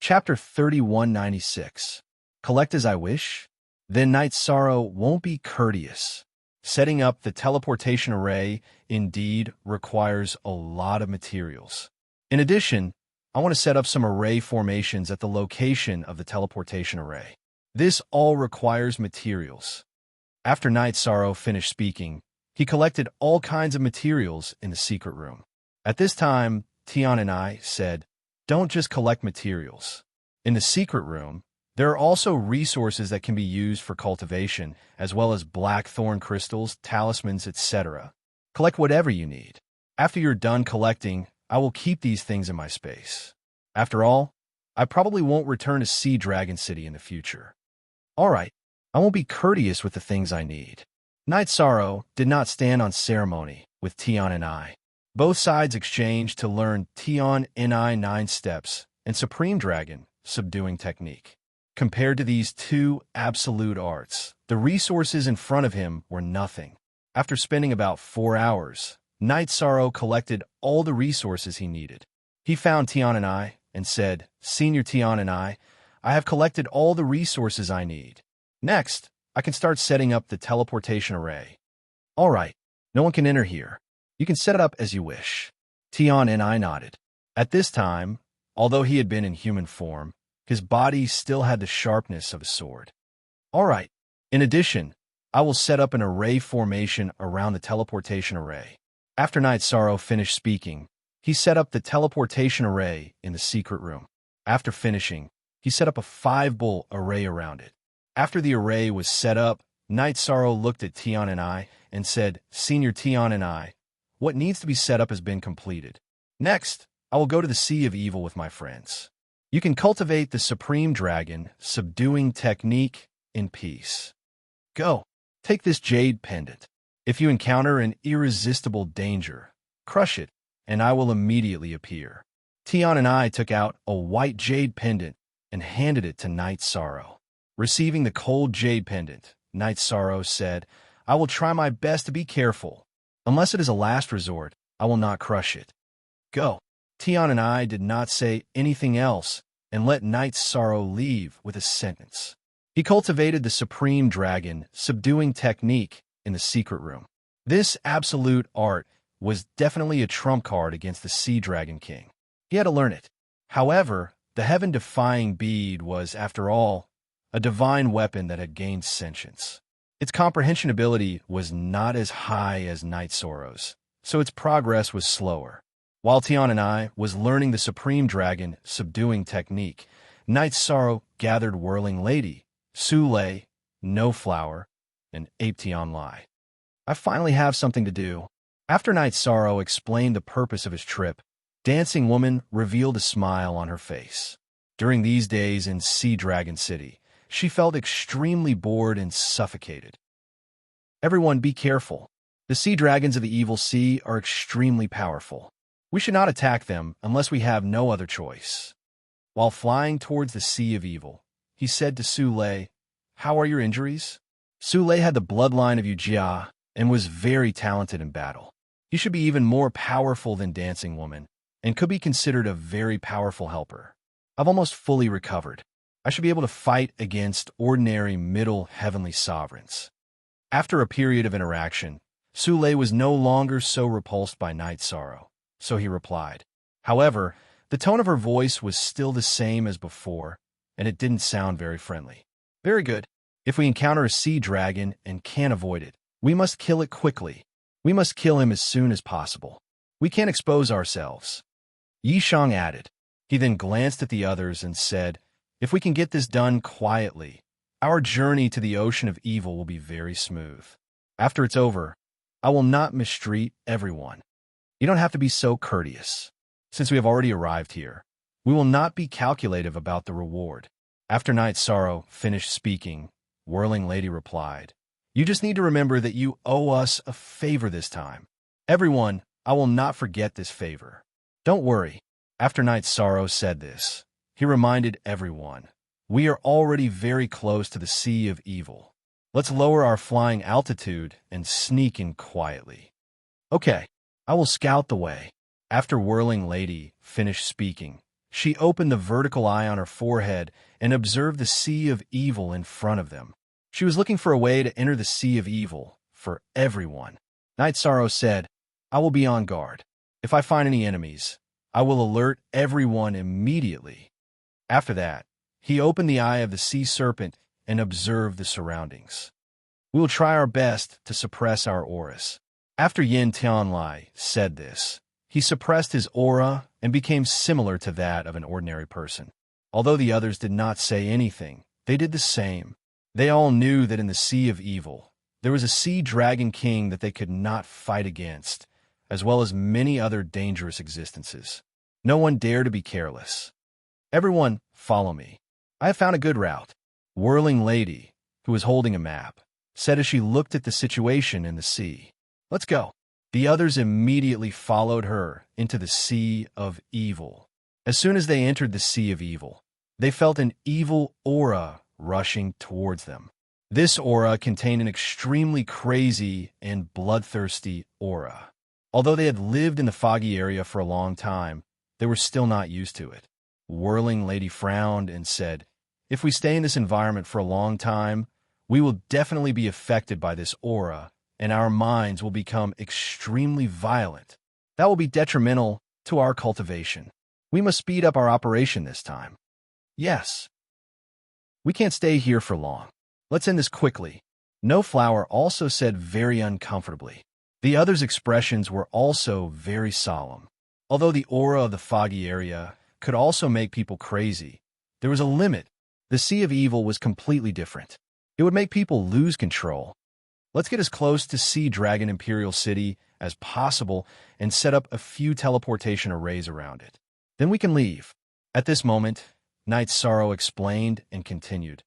Chapter 3196. Collect as I wish? Then Night Sorrow won't be courteous. Setting up the teleportation array indeed requires a lot of materials. In addition, I want to set up some array formations at the location of the teleportation array. This all requires materials. After Night Sorrow finished speaking, he collected all kinds of materials in the secret room. At this time, Tian and I said, "Don't just collect materials. In the secret room, there are also resources that can be used for cultivation, as well as blackthorn crystals, talismans, etc. Collect whatever you need. After you're done collecting, I will keep these things in my space. After all, I probably won't return to Sea Dragon City in the future. All right, I won't be courteous with the things I need." Night Sorrow did not stand on ceremony with Tian and I. Both sides exchanged to learn Tian and I 9 steps and Supreme Dragon subduing technique. Compared to these two absolute arts, the resources in front of him were nothing. After spending about 4 hours, Night Sorrow collected all the resources he needed. He found Tian and I and said, "Senior Tian and I have collected all the resources I need. Next, I can start setting up the teleportation array." "All right, no one can enter here. You can set it up as you wish." Tian and I nodded. At this time, although he had been in human form, his body still had the sharpness of a sword. "All right. In addition, I will set up an array formation around the teleportation array." After Night Sorrow finished speaking, he set up the teleportation array in the secret room. After finishing, he set up a 5-bull array around it. After the array was set up, Night Sorrow looked at Tian and I and said, "Senior Tian and I, what needs to be set up has been completed. Next, I will go to the Sea of Evil with my friends. You can cultivate the Supreme Dragon subduing technique in peace. Go, take this jade pendant. If you encounter an irresistible danger, crush it, and I will immediately appear." Tian and I took out a white jade pendant and handed it to Night Sorrow. Receiving the cold jade pendant, Night Sorrow said, "I will try my best to be careful. Unless it is a last resort, I will not crush it. Go." Tian and I did not say anything else and let Night Sorrow leave with a sentence. He cultivated the Supreme Dragon subduing technique in the secret room. This absolute art was definitely a trump card against the Sea Dragon King. He had to learn it. However, the heaven-defying bead was, after all, a divine weapon that had gained sentience. Its comprehension ability was not as high as Night Sorrow's, so its progress was slower. While Tian and I was learning the Supreme Dragon subduing technique, Night Sorrow gathered Whirling Lady, Su Lei, No Flower, and Ape Tian Lai. "I finally have something to do." After Night Sorrow explained the purpose of his trip, Dancing Woman revealed a smile on her face. During these days in Sea Dragon City, she felt extremely bored and suffocated. "Everyone be careful. The sea dragons of the evil sea are extremely powerful. We should not attack them unless we have no other choice." While flying towards the Sea of Evil, he said to Su Lei, "How are your injuries?" Su Lei had the bloodline of Yujia and was very talented in battle. He should be even more powerful than Dancing Woman and could be considered a very powerful helper. "I've almost fully recovered. I should be able to fight against ordinary middle heavenly sovereigns." After a period of interaction, Su Lei was no longer so repulsed by Night Sorrow, so he replied. However, the tone of her voice was still the same as before, and it didn't sound very friendly. "Very good. If we encounter a sea dragon and can't avoid it, we must kill it quickly. We must kill him as soon as possible. We can't expose ourselves." Yi Shang added. He then glanced at the others and said, "If we can get this done quietly, our journey to the ocean of evil will be very smooth. After it's over, I will not mistreat everyone. You don't have to be so courteous. Since we have already arrived here, we will not be calculative about the reward." After Night Sorrow finished speaking, Whirling Lady replied, "You just need to remember that you owe us a favor this time. Everyone, I will not forget this favor. Don't worry." After Night Sorrow said this, he reminded everyone, "We are already very close to the Sea of Evil. Let's lower our flying altitude and sneak in quietly." "Okay, I will scout the way." After Whirling Lady finished speaking, She opened the vertical eye on her forehead and observed the sea of evil in front of them. She was looking for a way to enter the sea of evil for everyone. Night Sorrow said, "I will be on guard. If I find any enemies, I will alert everyone immediately." After that, he opened the eye of the sea serpent and observed the surroundings. "We will try our best to suppress our auras." After Yin Tianlai said this, he suppressed his aura and became similar to that of an ordinary person. Although the others did not say anything, they did the same. They all knew that in the Sea of Evil, there was a sea dragon king that they could not fight against, as well as many other dangerous existences. No one dared to be careless. "Everyone, follow me. I have found a good route," Whirling Lady, who was holding a map, said as she looked at the situation in the sea. "Let's go." The others immediately followed her into the Sea of Evil. As soon as they entered the Sea of Evil, they felt an evil aura rushing towards them. This aura contained an extremely crazy and bloodthirsty aura. Although they had lived in the foggy area for a long time, they were still not used to it. Whirling Lady frowned and said, "If we stay in this environment for a long time, we will definitely be affected by this aura, and our minds will become extremely violent. That will be detrimental to our cultivation. We must speed up our operation this time." "Yes. We can't stay here for long. Let's end this quickly," No Flower also said very uncomfortably. The others' expressions were also very solemn. Although the aura of the foggy area could also make people crazy, there was a limit. The Sea of Evil was completely different. It would make people lose control. "Let's get as close to Sea Dragon Imperial City as possible and set up a few teleportation arrays around it. Then we can leave." At this moment, Night Sorrow explained and continued,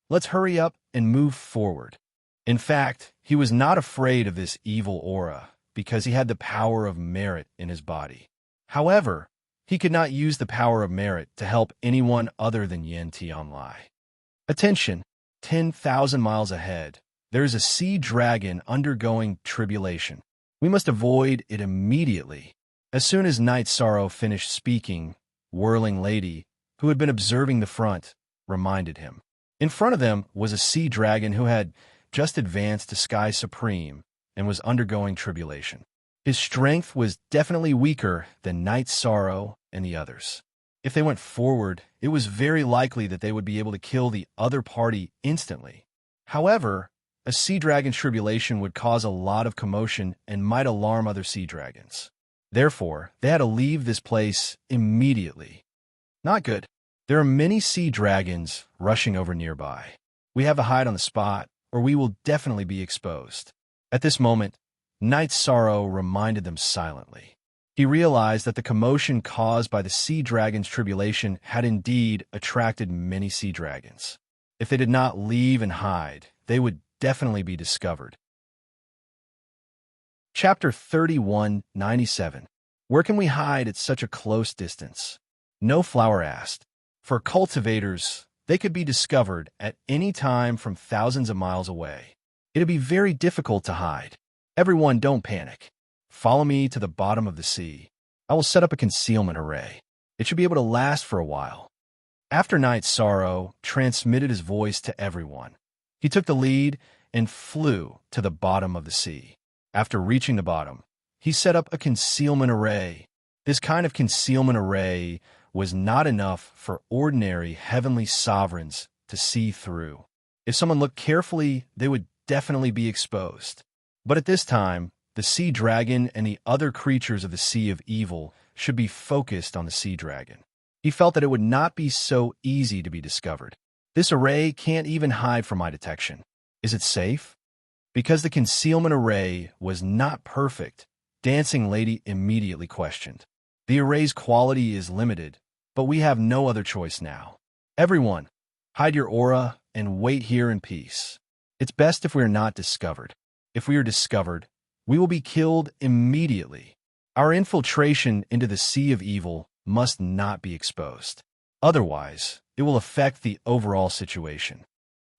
"Let's hurry up and move forward." In fact, he was not afraid of this evil aura because he had the power of merit in his body. However, he could not use the power of merit to help anyone other than Yin Tianlai. "Attention! 10,000 miles ahead, there is a sea dragon undergoing tribulation. We must avoid it immediately." As soon as Night Sorrow finished speaking, Whirling Lady, who had been observing the front, reminded him. In front of them was a sea dragon who had just advanced to Sky Supreme and was undergoing tribulation. His strength was definitely weaker than Night Sorrow and the others. If they went forward, it was very likely that they would be able to kill the other party instantly. However, a sea dragon's tribulation would cause a lot of commotion and might alarm other sea dragons. Therefore, they had to leave this place immediately. Not good. There are many sea dragons rushing over nearby. We have to hide on the spot, or we will definitely be exposed. At this moment, Night Sorrow reminded them silently. He realized that the commotion caused by the sea dragon's tribulation had indeed attracted many sea dragons. If they did not leave and hide, they would definitely be discovered. Chapter 3197. Where can we hide at such a close distance? No Flower asked. For cultivators, they could be discovered at any time from thousands of miles away. It'd be very difficult to hide. Everyone, don't panic. Follow me to the bottom of the sea. I will set up a concealment array. It should be able to last for a while. After Night Sorrow transmitted his voice to everyone, he took the lead and flew to the bottom of the sea. After reaching the bottom, he set up a concealment array. This kind of concealment array was not enough for ordinary heavenly sovereigns to see through. If someone looked carefully, they would definitely be exposed. But at this time, the sea dragon and the other creatures of the Sea of Evil should be focused on the sea dragon. He felt that it would not be so easy to be discovered. This array can't even hide from my detection. Is it safe? Because the concealment array was not perfect, Dancing Lady immediately questioned. The array's quality is limited, but we have no other choice now. Everyone, hide your aura and wait here in peace. It's best if we are not discovered. If we are discovered, we will be killed immediately. Our infiltration into the Sea of Evil must not be exposed. Otherwise, it will affect the overall situation.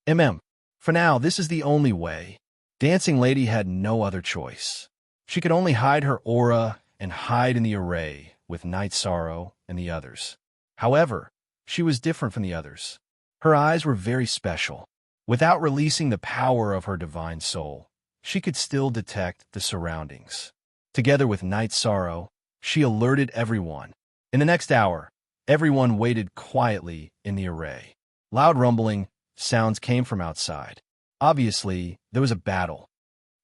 For now, this is the only way. Dancing Lady had no other choice. She could only hide her aura and hide in the array with Night Sorrow and the others. However, she was different from the others. Her eyes were very special. Without releasing the power of her divine soul, she could still detect the surroundings. Together with Night Sorrow, she alerted everyone. In the next hour, everyone waited quietly in the array. Loud rumbling sounds came from outside. Obviously, there was a battle.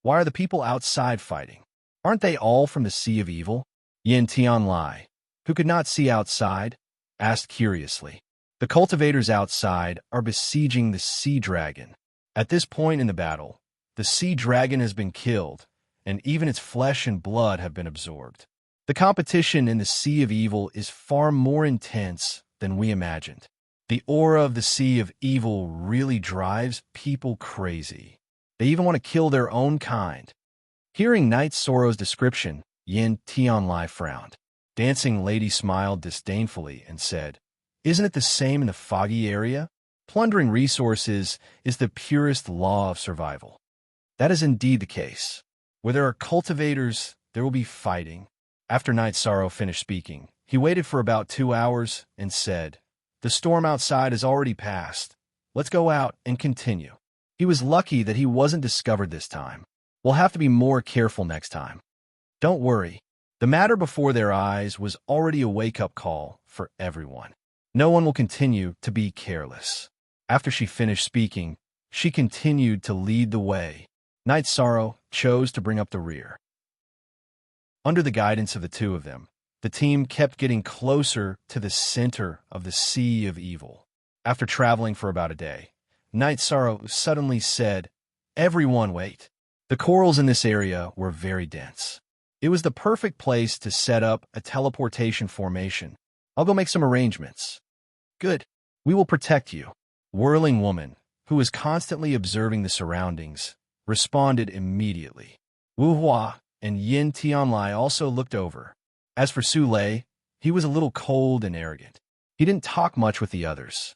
Why are the people outside fighting? Aren't they all from the Sea of Evil? Yin Tianlai, who could not see outside, asked curiously. The cultivators outside are besieging the sea dragon. At this point in the battle, the sea dragon has been killed, and even its flesh and blood have been absorbed. The competition in the Sea of Evil is far more intense than we imagined. The aura of the Sea of Evil really drives people crazy. They even want to kill their own kind. Hearing Night Sorrow's description, Yin Tianlai frowned. Dancing Lady smiled disdainfully and said, "Isn't it the same in the foggy area? Plundering resources is the purest law of survival." That is indeed the case. Where there are cultivators, there will be fighting. After Night Sorrow finished speaking, he waited for about 2 hours and said, "The storm outside has already passed. Let's go out and continue." He was lucky that he wasn't discovered this time. We'll have to be more careful next time. Don't worry. The matter before their eyes was already a wake-up call for everyone. No one will continue to be careless. After she finished speaking, she continued to lead the way. Night Sorrow chose to bring up the rear. Under the guidance of the two of them, the team kept getting closer to the center of the Sea of Evil. After traveling for about a day, Night Sorrow suddenly said, "Everyone wait." The corals in this area were very dense. It was the perfect place to set up a teleportation formation. I'll go make some arrangements. Good. We will protect you. Whirling Woman, who was constantly observing the surroundings, responded immediately. Wu Hua and Yin Tianlai also looked over. As for Su Lei, he was a little cold and arrogant. He didn't talk much with the others.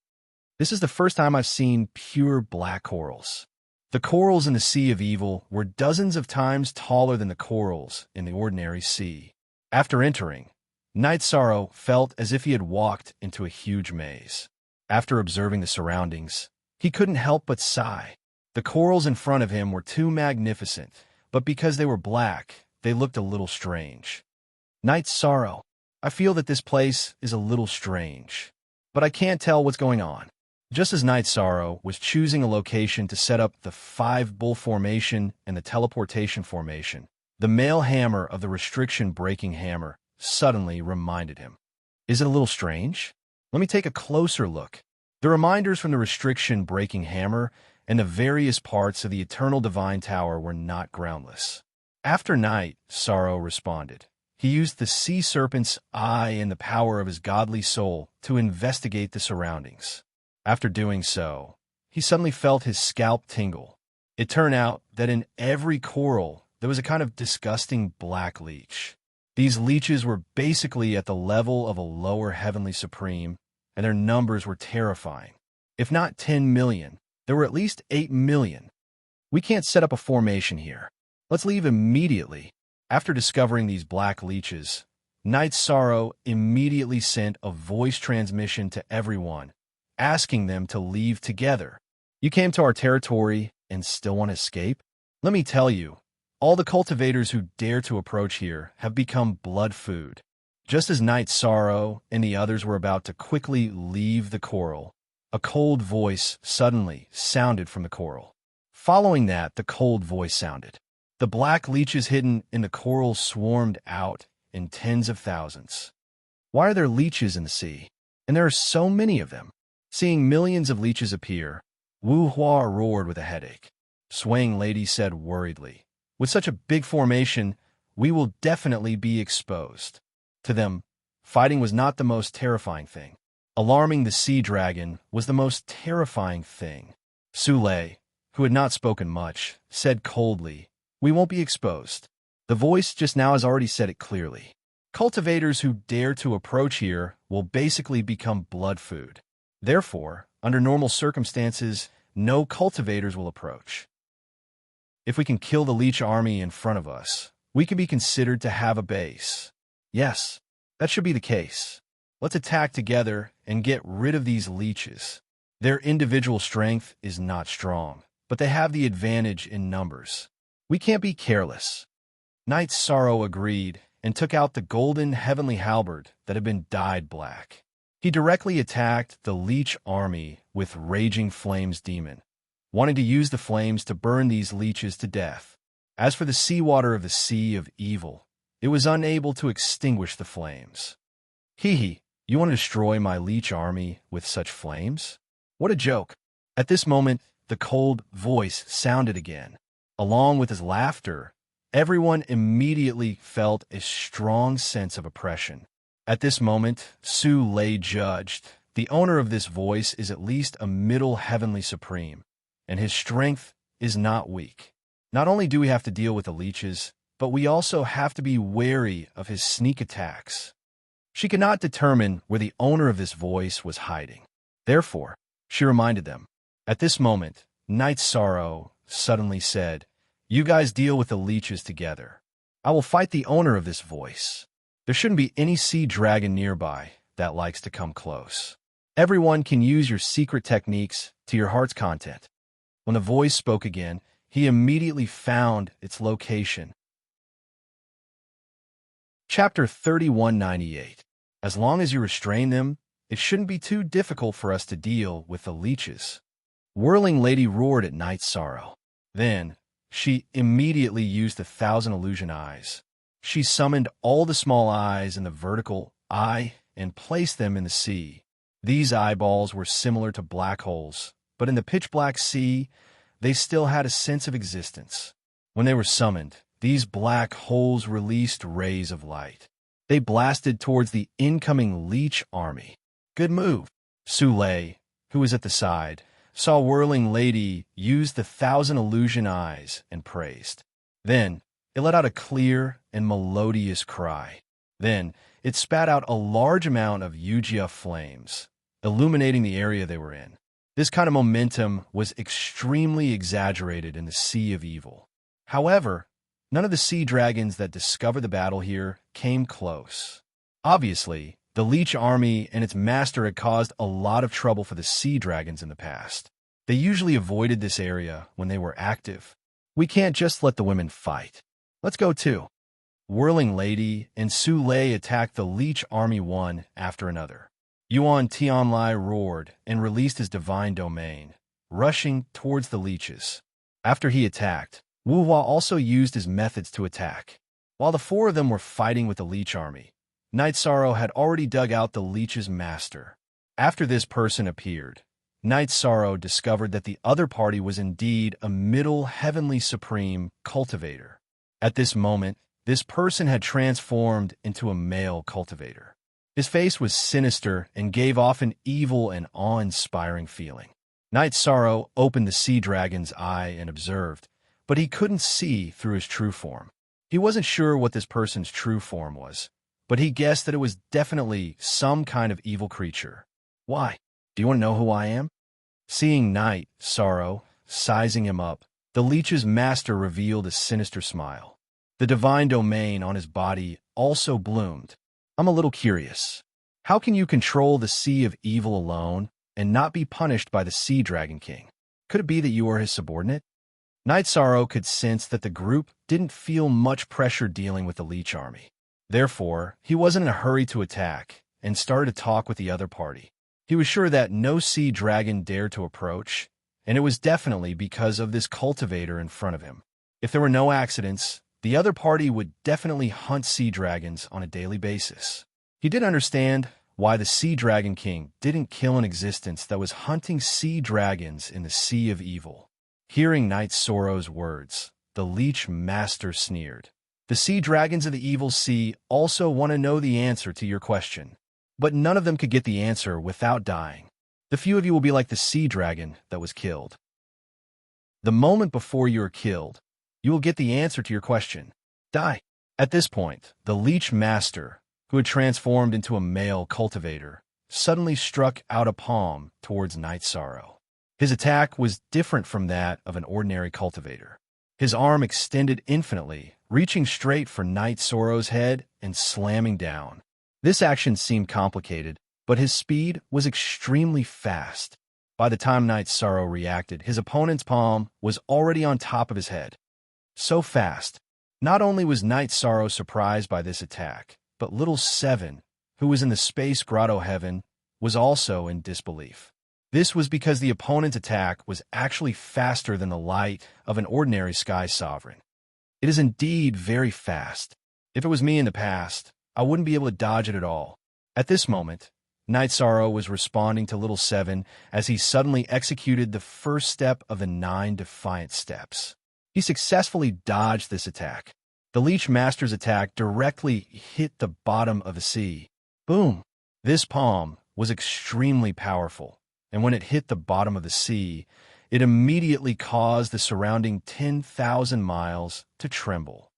This is the first time I've seen pure black corals. The corals in the Sea of Evil were dozens of times taller than the corals in the ordinary sea. After entering, Night Sorrow felt as if he had walked into a huge maze. After observing the surroundings, he couldn't help but sigh. The corals in front of him were too magnificent, but because they were black, they looked a little strange. Night Sorrow, I feel that this place is a little strange, but I can't tell what's going on. Just as Night Sorrow was choosing a location to set up the 5-bull formation and the teleportation formation, the male hammer of the restriction-breaking hammer suddenly reminded him. Is it a little strange? Let me take a closer look. The reminders from the restriction-breaking hammer and the various parts of the Eternal Divine Tower were not groundless. After Night Sorrow responded, he used the sea serpent's eye and the power of his godly soul to investigate the surroundings. After doing so, he suddenly felt his scalp tingle. It turned out that in every coral, there was a kind of disgusting black leech. These leeches were basically at the level of a lower heavenly supreme, and their numbers were terrifying. If not 10 million, there were at least 8 million. We can't set up a formation here. Let's leave immediately. After discovering these black leeches, Night Sorrow immediately sent a voice transmission to everyone, asking them to leave together. You came to our territory and still want to escape? Let me tell you, all the cultivators who dare to approach here have become blood food. Just as Night Sorrow and the others were about to quickly leave the coral, a cold voice suddenly sounded from the coral. Following that, the cold voice sounded. The black leeches hidden in the coral swarmed out in tens of thousands. Why are there leeches in the sea? And there are so many of them. Seeing millions of leeches appear, Wu Hua roared with a headache. Swaying Lady said worriedly, "With such a big formation, we will definitely be exposed." To them, fighting was not the most terrifying thing. Alarming the sea dragon was the most terrifying thing. Su Lei, who had not spoken much, said coldly, "We won't be exposed." The voice just now has already said it clearly. Cultivators who dare to approach here will basically become blood food. Therefore, under normal circumstances, no cultivators will approach. If we can kill the leech army in front of us, we can be considered to have a base. Yes, that should be the case. Let's attack together and get rid of these leeches. Their individual strength is not strong, but they have the advantage in numbers. We can't be careless. Knight Sorrow agreed and took out the golden heavenly halberd that had been dyed black. He directly attacked the leech army with Raging Flames Demon, wanting to use the flames to burn these leeches to death. As for the seawater of the Sea of Evil, it was unable to extinguish the flames. Hee, you want to destroy my leech army with such flames? What a joke. At this moment, the cold voice sounded again. Along with his laughter, everyone immediately felt a strong sense of oppression. At this moment, Su Lei judged, the owner of this voice is at least a middle heavenly supreme, and his strength is not weak. Not only do we have to deal with the leeches, but we also have to be wary of his sneak attacks. She could not determine where the owner of this voice was hiding. Therefore, she reminded them. At this moment, Knight Sorrow suddenly said, "You guys deal with the leeches together. I will fight the owner of this voice. There shouldn't be any sea dragon nearby that likes to come close. Everyone can use your secret techniques to your heart's content." When the voice spoke again, he immediately found its location. Chapter 3198. As long as you restrain them, it shouldn't be too difficult for us to deal with the leeches. Whirling Lady roared at Knight Sorrow. Then, she immediately used the 1,000 illusion eyes. She summoned all the small eyes in the vertical eye and placed them in the sea. These eyeballs were similar to black holes, but in the pitch-black sea, they still had a sense of existence. When they were summoned, these black holes released rays of light. They blasted towards the incoming leech army. Good move. Su Lei, who was at the side, saw Whirling Lady use the 1,000 illusion eyes and praised. Then, it let out a clear and melodious cry. Then, it spat out a large amount of Yujia flames, illuminating the area they were in. This kind of momentum was extremely exaggerated in the Sea of Evil. However, none of the sea dragons that discovered the battle here came close. Obviously, the leech army and its master had caused a lot of trouble for the sea dragons in the past. They usually avoided this area when they were active. We can't just let the women fight. Let's go too. Whirling Lady and Su Lei attacked the leech army one after another. Yuan Tianlai roared and released his divine domain, rushing towards the leeches. After he attacked, Wu Hua also used his methods to attack. While the four of them were fighting with the leech army, Knight Sorrow had already dug out the leech's master. After this person appeared, Knight Sorrow discovered that the other party was indeed a middle heavenly supreme cultivator. At this moment, this person had transformed into a male cultivator. His face was sinister and gave off an evil and awe-inspiring feeling. Knight Sorrow opened the sea dragon's eye and observed, but he couldn't see through his true form. He wasn't sure what this person's true form was, but he guessed that it was definitely some kind of evil creature. Why? Do you want to know who I am? Seeing Knight Sorrow sizing him up, the leech's master revealed a sinister smile. The divine domain on his body also bloomed. I'm a little curious. How can you control the Sea of Evil alone and not be punished by the Sea Dragon King? Could it be that you are his subordinate? Knight Sorrow could sense that the group didn't feel much pressure dealing with the leech army. Therefore, he wasn't in a hurry to attack and started to talk with the other party. He was sure that no sea dragon dared to approach, and it was definitely because of this cultivator in front of him. If there were no accidents, the other party would definitely hunt sea dragons on a daily basis. He did understand why the Sea Dragon King didn't kill an existence that was hunting sea dragons in the Sea of Evil. Hearing Knight Sorrow's words, the leech master sneered. The sea dragons of the Evil Sea also want to know the answer to your question, but none of them could get the answer without dying. The few of you will be like the sea dragon that was killed. The moment before you are killed, you will get the answer to your question. Die. At this point, the leech master, who had transformed into a male cultivator, suddenly struck out a palm towards Knight Sorrow. His attack was different from that of an ordinary cultivator. His arm extended infinitely, reaching straight for Knight Sorrow's head and slamming down. This action seemed complicated, but his speed was extremely fast. By the time Knight Sorrow reacted, his opponent's palm was already on top of his head. So fast. Not only was Knight Sorrow surprised by this attack, but Little Seven, who was in the space grotto heaven, was also in disbelief. This was because the opponent's attack was actually faster than the light of an ordinary sky sovereign. It is indeed very fast. If it was me in the past, I wouldn't be able to dodge it at all. At this moment, Knight Sorrow was responding to Little Seven as he suddenly executed the first step of the 9 defiant steps. He successfully dodged this attack. The Leech Master's attack directly hit the bottom of the sea. Boom! This palm was extremely powerful, and when it hit the bottom of the sea, it immediately caused the surrounding 10,000 miles to tremble.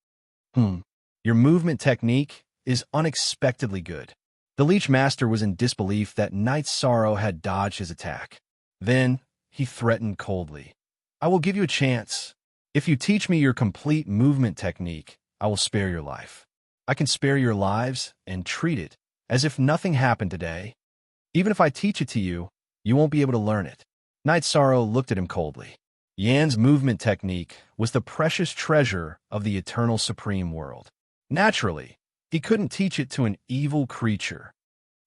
Your movement technique is unexpectedly good. The Leech Master was in disbelief that Knight Sorrow had dodged his attack. Then, he threatened coldly. I will give you a chance. If you teach me your complete movement technique, I will spare your life. I can spare your lives and treat it as if nothing happened today. Even if I teach it to you, you won't be able to learn it. Knight Sorrow looked at him coldly. Yan's movement technique was the precious treasure of the eternal supreme world. Naturally, he couldn't teach it to an evil creature.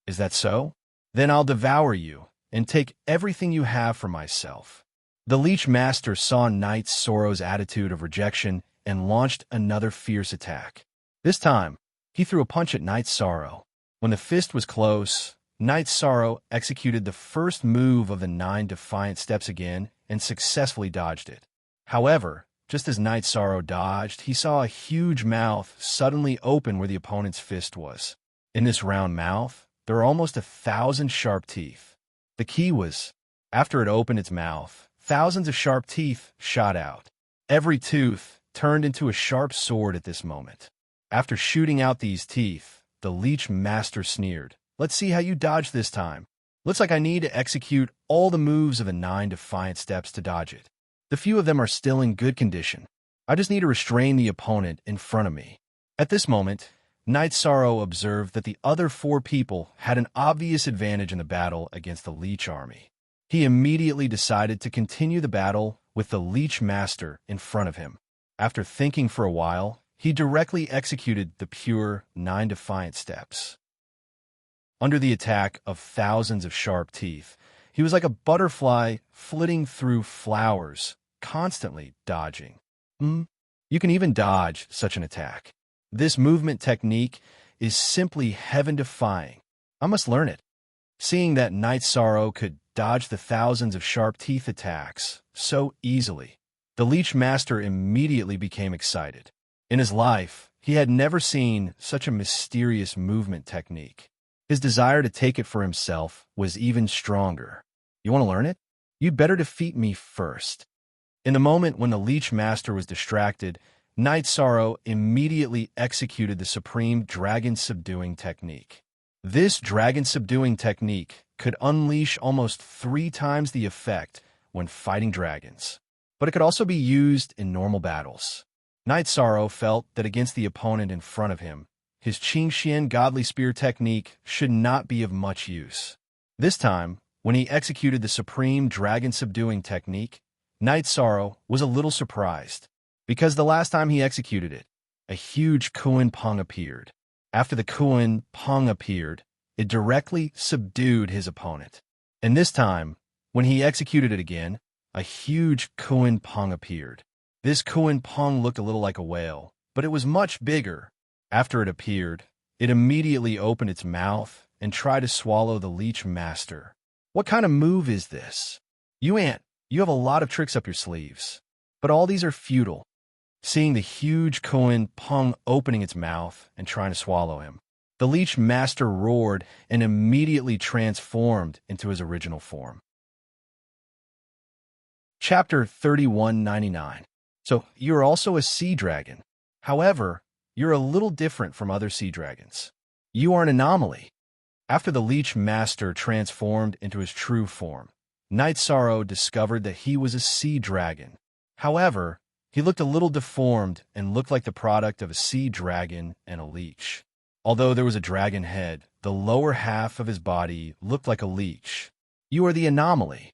Is that so? Then I'll devour you and take everything you have for myself. The Leech Master saw Knight Sorrow's attitude of rejection and launched another fierce attack. This time, he threw a punch at Knight Sorrow. When the fist was close, Knight Sorrow executed the first move of the 9 defiant steps again and successfully dodged it. However, just as Knight Sorrow dodged, he saw a huge mouth suddenly open where the opponent's fist was. In this round mouth, there were almost 1,000 sharp teeth. The key was, after it opened its mouth, thousands of sharp teeth shot out. Every tooth turned into a sharp sword at this moment. After shooting out these teeth, the Leech Master sneered. Let's see how you dodge this time. Looks like I need to execute all the moves of the 9 defiant steps to dodge it. The few of them are still in good condition. I just need to restrain the opponent in front of me. At this moment, Knight Sorrow observed that the other 4 people had an obvious advantage in the battle against the Leech army. He immediately decided to continue the battle with the Leech Master in front of him. After thinking for a while, he directly executed the pure 9 defiant steps. Under the attack of thousands of sharp teeth, he was like a butterfly flitting through flowers, constantly dodging. You can even dodge such an attack. This movement technique is simply heaven-defying. I must learn it. Seeing that Knight Sorrow could dodge the thousands of sharp teeth attacks so easily, the Leech Master immediately became excited. In his life, he had never seen such a mysterious movement technique. His desire to take it for himself was even stronger. You want to learn it? You'd better defeat me first. In the moment when the Leech Master was distracted, Knight Sorrow immediately executed the supreme dragon-subduing technique. This dragon-subduing technique could unleash almost 3 times the effect when fighting dragons, but it could also be used in normal battles. Knight Sorrow felt that against the opponent in front of him, his Qingxian Godly Spear technique should not be of much use. This time, when he executed the supreme dragon-subduing technique, Knight Sorrow was a little surprised, because the last time he executed it, a huge Kuan Peng appeared. After the Kuan Peng appeared, it directly subdued his opponent. And this time, when he executed it again, a huge Kuan Peng appeared. This Kuan Peng looked a little like a whale, but it was much bigger. After it appeared, it immediately opened its mouth and tried to swallow the Leech Master. What kind of move is this? You have a lot of tricks up your sleeves, but all these are futile. Seeing the huge Kuan Peng opening its mouth and trying to swallow him, the Leech Master roared and immediately transformed into his original form. Chapter 3199. So, you're also a sea dragon. However, you're a little different from other sea dragons. You are an anomaly. After the Leech Master transformed into his true form, Knight Sorrow discovered that he was a sea dragon. However, he looked a little deformed and looked like the product of a sea dragon and a leech. Although there was a dragon head, the lower half of his body looked like a leech. "You are the anomaly."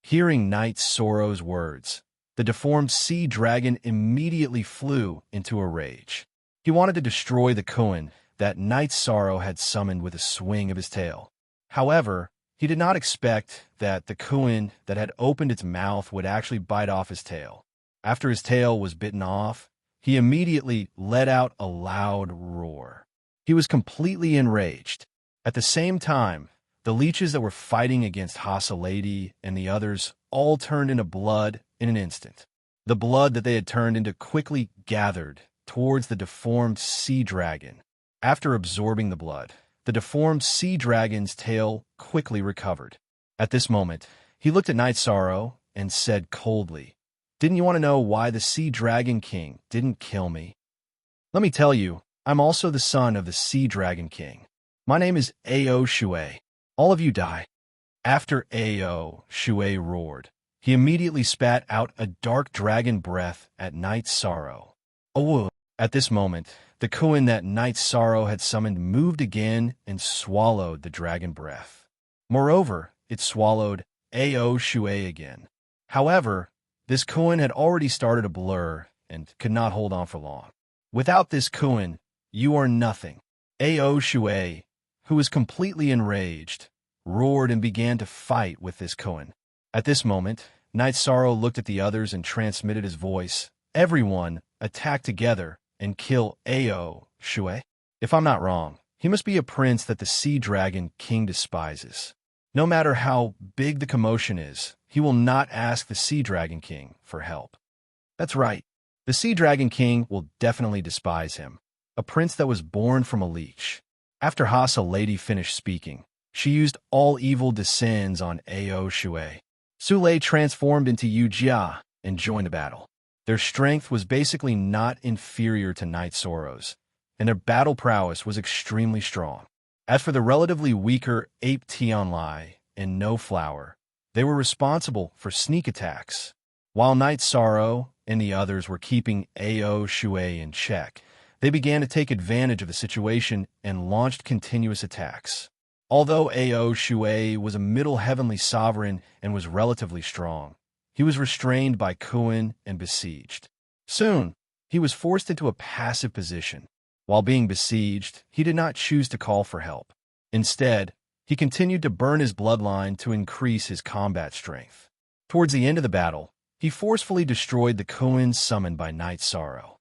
Hearing Knight Sorrow's words, the deformed sea dragon immediately flew into a rage. He wanted to destroy the koan that Knight Sorrow had summoned with a swing of his tail. However, he did not expect that the koan that had opened its mouth would actually bite off his tail. After his tail was bitten off, he immediately let out a loud roar. He was completely enraged. At the same time, the leeches that were fighting against Lady and the others all turned into blood in an instant. The blood that they had turned into quickly gathered towards the deformed sea dragon. After absorbing the blood, the deformed sea dragon's tail quickly recovered. At this moment, he looked at Knight Sorrow and said coldly, "Didn't you want to know why the Sea Dragon King didn't kill me? Let me tell you, I'm also the son of the Sea Dragon King. My name is Ao Shui. All of you die." After Ao Shui roared, he immediately spat out a dark dragon breath at Knight Sorrow. Oh! At this moment, the koan that Knight Sorrow had summoned moved again and swallowed the dragon breath. Moreover, it swallowed Ao Shui again. However, this koan had already started to blur and could not hold on for long. "Without this koan, you are nothing." Ao Shui, who was completely enraged, roared and began to fight with this koan. At this moment, Knight Sorrow looked at the others and transmitted his voice. "Everyone, attack together and kill Ao Shui. If I'm not wrong, he must be a prince that the Sea Dragon King despises. No matter how big the commotion is, he will not ask the Sea Dragon King for help." That's right. The Sea Dragon King will definitely despise him. A prince that was born from a leech. After Lady finished speaking, she used all evil descends on Ao Shui. Sule transformed into Yu Jia and joined the battle. Their strength was basically not inferior to Knight Sorrow's, and their battle prowess was extremely strong. As for the relatively weaker Ape Tianlai and No Flower, they were responsible for sneak attacks. While Knight Sorrow and the others were keeping Ao Shui in check, they began to take advantage of the situation and launched continuous attacks. Although Ao Shui was a middle heavenly sovereign and was relatively strong, he was restrained by koan and besieged. Soon, he was forced into a passive position. While being besieged, he did not choose to call for help. Instead, he continued to burn his bloodline to increase his combat strength. Towards the end of the battle, he forcefully destroyed the koans summoned by Knight Sorrow.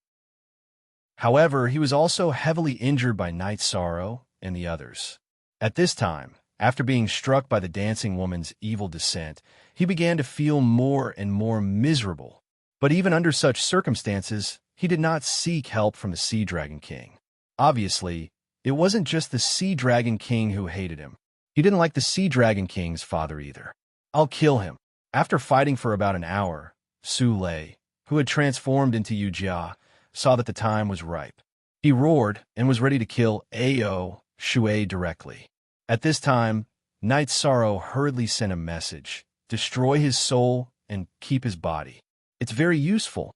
However, he was also heavily injured by Knight Sorrow and the others. At this time, after being struck by the dancing woman's evil descent, he began to feel more and more miserable. But even under such circumstances, he did not seek help from the Sea Dragon King. Obviously, it wasn't just the Sea Dragon King who hated him. He didn't like the Sea Dragon King's father either. "I'll kill him." After fighting for about an hour, Su Lei, who had transformed into Yu Jia, saw that the time was ripe. He roared and was ready to kill Ao Shui directly. At this time, Knight Sorrow hurriedly sent a message: "Destroy his soul and keep his body. It's very useful."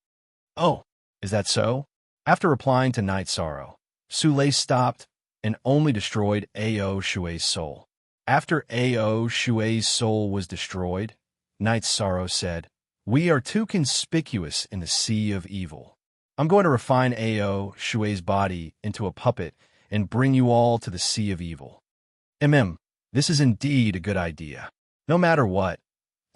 "Oh, is that so?" After replying to Knight Sorrow, Su Lei stopped and only destroyed Ao Shui's soul. After Ao Shui's soul was destroyed, Knight Sorrow said, "We are too conspicuous in the sea of evil. I'm going to refine Ao Shui's body into a puppet and bring you all to the sea of evil." This is indeed a good idea. No matter what,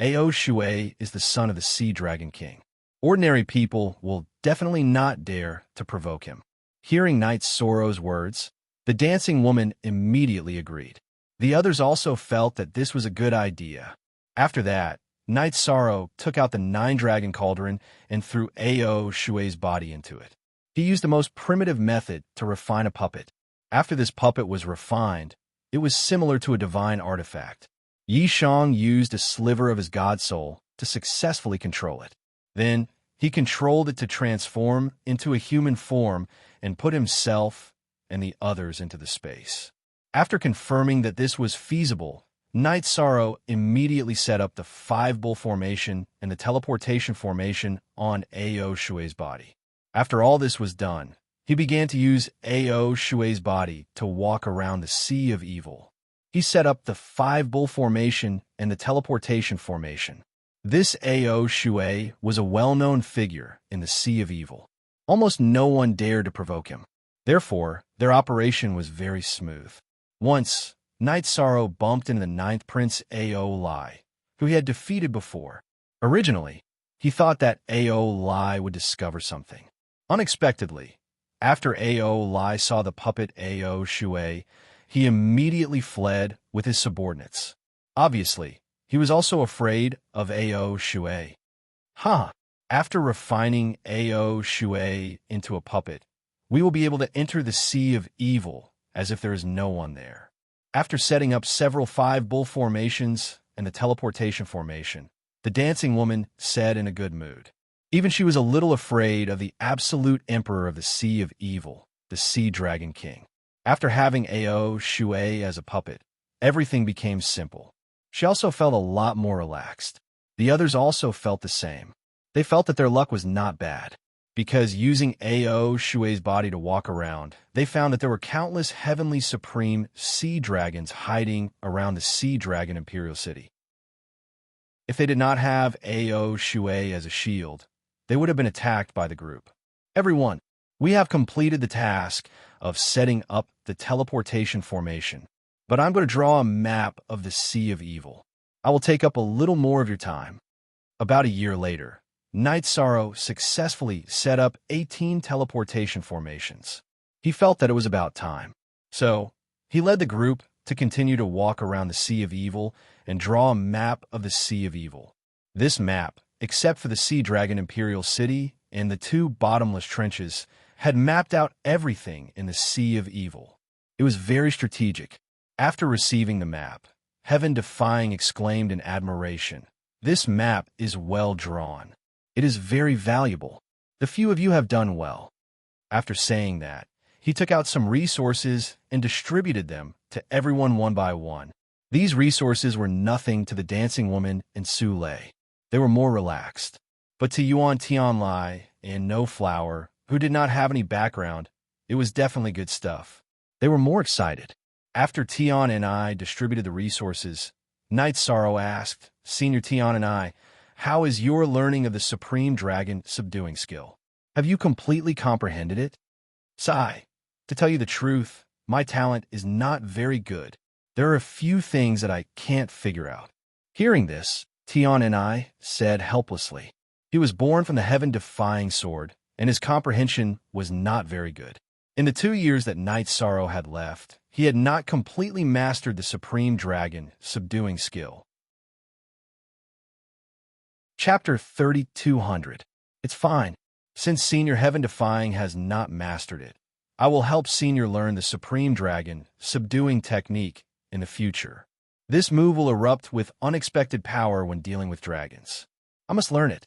Ao Shui is the son of the Sea Dragon King. Ordinary people will definitely not dare to provoke him. Hearing Knight Sorrow's words, the dancing woman immediately agreed. The others also felt that this was a good idea. After that, Knight Sorrow took out the 9-dragon cauldron and threw Ao Shui's body into it. He used the most primitive method to refine a puppet. After this puppet was refined, it was similar to a divine artifact. Yi Shang used a sliver of his god soul to successfully control it. Then, he controlled it to transform into a human form and put himself and the others into the space. After confirming that this was feasible, Knight Sorrow immediately set up the 5-bull formation and the teleportation formation on Ao Shui's body. After all this was done, he He began to use Ao Shui's body to walk around the Sea of Evil. He set up the Five-Bull Formation and the Teleportation Formation. This Ao Shui was a well-known figure in the Sea of Evil. Almost no one dared to provoke him. Therefore, their operation was very smooth. Once, Knight Sorrow bumped into the ninth Prince Ao Lai, who he had defeated before. Originally, he thought that Ao Lai would discover something. Unexpectedly, after Ao Lai saw the puppet Ao Shui, he immediately fled with his subordinates. Obviously, he was also afraid of Ao Shui. After refining Ao Shui into a puppet, we will be able to enter the Sea of Evil as if there is no one there. After setting up several Five-Bull Formations and the Teleportation Formation, the dancing woman said in a good mood. Even she was a little afraid of the absolute emperor of the Sea of Evil, the Sea Dragon King. After having Ao Shui as a puppet, everything became simple. She also felt a lot more relaxed. The others also felt the same. They felt that their luck was not bad. Because using Ao Shui's body to walk around, they found that there were countless heavenly supreme sea dragons hiding around the Sea Dragon Imperial City. If they did not have Ao Shui as a shield, they would have been attacked by the group. Everyone, we have completed the task of setting up the teleportation formation, but I'm going to draw a map of the Sea of Evil. I will take up a little more of your time. About a year later, Knight Sorrow successfully set up 18 teleportation formations. He felt that it was about time. So, he led the group to continue to walk around the Sea of Evil and draw a map of the Sea of Evil. This map, except for the Sea Dragon Imperial City and the two bottomless trenches, had mapped out everything in the Sea of Evil. It was very strategic. After receiving the map, Heaven Defying exclaimed in admiration, "This map is well drawn. It is very valuable. The few of you have done well." After saying that, he took out some resources and distributed them to everyone one by one. These resources were nothing to the dancing woman and Su Lei. They were more relaxed. But to Yuan Tianlai and No Flower, who did not have any background, it was definitely good stuff. They were more excited. After Tian and I distributed the resources, Knight Sorrow asked, "Senior Tian and I, how is your learning of the Supreme Dragon subduing skill? Have you completely comprehended it?" "Sigh. To tell you the truth, my talent is not very good. There are a few things that I can't figure out." Hearing this, Tian and I said helplessly. He was born from the heaven-defying sword, and his comprehension was not very good. In the 2 years that Knight Sorrow had left, he had not completely mastered the Supreme Dragon subduing skill. Chapter 3200. It's fine. Since Senior Heaven Defying has not mastered it, I will help Senior learn the Supreme Dragon subduing technique in the future. This move will erupt with unexpected power when dealing with dragons. I must learn it.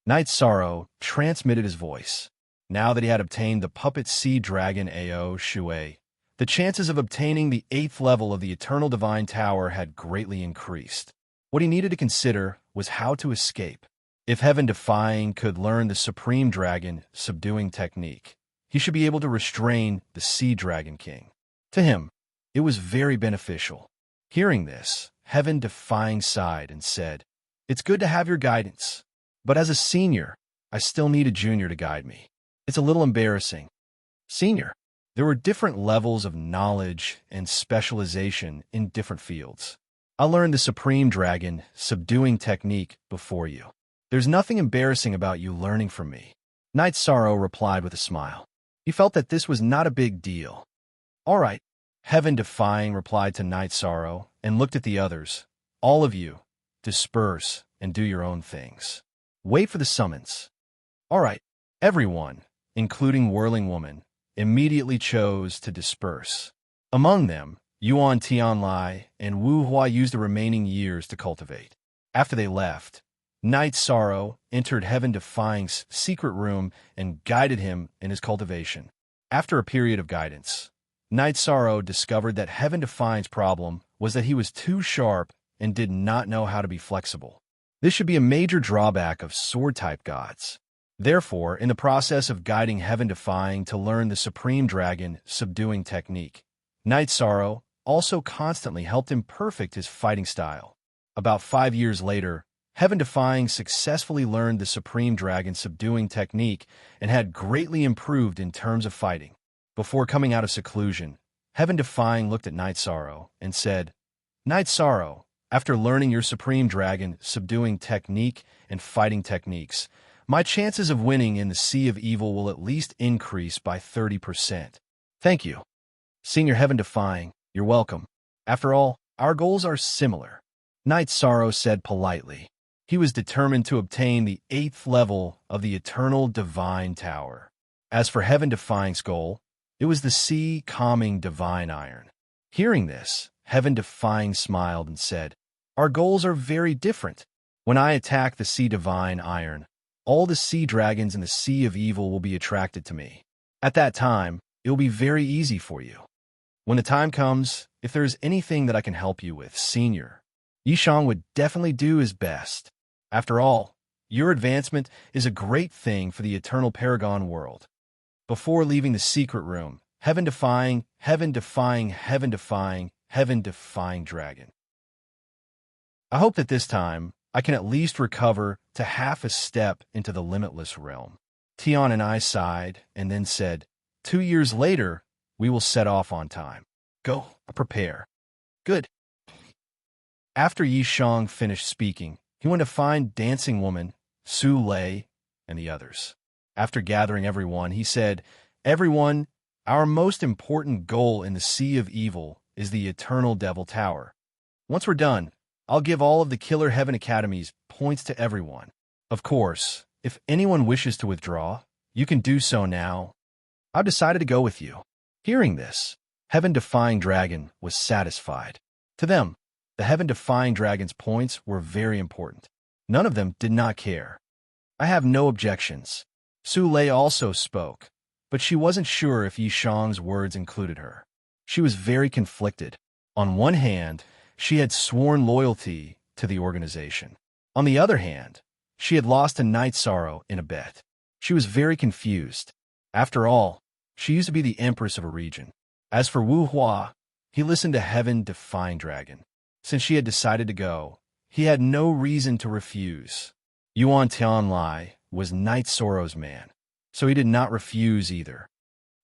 Knight Sorrow transmitted his voice. Now that he had obtained the puppet sea dragon Ao Shui, the chances of obtaining the 8th level of the Eternal Divine Tower had greatly increased. What he needed to consider was how to escape. If Heaven Defying could learn the Supreme Dragon subduing technique, he should be able to restrain the Sea Dragon King. To him, it was very beneficial. Hearing this, Heaven Defying sighed and said, "It's good to have your guidance, but as a senior, I still need a junior to guide me. It's a little embarrassing." Senior. There were different levels of knowledge and specialization in different fields. I learned the Supreme Dragon subduing technique before you. There's nothing embarrassing about you learning from me. Knight Sorrow replied with a smile. He felt that this was not a big deal. All right. Heaven Defying replied to Knight Sorrow and looked at the others. All of you, disperse and do your own things. Wait for the summons. All right. Everyone, including Whirling Woman, immediately chose to disperse. Among them, Yuan Tianlai and Wu Hua used the remaining years to cultivate. After they left, Knight Sorrow entered Heaven Defying's secret room and guided him in his cultivation. After a period of guidance, Knight Sorrow discovered that Heaven Defying's problem was that he was too sharp and did not know how to be flexible. This should be a major drawback of sword-type gods. Therefore, in the process of guiding Heaven-Defying to learn the Supreme Dragon subduing technique, Night Sorrow also constantly helped him perfect his fighting style. About 5 years later, Heaven-Defying successfully learned the Supreme Dragon subduing technique and had greatly improved in terms of fighting. Before coming out of seclusion, Heaven-Defying looked at Night Sorrow and said, "Night Sorrow, after learning your Supreme Dragon subduing technique and fighting techniques, my chances of winning in the Sea of Evil will at least increase by 30%. Thank you. Senior Heaven-Defying, you're welcome. After all, our goals are similar," Night Sorrow said politely. He was determined to obtain the 8th level of the Eternal Divine Tower. As for Heaven-Defying's goal, it was the Sea-Calming Divine Iron. Hearing this, Heaven-Defying smiled and said, "Our goals are very different. When I attack the Sea Divine Iron, all the sea dragons in the Sea of Evil will be attracted to me. At that time, it will be very easy for you. When the time comes, if there is anything that I can help you with, Senior, Yishang would definitely do his best. After all, your advancement is a great thing for the Eternal Paragon world." Before leaving the secret room, Heaven-Defying, Heaven-Defying, Heaven-Defying, Heaven-Defying Dragon. I hope that this time, I can at least recover to half a step into the limitless realm. Tian and I sighed and then said, 2 years later, we will set off on time. Go, prepare. Good. After Yishang finished speaking, he went to find Dancing Woman, Su Lei, and the others. After gathering everyone, he said, "Everyone, our most important goal in the Sea of Evil is the Eternal Devil Tower. Once we're done, I'll give all of the Killer Heaven Academies points to everyone. Of course, if anyone wishes to withdraw, you can do so now. I've decided to go with you." Hearing this, Heaven-Defying Dragon was satisfied. To them, the Heaven-Defying Dragon's points were very important. None of them did not care. "I have no objections." Su Lei also spoke, but she wasn't sure if Yishang's words included her. She was very conflicted. On one hand, she had sworn loyalty to the organization. On the other hand, she had lost to Night Sorrow in a bet. She was very confused. After all, she used to be the empress of a region. As for Wu Hua, he listened to Heaven-Defying Dragon. Since she had decided to go, he had no reason to refuse. Yuan Tianlai was Night Sorrow's man, so he did not refuse either.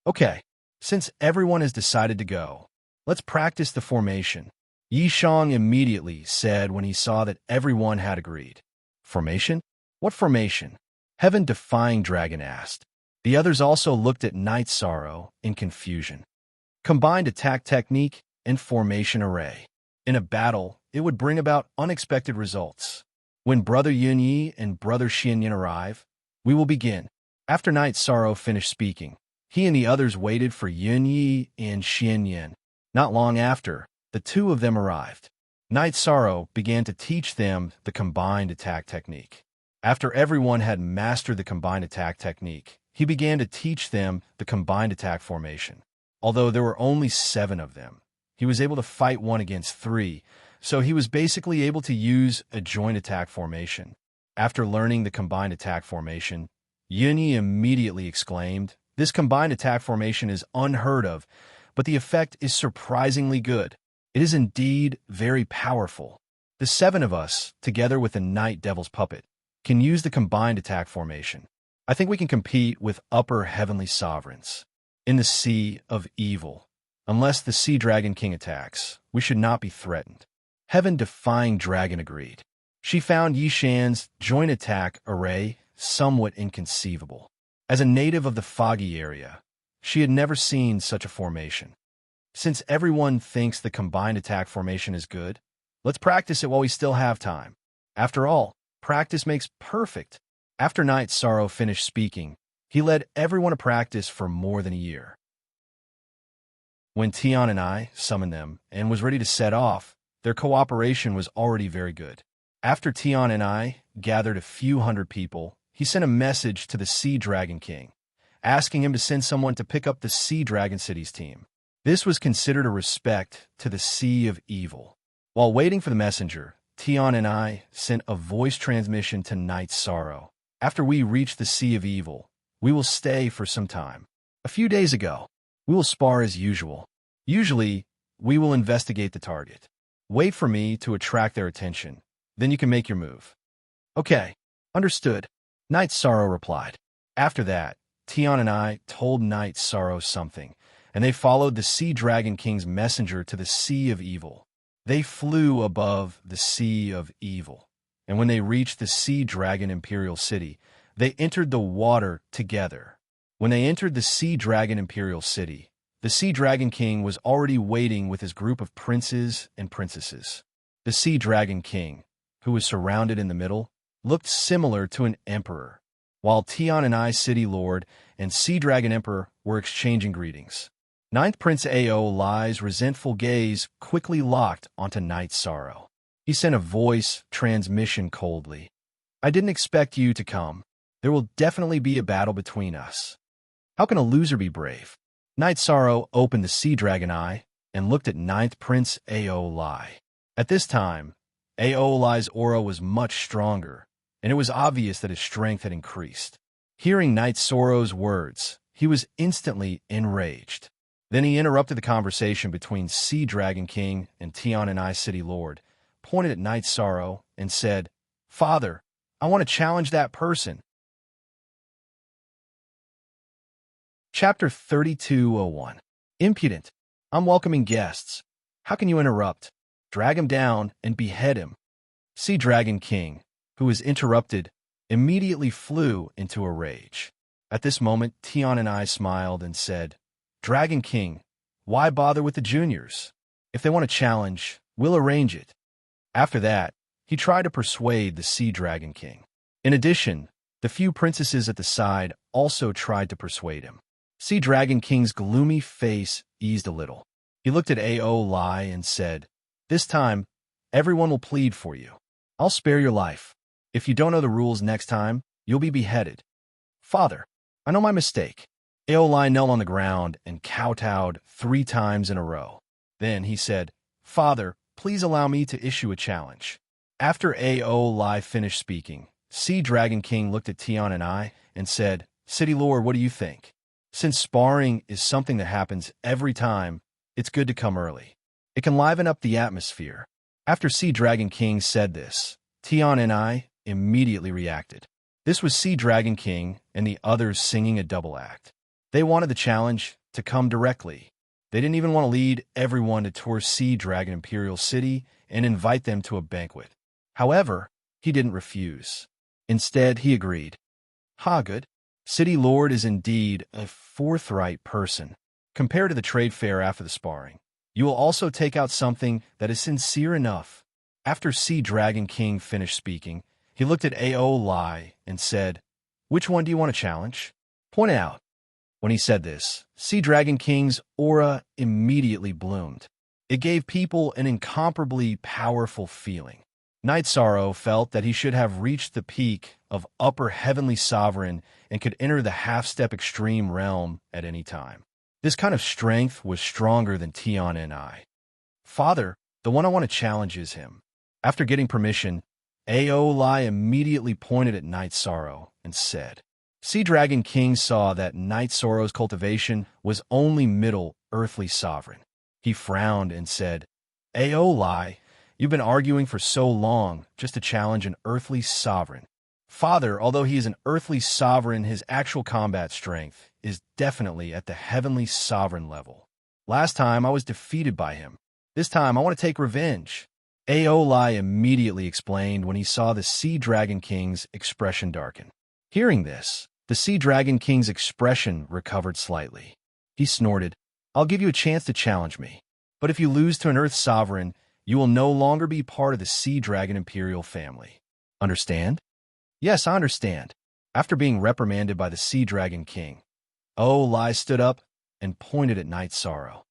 "Okay, since everyone has decided to go, let's practice the formation," Yishang immediately said when he saw that everyone had agreed. "Formation? What formation?" Heaven-Defying Dragon asked. The others also looked at Night Sorrow in confusion. "Combined attack technique and formation array. In a battle, it would bring about unexpected results. When Brother Yunyi and Brother Xianyan arrive, we will begin." After Night Sorrow finished speaking, he and the others waited for Yunyi and Xianyan. Not long after, the two of them arrived. Night Sorrow began to teach them the combined attack technique. After everyone had mastered the combined attack technique, he began to teach them the combined attack formation. Although there were only 7 of them, he was able to fight 1 against 3, so he was basically able to use a joint attack formation. After learning the combined attack formation, Yunyi immediately exclaimed, "This combined attack formation is unheard of, but the effect is surprisingly good. It is indeed very powerful. The 7 of us, together with the Night Devil's puppet, can use the combined attack formation. I think we can compete with upper heavenly sovereigns. In the Sea of Evil, unless the Sea Dragon King attacks, we should not be threatened." Heaven-Defying Dragon agreed. She found Yishan's joint attack array somewhat inconceivable. As a native of the Foggy area, she had never seen such a formation. Since everyone thinks the combined attack formation is good, let's practice it while we still have time. After all, practice makes perfect. After Night Sorrow finished speaking, he led everyone to practice for more than a year. When Tian and I summoned them and was ready to set off, their cooperation was already very good. After Tian and I gathered a few hundred people, he sent a message to the Sea Dragon King, asking him to send someone to pick up the Sea Dragon City's team. This was considered a respect to the Sea of Evil. While waiting for the messenger, Tian and I sent a voice transmission to Night Sorrow. After we reach the Sea of Evil, we will stay for some time. A few days ago, we will spar as usual. Usually, we will investigate the target. Wait for me to attract their attention. Then you can make your move. Okay, understood, Knight Sorrow replied. After that, Tion and I told Knight Sorrow something, and they followed the Sea Dragon King's messenger to the Sea of Evil. They flew above the Sea of Evil, and when they reached the Sea Dragon Imperial City, they entered the water together. When they entered the Sea Dragon Imperial City, the Sea Dragon King was already waiting with his group of princes and princesses. The Sea Dragon King, who was surrounded in the middle, looked similar to an emperor, while Tion and I, City Lord, and Sea Dragon Emperor were exchanging greetings. Ninth Prince Ao Lai's resentful gaze quickly locked onto Knight Sorrow. He sent a voice transmission coldly. I didn't expect you to come. There will definitely be a battle between us. How can a loser be brave? Knight Sorrow opened the Sea Dragon Eye and looked at Ninth Prince Ao Lai. At this time, Ao Lai's aura was much stronger, and it was obvious that his strength had increased. Hearing Knight Sorrow's words, he was instantly enraged. Then he interrupted the conversation between Sea Dragon King and Tion and I, City Lord, pointed at Knight Sorrow, and said, Father, I want to challenge that person. Chapter 3201. Impudent. I'm welcoming guests. How can you interrupt? Drag him down and behead him. Sea Dragon King, who was interrupted, immediately flew into a rage. At this moment, Tion and I smiled and said, Dragon King, why bother with the juniors? If they want a challenge, we'll arrange it. After that, he tried to persuade the Sea Dragon King. In addition, the few princesses at the side also tried to persuade him. Sea Dragon King's gloomy face eased a little. He looked at Ao Lai and said, This time, everyone will plead for you. I'll spare your life. If you don't know the rules next time, you'll be beheaded. Father, I know my mistake. Ao Lai knelt on the ground and kowtowed 3 times in a row. Then he said, Father, please allow me to issue a challenge. After Ao Lai finished speaking, Sea Dragon King looked at Tion and I and said, City Lord, what do you think? Since sparring is something that happens every time, it's good to come early. It can liven up the atmosphere. After Sea Dragon King said this, Tion and I immediately reacted. This was Sea Dragon King and the others singing a double act. They wanted the challenge to come directly. They didn't even want to lead everyone to tour Sea Dragon Imperial City and invite them to a banquet. However, he didn't refuse. Instead, he agreed. Ha, good. City Lord is indeed a forthright person. Compared to the trade fair after the sparring, you will also take out something that is sincere enough. After Sea Dragon King finished speaking, he looked at Ao Lai and said, Which one do you want to challenge? Point it out. When he said this, Sea Dragon King's aura immediately bloomed. It gave people an incomparably powerful feeling. Knight Sorrow felt that he should have reached the peak of Upper Heavenly Sovereign and could enter the half-step extreme realm at any time. This kind of strength was stronger than Tion and I. Father, the one I want to challenge is him. After getting permission, Ao Lai immediately pointed at Knight Sorrow and said, Sea Dragon King saw that Knight Sorrow's cultivation was only middle earthly sovereign. He frowned and said, Ao Lai, you've been arguing for so long just to challenge an earthly sovereign. Father, although he is an earthly sovereign, his actual combat strength is definitely at the heavenly sovereign level. Last time I was defeated by him. This time I want to take revenge. Ao Lai immediately explained when he saw the Sea Dragon King's expression darken. Hearing this, the Sea Dragon King's expression recovered slightly. He snorted, I'll give you a chance to challenge me. But if you lose to an Earth Sovereign, you will no longer be part of the Sea Dragon Imperial family. Understand? Yes, I understand. After being reprimanded by the Sea Dragon King, Ao Lai stood up and pointed at Knight Sorrow.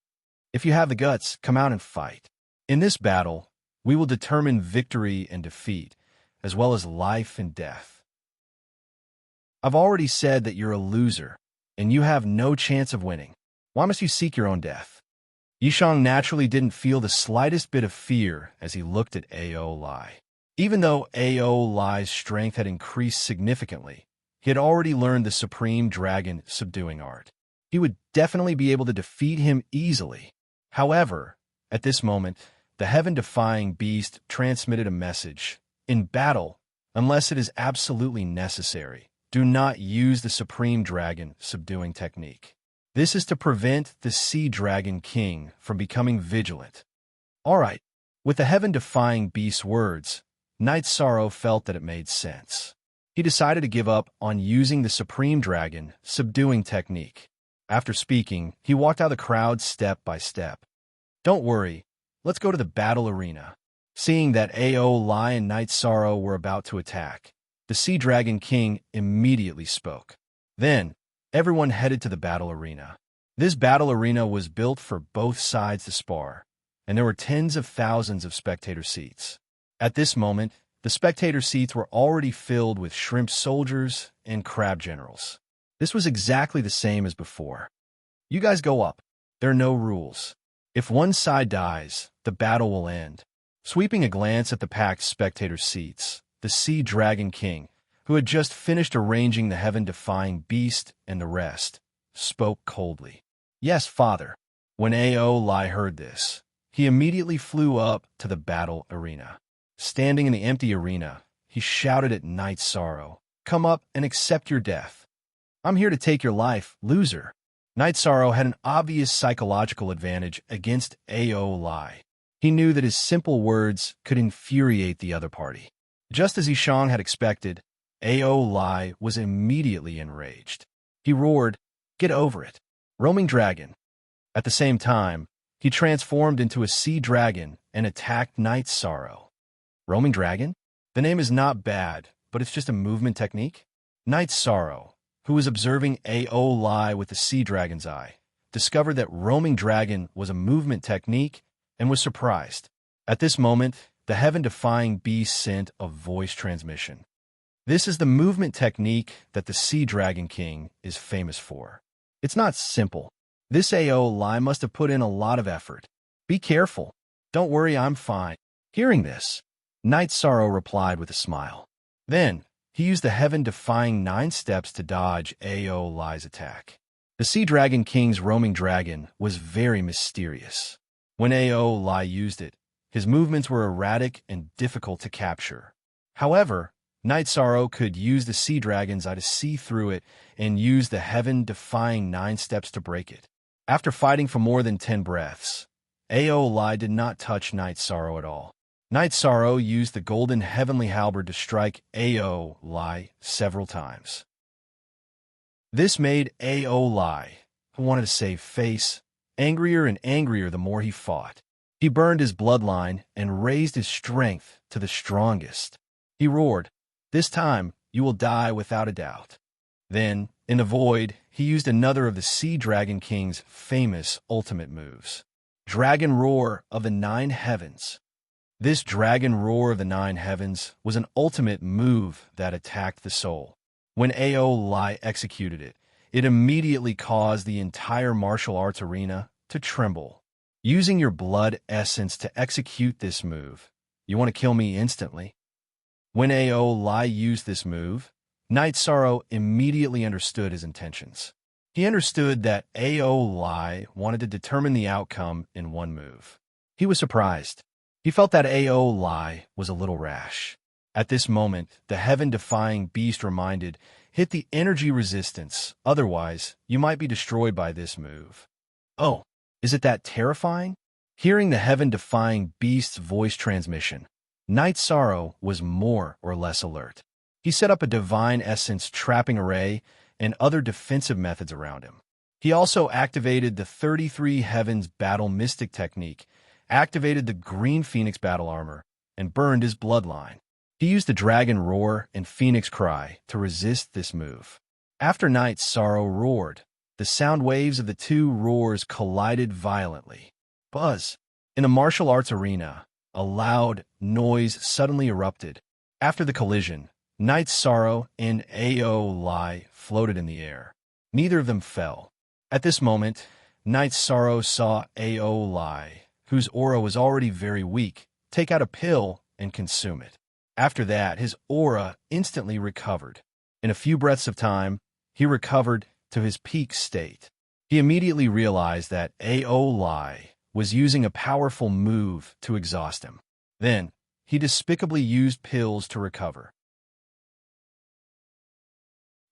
If you have the guts, come out and fight. In this battle, we will determine victory and defeat, as well as life and death. I've already said that you're a loser, and you have no chance of winning. Why must you seek your own death? Yishang naturally didn't feel the slightest bit of fear as he looked at Ao Lai. Even though Aolai's strength had increased significantly, he had already learned the supreme dragon subduing art. He would definitely be able to defeat him easily. However, at this moment, the heaven-defying beast transmitted a message. In battle, unless it is absolutely necessary, do not use the supreme dragon subduing technique. This is to prevent the Sea Dragon King from becoming vigilant. Alright, with the heaven-defying beast's words, Knight Sorrow felt that it made sense. He decided to give up on using the supreme dragon subduing technique. After speaking, he walked out of the crowd step by step. Don't worry, let's go to the battle arena. Seeing that Aolai and Knight Sorrow were about to attack, the Sea Dragon King immediately spoke. Then, everyone headed to the battle arena. This battle arena was built for both sides to spar, and there were tens of thousands of spectator seats. At this moment, the spectator seats were already filled with shrimp soldiers and crab generals. This was exactly the same as before. You guys go up. There are no rules. If one side dies, the battle will end. Sweeping a glance at the packed spectator seats, the Sea Dragon King, who had just finished arranging the heaven-defying beast and the rest, spoke coldly. Yes, father. When Aolai heard this, he immediately flew up to the battle arena. Standing in the empty arena, he shouted at Knight Sorrow, "Come up and accept your death. I'm here to take your life, loser." Knight Sorrow had an obvious psychological advantage against Aolai. He knew that his simple words could infuriate the other party. Just as Yishang had expected, Aolai was immediately enraged. He roared, "Get over it, roaming dragon." At the same time, he transformed into a sea dragon and attacked Knight Sorrow. Roaming dragon? The name is not bad, but it's just a movement technique? Knight Sorrow, who was observing Aolai with the sea dragon's eye, discovered that roaming dragon was a movement technique and was surprised. At this moment, the heaven-defying beast sent a voice transmission. This is the movement technique that the Sea Dragon King is famous for. It's not simple. This Aolai must have put in a lot of effort. Be careful. Don't worry, I'm fine. Hearing this, Knight Sorrow replied with a smile. Then, he used the heaven-defying 9 steps to dodge Aolai's attack. The Sea Dragon King's roaming dragon was very mysterious. When Aolai used it, his movements were erratic and difficult to capture. However, Knight Sorrow could use the Sea Dragon's eye to see through it and use the heaven-defying 9 steps to break it. After fighting for more than 10 breaths, Aolai did not touch Knight Sorrow at all. Knight Sorrow used the golden heavenly halberd to strike Aolai several times. This made Aolai, who wanted to save face, angrier and angrier the more he fought. He burned his bloodline and raised his strength to the strongest. He roared, "This time, you will die without a doubt." Then, in the void, he used another of the Sea Dragon King's famous ultimate moves, Dragon Roar of the 9 Heavens. This Dragon Roar of the 9 Heavens was an ultimate move that attacked the soul. When Aolai executed it, it immediately caused the entire martial arts arena to tremble. Using your blood essence to execute this move, you want to kill me instantly? When Aolai used this move, Knight Sorrow immediately understood his intentions. He understood that Aolai wanted to determine the outcome in one move. He was surprised. He felt that Aolai was a little rash. At this moment, the heaven-defying beast reminded, "Hit the energy resistance, otherwise you might be destroyed by this move." Oh, is it that terrifying? Hearing the heaven-defying beast's voice transmission, Knight Sorrow was more or less alert. He set up a divine essence trapping array and other defensive methods around him. He also activated the 33 Heavens Battle Mystic technique, activated the Green Phoenix battle armor, and burned his bloodline. He used the Dragon Roar and Phoenix Cry to resist this move. After Knight Sorrow roared, the sound waves of the 2 roars collided violently. Buzz! In a martial arts arena, a loud noise suddenly erupted. After the collision, Knight Sorrow and Aolai floated in the air. Neither of them fell. At this moment, Knight Sorrow saw Aolai, whose aura was already very weak, take out a pill and consume it. After that, his aura instantly recovered. In a few breaths of time, he recovered to his peak state. He immediately realized that Aolai was using a powerful move to exhaust him. Then, he despicably used pills to recover.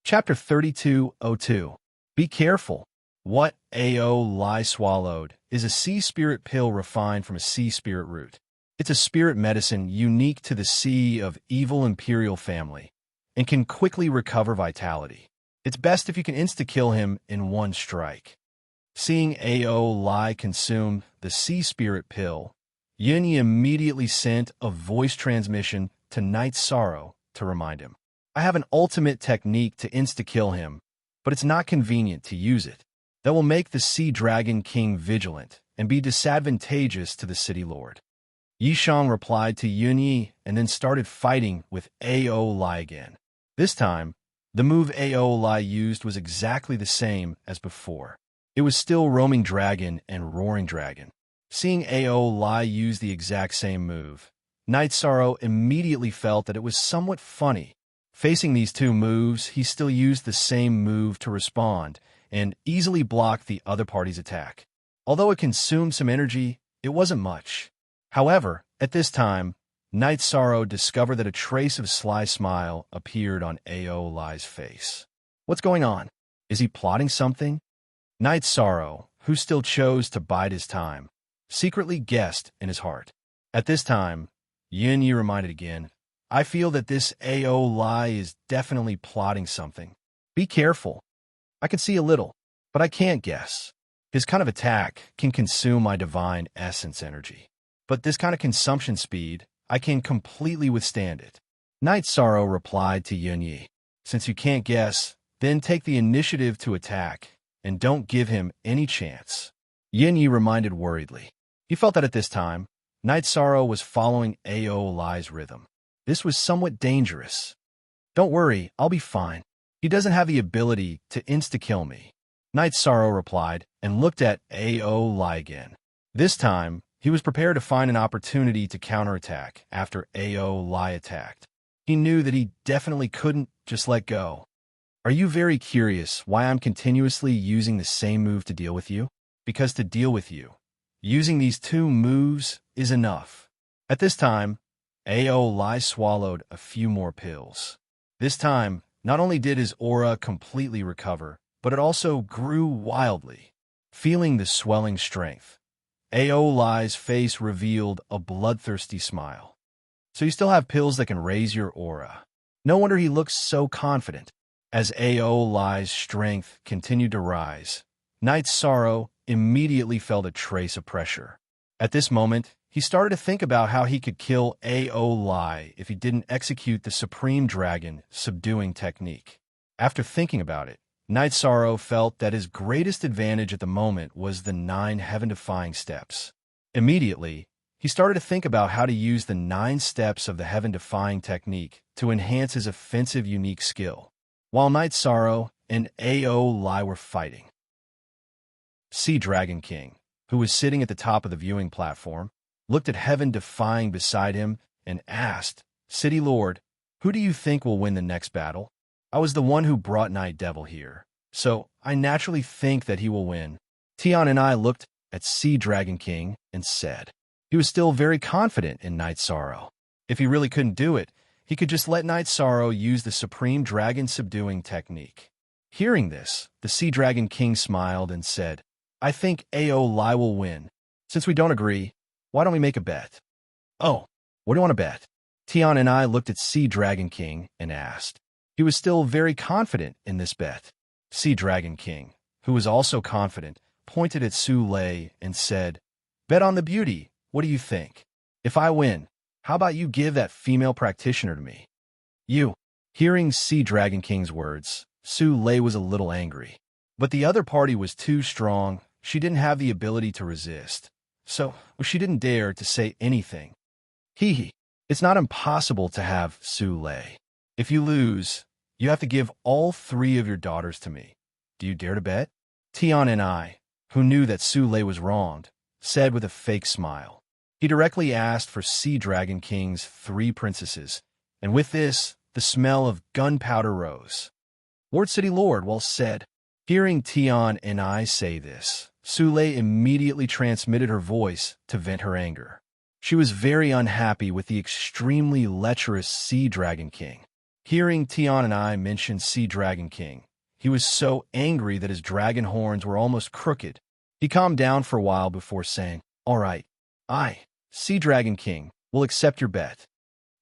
Chapter 3202. Be careful. What Aolai swallowed is a sea spirit pill refined from a sea spirit root. It's a spirit medicine unique to the Sea of Evil Imperial family and can quickly recover vitality. It's best if you can insta-kill him in one strike. Seeing Aolai consume the sea spirit pill, Yunyi immediately sent a voice transmission to Night Sorrow to remind him. I have an ultimate technique to insta-kill him, but it's not convenient to use it. That will make the Sea Dragon King vigilant and be disadvantageous to the City Lord. Yishang replied to Yunyi and then started fighting with Aolai again. This time, the move Aolai used was exactly the same as before. It was still Roaming Dragon and Roaring Dragon. Seeing Aolai use the exact same move, Night Sorrow immediately felt that it was somewhat funny. Facing these two moves, he still used the same move to respond and easily blocked the other party's attack. Although it consumed some energy, it wasn't much. However, at this time, Night Sorrow discovered that a trace of sly smile appeared on Aolai's face. What's going on? Is he plotting something? Night Sorrow, who still chose to bide his time, secretly guessed in his heart. At this time, Yunyi reminded again, I feel that this Aolai is definitely plotting something. Be careful. I can see a little, but I can't guess. His kind of attack can consume my divine essence energy. But this kind of consumption speed, I can completely withstand it. Night Sorrow replied to Yunyi, since you can't guess, then take the initiative to attack, and don't give him any chance. Yunyi reminded worriedly. He felt that at this time, Night Sorrow was following Aolai's rhythm. This was somewhat dangerous. Don't worry, I'll be fine. He doesn't have the ability to insta-kill me. Night Sorrow replied and looked at Aolai again. This time, he was prepared to find an opportunity to counterattack after Aolai attacked. He knew that he definitely couldn't just let go. Are you very curious why I'm continuously using the same move to deal with you? Because to deal with you, using these two moves is enough. At this time, Aolai swallowed a few more pills. This time, not only did his aura completely recover, but it also grew wildly. Feeling the swelling strength, Aolai's face revealed a bloodthirsty smile. So you still have pills that can raise your aura. No wonder he looks so confident. As Aolai's strength continued to rise, Night Sorrow immediately felt a trace of pressure. At this moment, he started to think about how he could kill Aolai if he didn't execute the Supreme Dragon subduing technique. After thinking about it, Night Sorrow felt that his greatest advantage at the moment was the 9 heaven-defying steps. Immediately, he started to think about how to use the 9 steps of the heaven-defying technique to enhance his offensive unique skill. While Night Sorrow and Aolai were fighting, Sea Dragon King, who was sitting at the top of the viewing platform, looked at Heaven Defying beside him and asked, City Lord, who do you think will win the next battle? I was the one who brought Night Devil here, so I naturally think that he will win. Tian and I looked at Sea Dragon King and said, he was still very confident in Night Sorrow. If he really couldn't do it, he could just let Night Sorrow use the Supreme Dragon subduing technique. Hearing this, the Sea Dragon King smiled and said, I think Aolai will win. Since we don't agree, why don't we make a bet? Oh, what do you want to bet? Tian and I looked at Sea Dragon King and asked. He was still very confident in this bet. Sea Dragon King, who was also confident, pointed at Su Lei and said, Bet on the beauty, what do you think? If I win, how about you give that female practitioner to me? You. Hearing Sea Dragon King's words, Su Lei was a little angry. But the other party was too strong, she didn't have the ability to resist. So she didn't dare to say anything. Hee. It's not impossible to have Su Lei. If you lose, you have to give all 3 of your daughters to me. Do you dare to bet? Tian and I, who knew that Su Lei was wronged, said with a fake smile. He directly asked for Sea Dragon King's 3 princesses and with this, the smell of gunpowder rose. Ward City Lord, well said. Hearing Tian and I say this, Sule immediately transmitted her voice to vent her anger. She was very unhappy with the extremely lecherous Sea Dragon King. Hearing Tian and I mention Sea Dragon King, he was so angry that his dragon horns were almost crooked. He calmed down for a while before saying, "All right, I, Sea Dragon King, will accept your bet."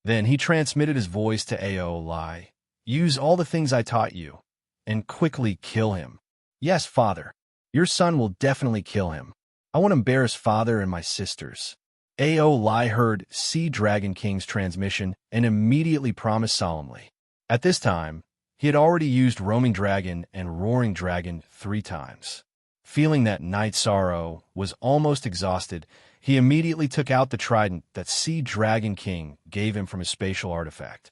Then he transmitted his voice to Ao Lai. "Use all the things I taught you, and quickly kill him." "Yes, father. Your son will definitely kill him. I won't embarrass father and my sisters." Ao Lai heard Sea Dragon King's transmission and immediately promised solemnly. At this time, he had already used Roaming Dragon and Roaring Dragon 3 times. Feeling that Night Sorrow was almost exhausted, he immediately took out the trident that Sea Dragon King gave him from his spatial artifact.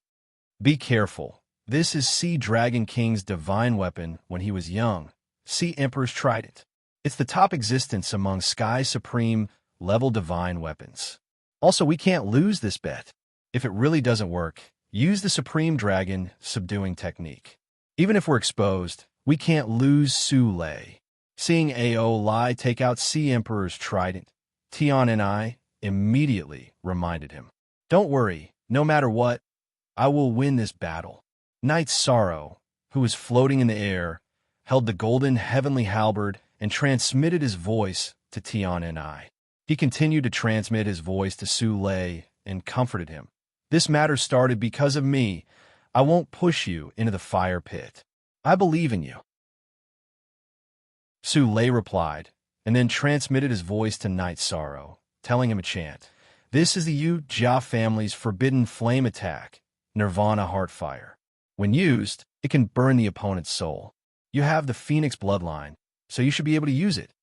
Be careful. This is Sea Dragon King's divine weapon when he was young, Sea Emperor's Trident. It's the top existence among Sky Supreme level divine weapons. Also, we can't lose this bet. If it really doesn't work, use the Supreme Dragon subduing technique. Even if we're exposed, we can't lose Sule. Seeing Ao Lai take out Sea Emperor's Trident, Tian and I immediately reminded him, "Don't worry, no matter what, I will win this battle." Night Sorrow, who was floating in the air, held the golden heavenly halberd and transmitted his voice to Tian and I. He continued to transmit his voice to Sule and comforted him. "This matter started because of me. I won't push you into the fire pit. I believe in you." Sule replied, and then transmitted his voice to Night Sorrow, telling him a chant. "This is the Yu Jia family's forbidden flame attack, Nirvana Heartfire. When used, it can burn the opponent's soul. You have the Phoenix bloodline, so you should be able to use it."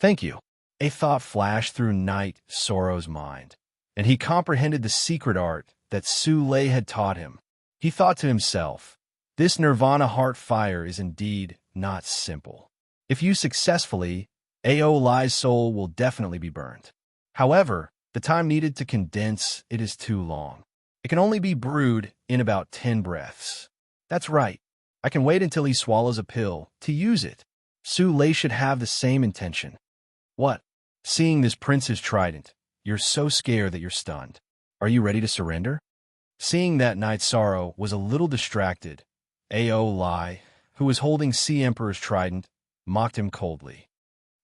"Thank you." A thought flashed through Night Sorrow's mind, and he comprehended the secret art that Sule had taught him. He thought to himself, "This Nirvana Heartfire is indeed not simple. If used successfully, Ao Lai's soul will definitely be burned. However, the time needed to condense it is too long. It can only be brewed in about 10 breaths. That's right. I can wait until he swallows a pill to use it." Sule should have the same intention. "What? Seeing this prince's trident, you're so scared that you're stunned. Are you ready to surrender?" Seeing that Night Sorrow was a little distracted, Ao Lai, who was holding Sea Emperor's trident, mocked him coldly.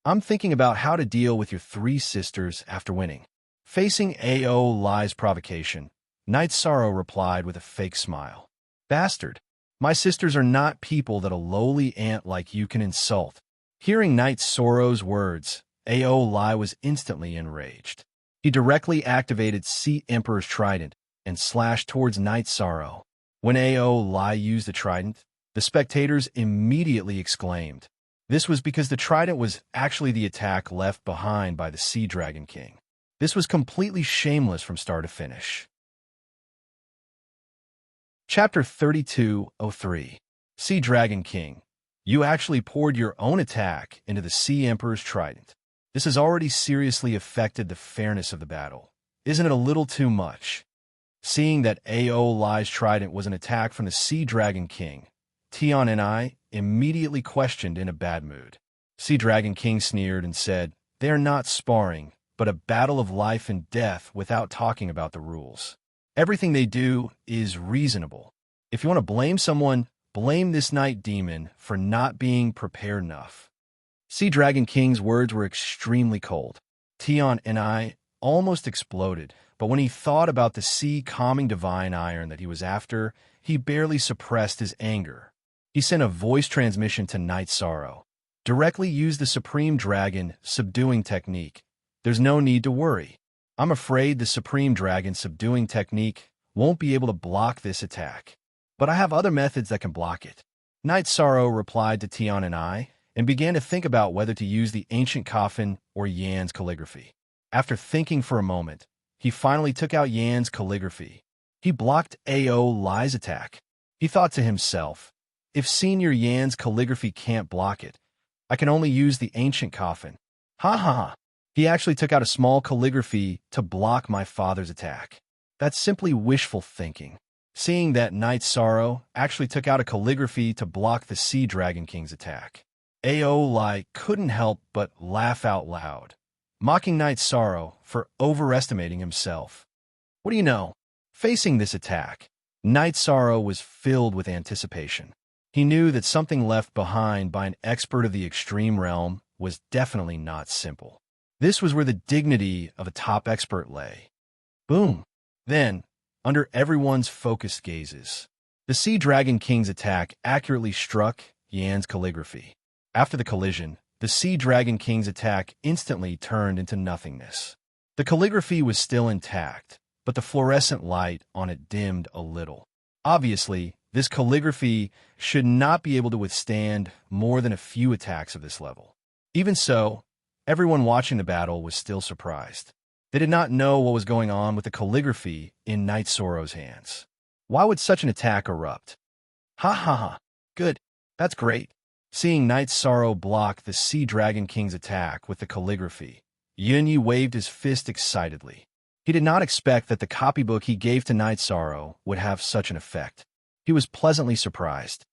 "I'm thinking about how to deal with your 3 sisters after winning." Facing Ao Lai's provocation, Night Sorrow replied with a fake smile. "Bastard, my sisters are not people that a lowly ant like you can insult." Hearing Night Sorrow's words, Ao Lai was instantly enraged. He directly activated Sea Emperor's trident and slashed towards Night Sorrow. When Ao Lai used the trident, the spectators immediately exclaimed. This was because the trident was actually the attack left behind by the Sea Dragon King. This was completely shameless from start to finish. Chapter 3203. Sea Dragon King. You actually poured your own attack into the Sea Emperor's trident. This has already seriously affected the fairness of the battle. Isn't it a little too much? Seeing that Ao Lai's trident was an attack from the Sea Dragon King, Tian and I immediately questioned in a bad mood. Sea Dragon King sneered and said, "They are not sparring, but a battle of life and death without talking about the rules. Everything they do is reasonable. If you want to blame someone, blame this night demon for not being prepared enough." Sea Dragon King's words were extremely cold. Tian and I almost exploded, but when he thought about the sea calming divine iron that he was after, he barely suppressed his anger. He sent a voice transmission to Night Sorrow. "Directly use the Supreme Dragon subduing technique. There's no need to worry. I'm afraid the Supreme Dragon subduing technique won't be able to block this attack. But I have other methods that can block it." Night Sorrow replied to Tian and I, and began to think about whether to use the ancient coffin or Yan's calligraphy. After thinking for a moment, he finally took out Yan's calligraphy. He blocked Ao Lai's attack. He thought to himself, if Senior Yan's calligraphy can't block it, I can only use the ancient coffin. Ha ha ha. He actually took out a small calligraphy to block my father's attack. That's simply wishful thinking. Seeing that Night Sorrow actually took out a calligraphy to block the Sea Dragon King's attack, Aoi couldn't help but laugh out loud, mocking Night Sorrow for overestimating himself. What do you know? Facing this attack, Night Sorrow was filled with anticipation. He knew that something left behind by an expert of the extreme realm was definitely not simple. This was where the dignity of a top expert lay. Boom! Then, under everyone's focused gazes, the Sea Dragon King's attack accurately struck Yan's calligraphy. After the collision, the Sea Dragon King's attack instantly turned into nothingness. The calligraphy was still intact, but the fluorescent light on it dimmed a little. Obviously, this calligraphy should not be able to withstand more than a few attacks of this level. Even so, everyone watching the battle was still surprised. They did not know what was going on with the calligraphy in Night Sorrow's hands. Why would such an attack erupt? Ha ha ha. Good. That's great. Seeing Night Sorrow block the Sea Dragon King's attack with the calligraphy, Yunyi waved his fist excitedly. He did not expect that the copybook he gave to Night Sorrow would have such an effect. He was pleasantly surprised.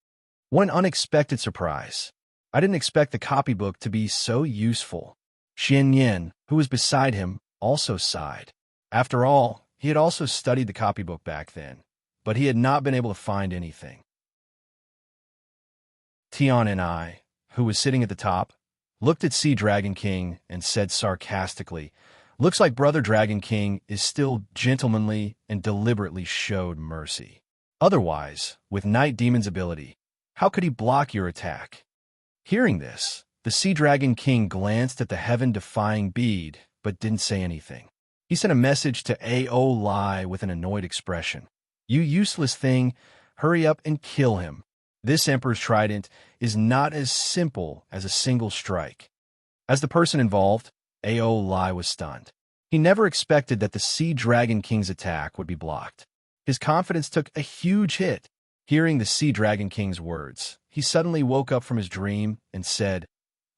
What an unexpected surprise. I didn't expect the copybook to be so useful. Xian Yin, who was beside him, also sighed. After all, he had also studied the copybook back then, but he had not been able to find anything. Tian and I, who was sitting at the top, looked at Sea Dragon King and said sarcastically, "Looks like Brother Dragon King is still gentlemanly and deliberately showed mercy. Otherwise, with Night Demon's ability, how could he block your attack?" Hearing this, the Sea Dragon King glanced at the heaven-defying bead, but didn't say anything. He sent a message to Aoi with an annoyed expression. "You useless thing, hurry up and kill him. This Emperor's Trident is not as simple as a single strike." As the person involved, Aoi was stunned. He never expected that the Sea Dragon King's attack would be blocked. His confidence took a huge hit. Hearing the Sea Dragon King's words, he suddenly woke up from his dream and said,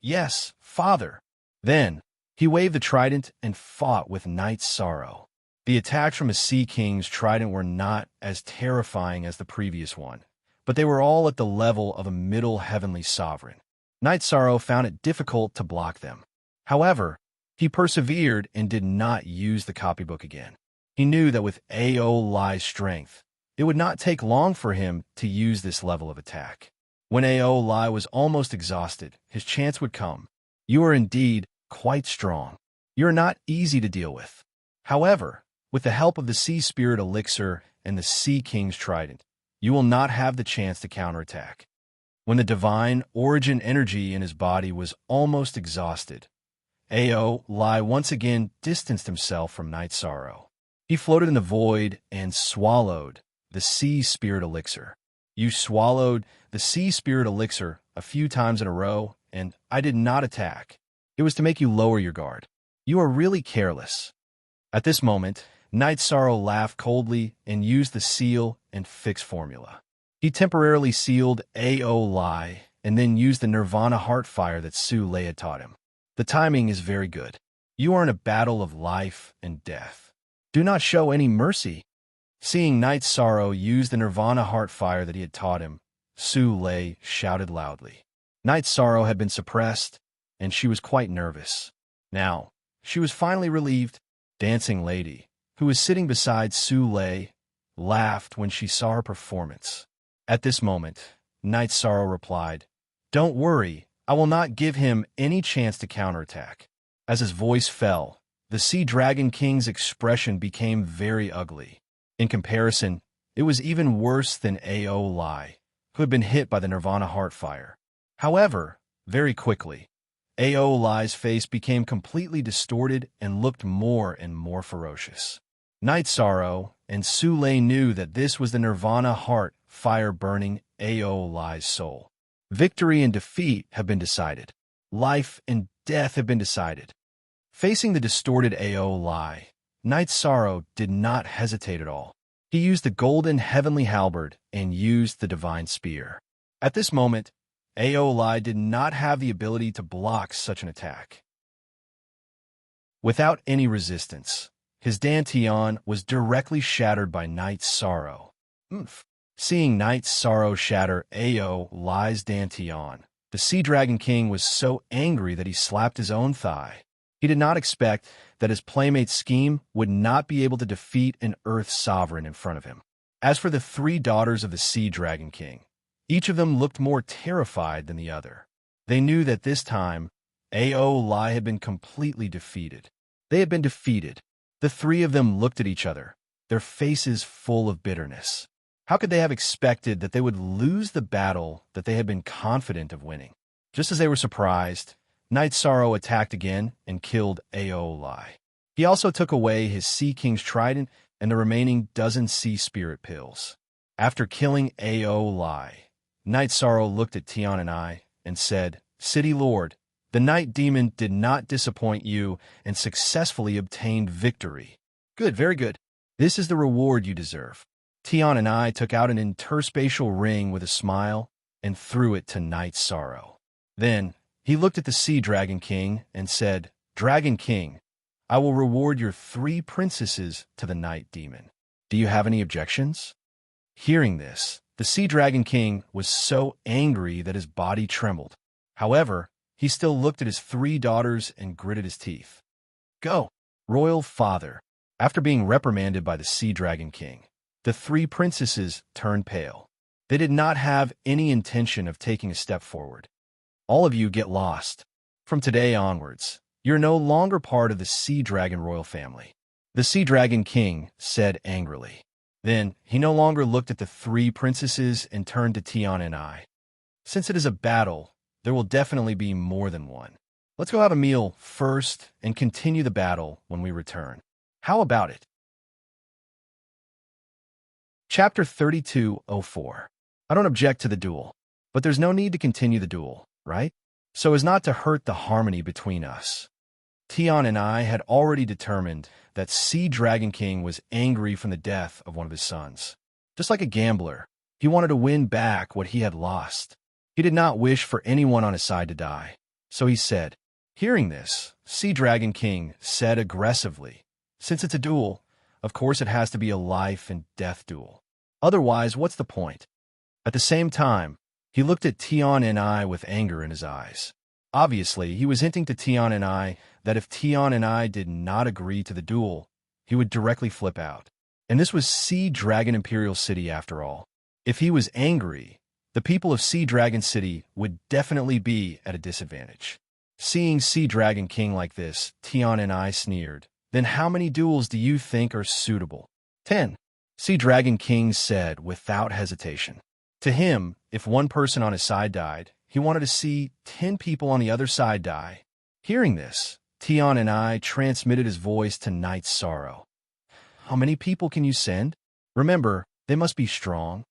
"Yes, father." Then, he waved the trident and fought with Night Sorrow. The attacks from a Sea King's trident were not as terrifying as the previous one, but they were all at the level of a middle heavenly sovereign. Night Sorrow found it difficult to block them. However, he persevered and did not use the copybook again. He knew that with Aoi's strength, it would not take long for him to use this level of attack. When Aoi was almost exhausted, his chance would come. "You are indeed quite strong. You are not easy to deal with. However, with the help of the Sea Spirit Elixir and the Sea King's Trident, you will not have the chance to counterattack." When the divine origin energy in his body was almost exhausted, Aoi once again distanced himself from Night Sorrow. He floated in the void and swallowed the Sea Spirit Elixir. "You swallowed the Sea Spirit Elixir a few times in a row, and I did not attack. It was to make you lower your guard. You are really careless." At this moment, Night Sorrow laughed coldly and used the seal and fix formula. He temporarily sealed Aoi and then used the Nirvana Heartfire that Su Lei had taught him. The timing is very good. You are in a battle of life and death. Do not show any mercy. Seeing Night Sorrow use the Nirvana Heartfire that he had taught him, Su Lei shouted loudly. Night Sorrow had been suppressed, and she was quite nervous. Now, she was finally relieved. Dancing Lady, who was sitting beside Su Lei, laughed when she saw her performance. At this moment, Night Sorrow replied, "Don't worry, I will not give him any chance to counterattack." As his voice fell, the Sea Dragon King's expression became very ugly. In comparison, it was even worse than Aoi, who had been hit by the Nirvana Heartfire. However, very quickly, Aoi's face became completely distorted and looked more and more ferocious. Night Sorrow and Su Lei knew that this was the Nirvana Heart fire burning Aoi's soul. Victory and defeat have been decided. Life and death have been decided. Facing the distorted Aoi, Night Sorrow did not hesitate at all. He used the golden heavenly halberd and used the divine spear. At this moment, Aoi did not have the ability to block such an attack. Without any resistance, his dantian was directly shattered by Night Sorrow. Oomph. Seeing Night Sorrow shatter Ao Li's Dantian, the Sea Dragon King was so angry that he slapped his own thigh. He did not expect that his playmate's scheme would not be able to defeat an Earth sovereign in front of him. As for the three daughters of the Sea Dragon King, each of them looked more terrified than the other. They knew that this time, Ao Li had been completely defeated. They had been defeated. The three of them looked at each other, their faces full of bitterness. How could they have expected that they would lose the battle that they had been confident of winning? Just as they were surprised, Night Sorrow attacked again and killed Ao Li. He also took away his Sea King's trident and the remaining dozen Sea Spirit pills. After killing Ao Li, Night Sorrow looked at Tian and I and said, "City Lord, the Night Demon did not disappoint you and successfully obtained victory. Good, very good. This is the reward you deserve." Tian and I took out an interspatial ring with a smile and threw it to Night Sorrow. Then he looked at the Sea Dragon King and said, "Dragon King, I will reward your 3 princesses to the Night Demon. Do you have any objections?" Hearing this, the Sea Dragon King was so angry that his body trembled. However, he still looked at his 3 daughters and gritted his teeth. "Go, Royal Father." After being reprimanded by the Sea Dragon King, the 3 princesses turned pale. They did not have any intention of taking a step forward. "All of you get lost. From today onwards, you're no longer part of the Sea Dragon royal family," the Sea Dragon King said angrily. Then he no longer looked at the 3 princesses and turned to Tian and I. "Since it is a battle, there will definitely be more than one. Let's go have a meal first and continue the battle when we return. How about it?" Chapter 3204. I don't object to the duel, but there's no need to continue the duel, right? So as not to hurt the harmony between us. Tian and I had already determined that Sea Dragon King was angry from the death of one of his sons. Just like a gambler, he wanted to win back what he had lost. He did not wish for anyone on his side to die. So he said, hearing this, Sea Dragon King said aggressively, "Since it's a duel, of course it has to be a life and death duel. Otherwise, what's the point?" At the same time, he looked at Tian and I with anger in his eyes. Obviously, he was hinting to Tian and I that if Tian and I did not agree to the duel, he would directly flip out. And this was Sea Dragon Imperial City after all. If he was angry, the people of Sea Dragon City would definitely be at a disadvantage. Seeing Sea Dragon King like this, Tian and I sneered. "Then how many duels do you think are suitable?" 10. Sea Dragon King said without hesitation. To him, if one person on his side died, he wanted to see 10 people on the other side die. Hearing this, Tian and I transmitted his voice to Night Sorrow. "How many people can you send? Remember, they must be strong."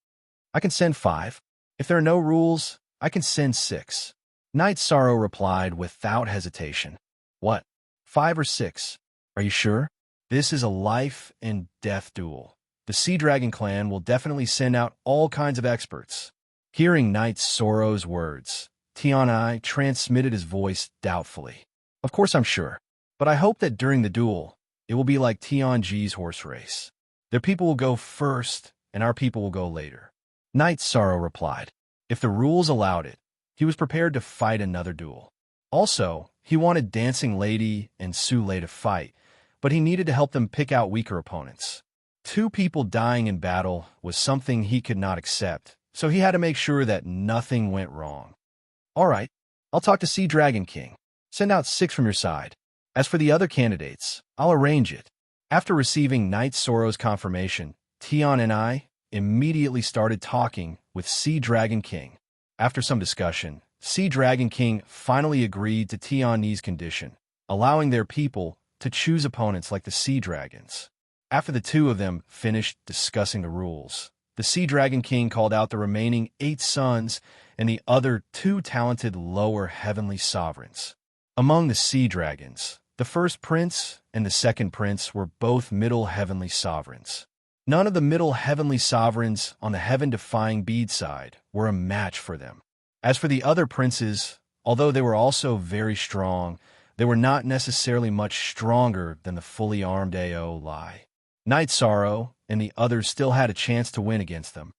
"I can send 5. If there are no rules, I can send 6. Night Sorrow replied without hesitation. "What? 5 or 6? Are you sure? This is a life and death duel. The Sea Dragon clan will definitely send out all kinds of experts." Hearing Night Sorrow's words, Tian and I transmitted his voice doubtfully. "Of course I'm sure, but I hope that during the duel, it will be like Tianji's horse race. Their people will go first, and our people will go later." Night Sorrow replied. If the rules allowed it, he was prepared to fight another duel. Also, he wanted Dancing Lady and Su Lei to fight, but he needed to help them pick out weaker opponents. 2 people dying in battle was something he could not accept, so he had to make sure that nothing went wrong. "All right, I'll talk to Sea Dragon King. Send out 6 from your side. As for the other candidates, I'll arrange it." After receiving Night Sorrow's confirmation, Tian and I immediately started talking with Sea Dragon King. After some discussion, Sea Dragon King finally agreed to Tian's condition, allowing their people to choose opponents like the Sea Dragons. After the 2 of them finished discussing the rules, the Sea Dragon King called out the remaining 8 sons and the other 2 talented lower heavenly sovereigns. Among the Sea Dragons, the first prince and the second prince were both middle heavenly sovereigns. None of the middle heavenly sovereigns on the heaven-defying bead side were a match for them. As for the other princes, although they were also very strong, they were not necessarily much stronger than the fully armed Ao Li. Night Sorrow and the others still had a chance to win against them.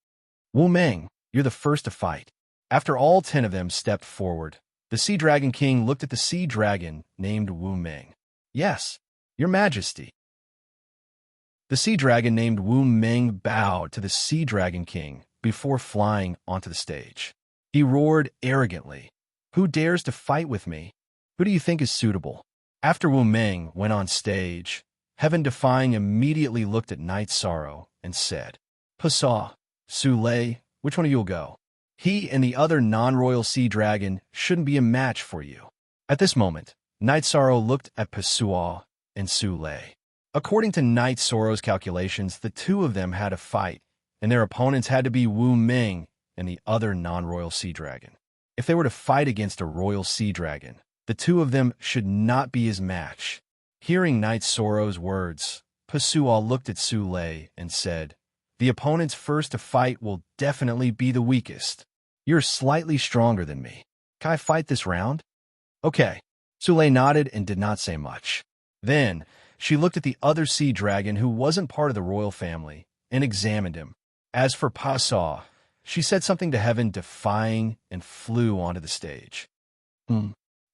Wu Meng, you're the first to fight. After all 10 of them stepped forward, the Sea Dragon King looked at the Sea Dragon named Wu Meng. Yes, Your Majesty. The Sea Dragon named Wu Meng bowed to the Sea Dragon King before flying onto the stage. He roared arrogantly, "Who dares to fight with me? Who do you think is suitable?" After Wu Meng went on stage, Heaven Defying immediately looked at Night Sorrow and said, "Pasaw, Su Lei, which one of you will go? He and the other non-royal sea dragon shouldn't be a match for you." At this moment, Night Sorrow looked at Pasua and Su Lei. According to Night Sorrow's calculations, the two of them had a fight, and their opponents had to be Wu Meng and the other non-royal sea dragon. If they were to fight against a royal sea dragon, the two of them should not be his match. Hearing Night Sorrow's words, Pasua looked at Su Lei and said, "The opponents first to fight will definitely be the weakest. You're slightly stronger than me. Can I fight this round?" "Okay." Su Lei nodded and did not say much. Then, she looked at the other sea dragon who wasn't part of the royal family and examined him. As for Pasua, she said something to Heaven Defying and flew onto the stage.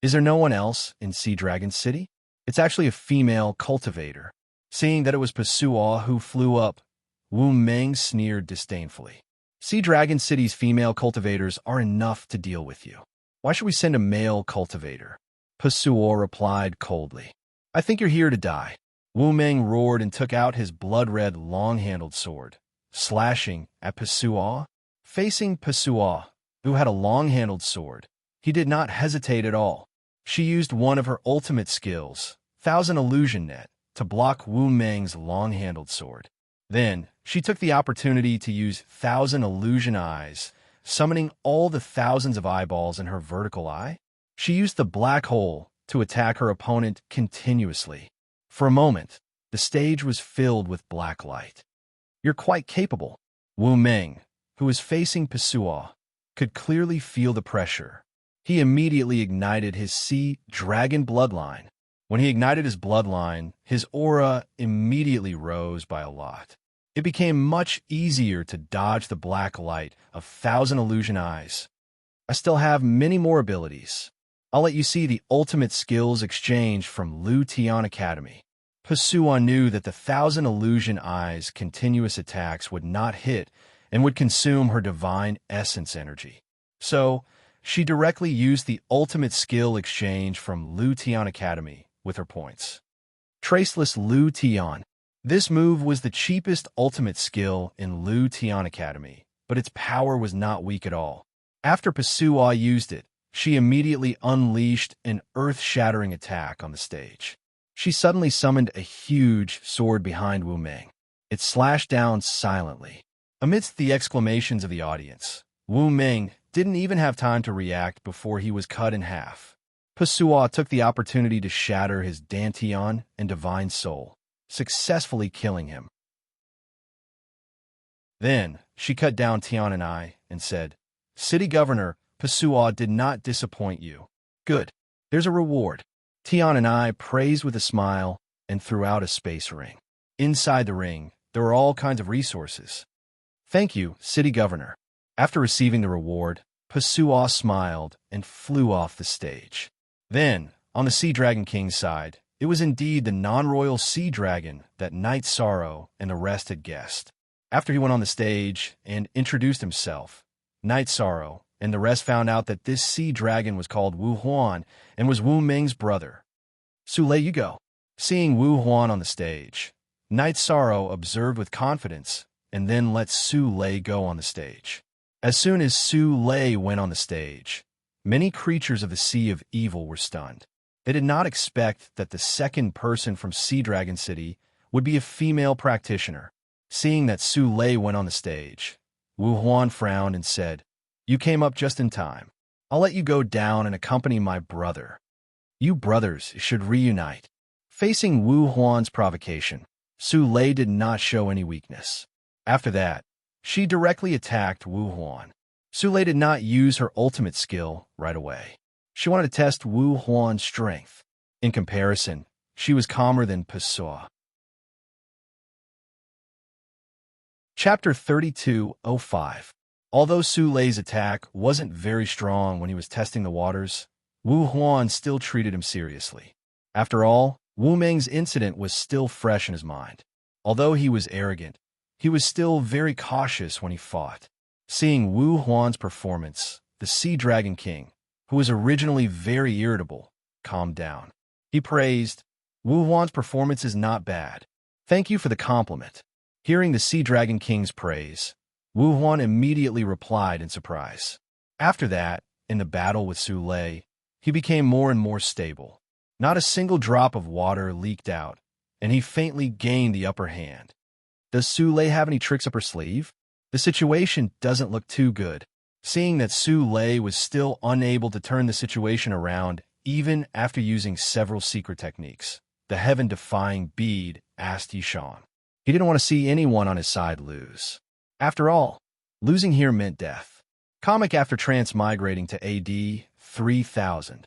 Is there no one else in Sea Dragon City? It's actually a female cultivator." Seeing that it was Pasua who flew up, Wu Meng sneered disdainfully. "Sea Dragon City's female cultivators are enough to deal with you. Why should we send a male cultivator?" Pasua replied coldly. "I think you're here to die." Wu Meng roared and took out his blood-red long-handled sword, slashing at Pasua. Facing Pasua, who had a long-handled sword, he did not hesitate at all. She used one of her ultimate skills, Thousand Illusion Net, to block Wu Meng's long-handled sword. Then, she took the opportunity to use Thousand Illusion Eyes, summoning all the thousands of eyeballs in her vertical eye. She used the black hole to attack her opponent continuously. For a moment, the stage was filled with black light. "You're quite capable." Wu Meng, who was facing Pasua, could clearly feel the pressure. He immediately ignited his Sea Dragon bloodline. When he ignited his bloodline, his aura immediately rose by a lot. It became much easier to dodge the black light of Thousand Illusion Eyes. "I still have many more abilities. I'll let you see the ultimate skills exchange from Lu Tian Academy." Pasua knew that the Thousand Illusion Eyes' continuous attacks would not hit and would consume her divine essence energy. So, she directly used the ultimate skill exchange from Lu Tian Academy with her points. Traceless Lu Tian. This move was the cheapest ultimate skill in Lu Tian Academy, but its power was not weak at all. After Pasua used it, she immediately unleashed an earth-shattering attack on the stage. She suddenly summoned a huge sword behind Wu Meng. It slashed down silently. Amidst the exclamations of the audience, Wu Meng didn't even have time to react before he was cut in half. Pasua took the opportunity to shatter his Dantian and Divine Soul, successfully killing him. Then, she cut down Tian and I and said, "City Governor, Pasua did not disappoint you. Good. There's a reward." Tian and I praised with a smile and threw out a space ring. Inside the ring, there were all kinds of resources. "Thank you, City Governor." After receiving the reward, Pasua smiled and flew off the stage. Then, on the Sea Dragon King's side, it was indeed the non-royal sea dragon that Night Sorrow and the rest had guessed. After he went on the stage and introduced himself, Night Sorrow and the rest found out that this sea dragon was called Wu Huan and was Wu Meng's brother. "Su Lei, you go." Seeing Wu Huan on the stage, Night Sorrow observed with confidence and then let Su Lei go on the stage. As soon as Su Lei went on the stage, many creatures of the Sea of Evil were stunned. They did not expect that the second person from Sea Dragon City would be a female practitioner. Seeing that Su Lei went on the stage, Wu Huan frowned and said, "You came up just in time. I'll let you go down and accompany my brother. You brothers should reunite." Facing Wu Huan's provocation, Su Lei did not show any weakness. After that, she directly attacked Wu Huan. Su Lei did not use her ultimate skill right away. She wanted to test Wu Huan's strength. In comparison, she was calmer than Pasua. Chapter 32:05. Although Su Lei's attack wasn't very strong when he was testing the waters, Wu Huan still treated him seriously. After all, Wu Meng's incident was still fresh in his mind. Although he was arrogant, he was still very cautious when he fought. Seeing Wu Huan's performance, the Sea Dragon King, who was originally very irritable, calmed down. He praised, "Wu Huan's performance is not bad. Thank you for the compliment." Hearing the Sea Dragon King's praise, Wu Huan immediately replied in surprise. After that, in the battle with Su Lei, he became more and more stable. Not a single drop of water leaked out, and he faintly gained the upper hand. Does Su Lei have any tricks up her sleeve? The situation doesn't look too good. Seeing that Su Lei was still unable to turn the situation around even after using several secret techniques, the heaven-defying bead asked Yishan. He didn't want to see anyone on his side lose. After all, losing here meant death. Comic after transmigrating to AD 3000.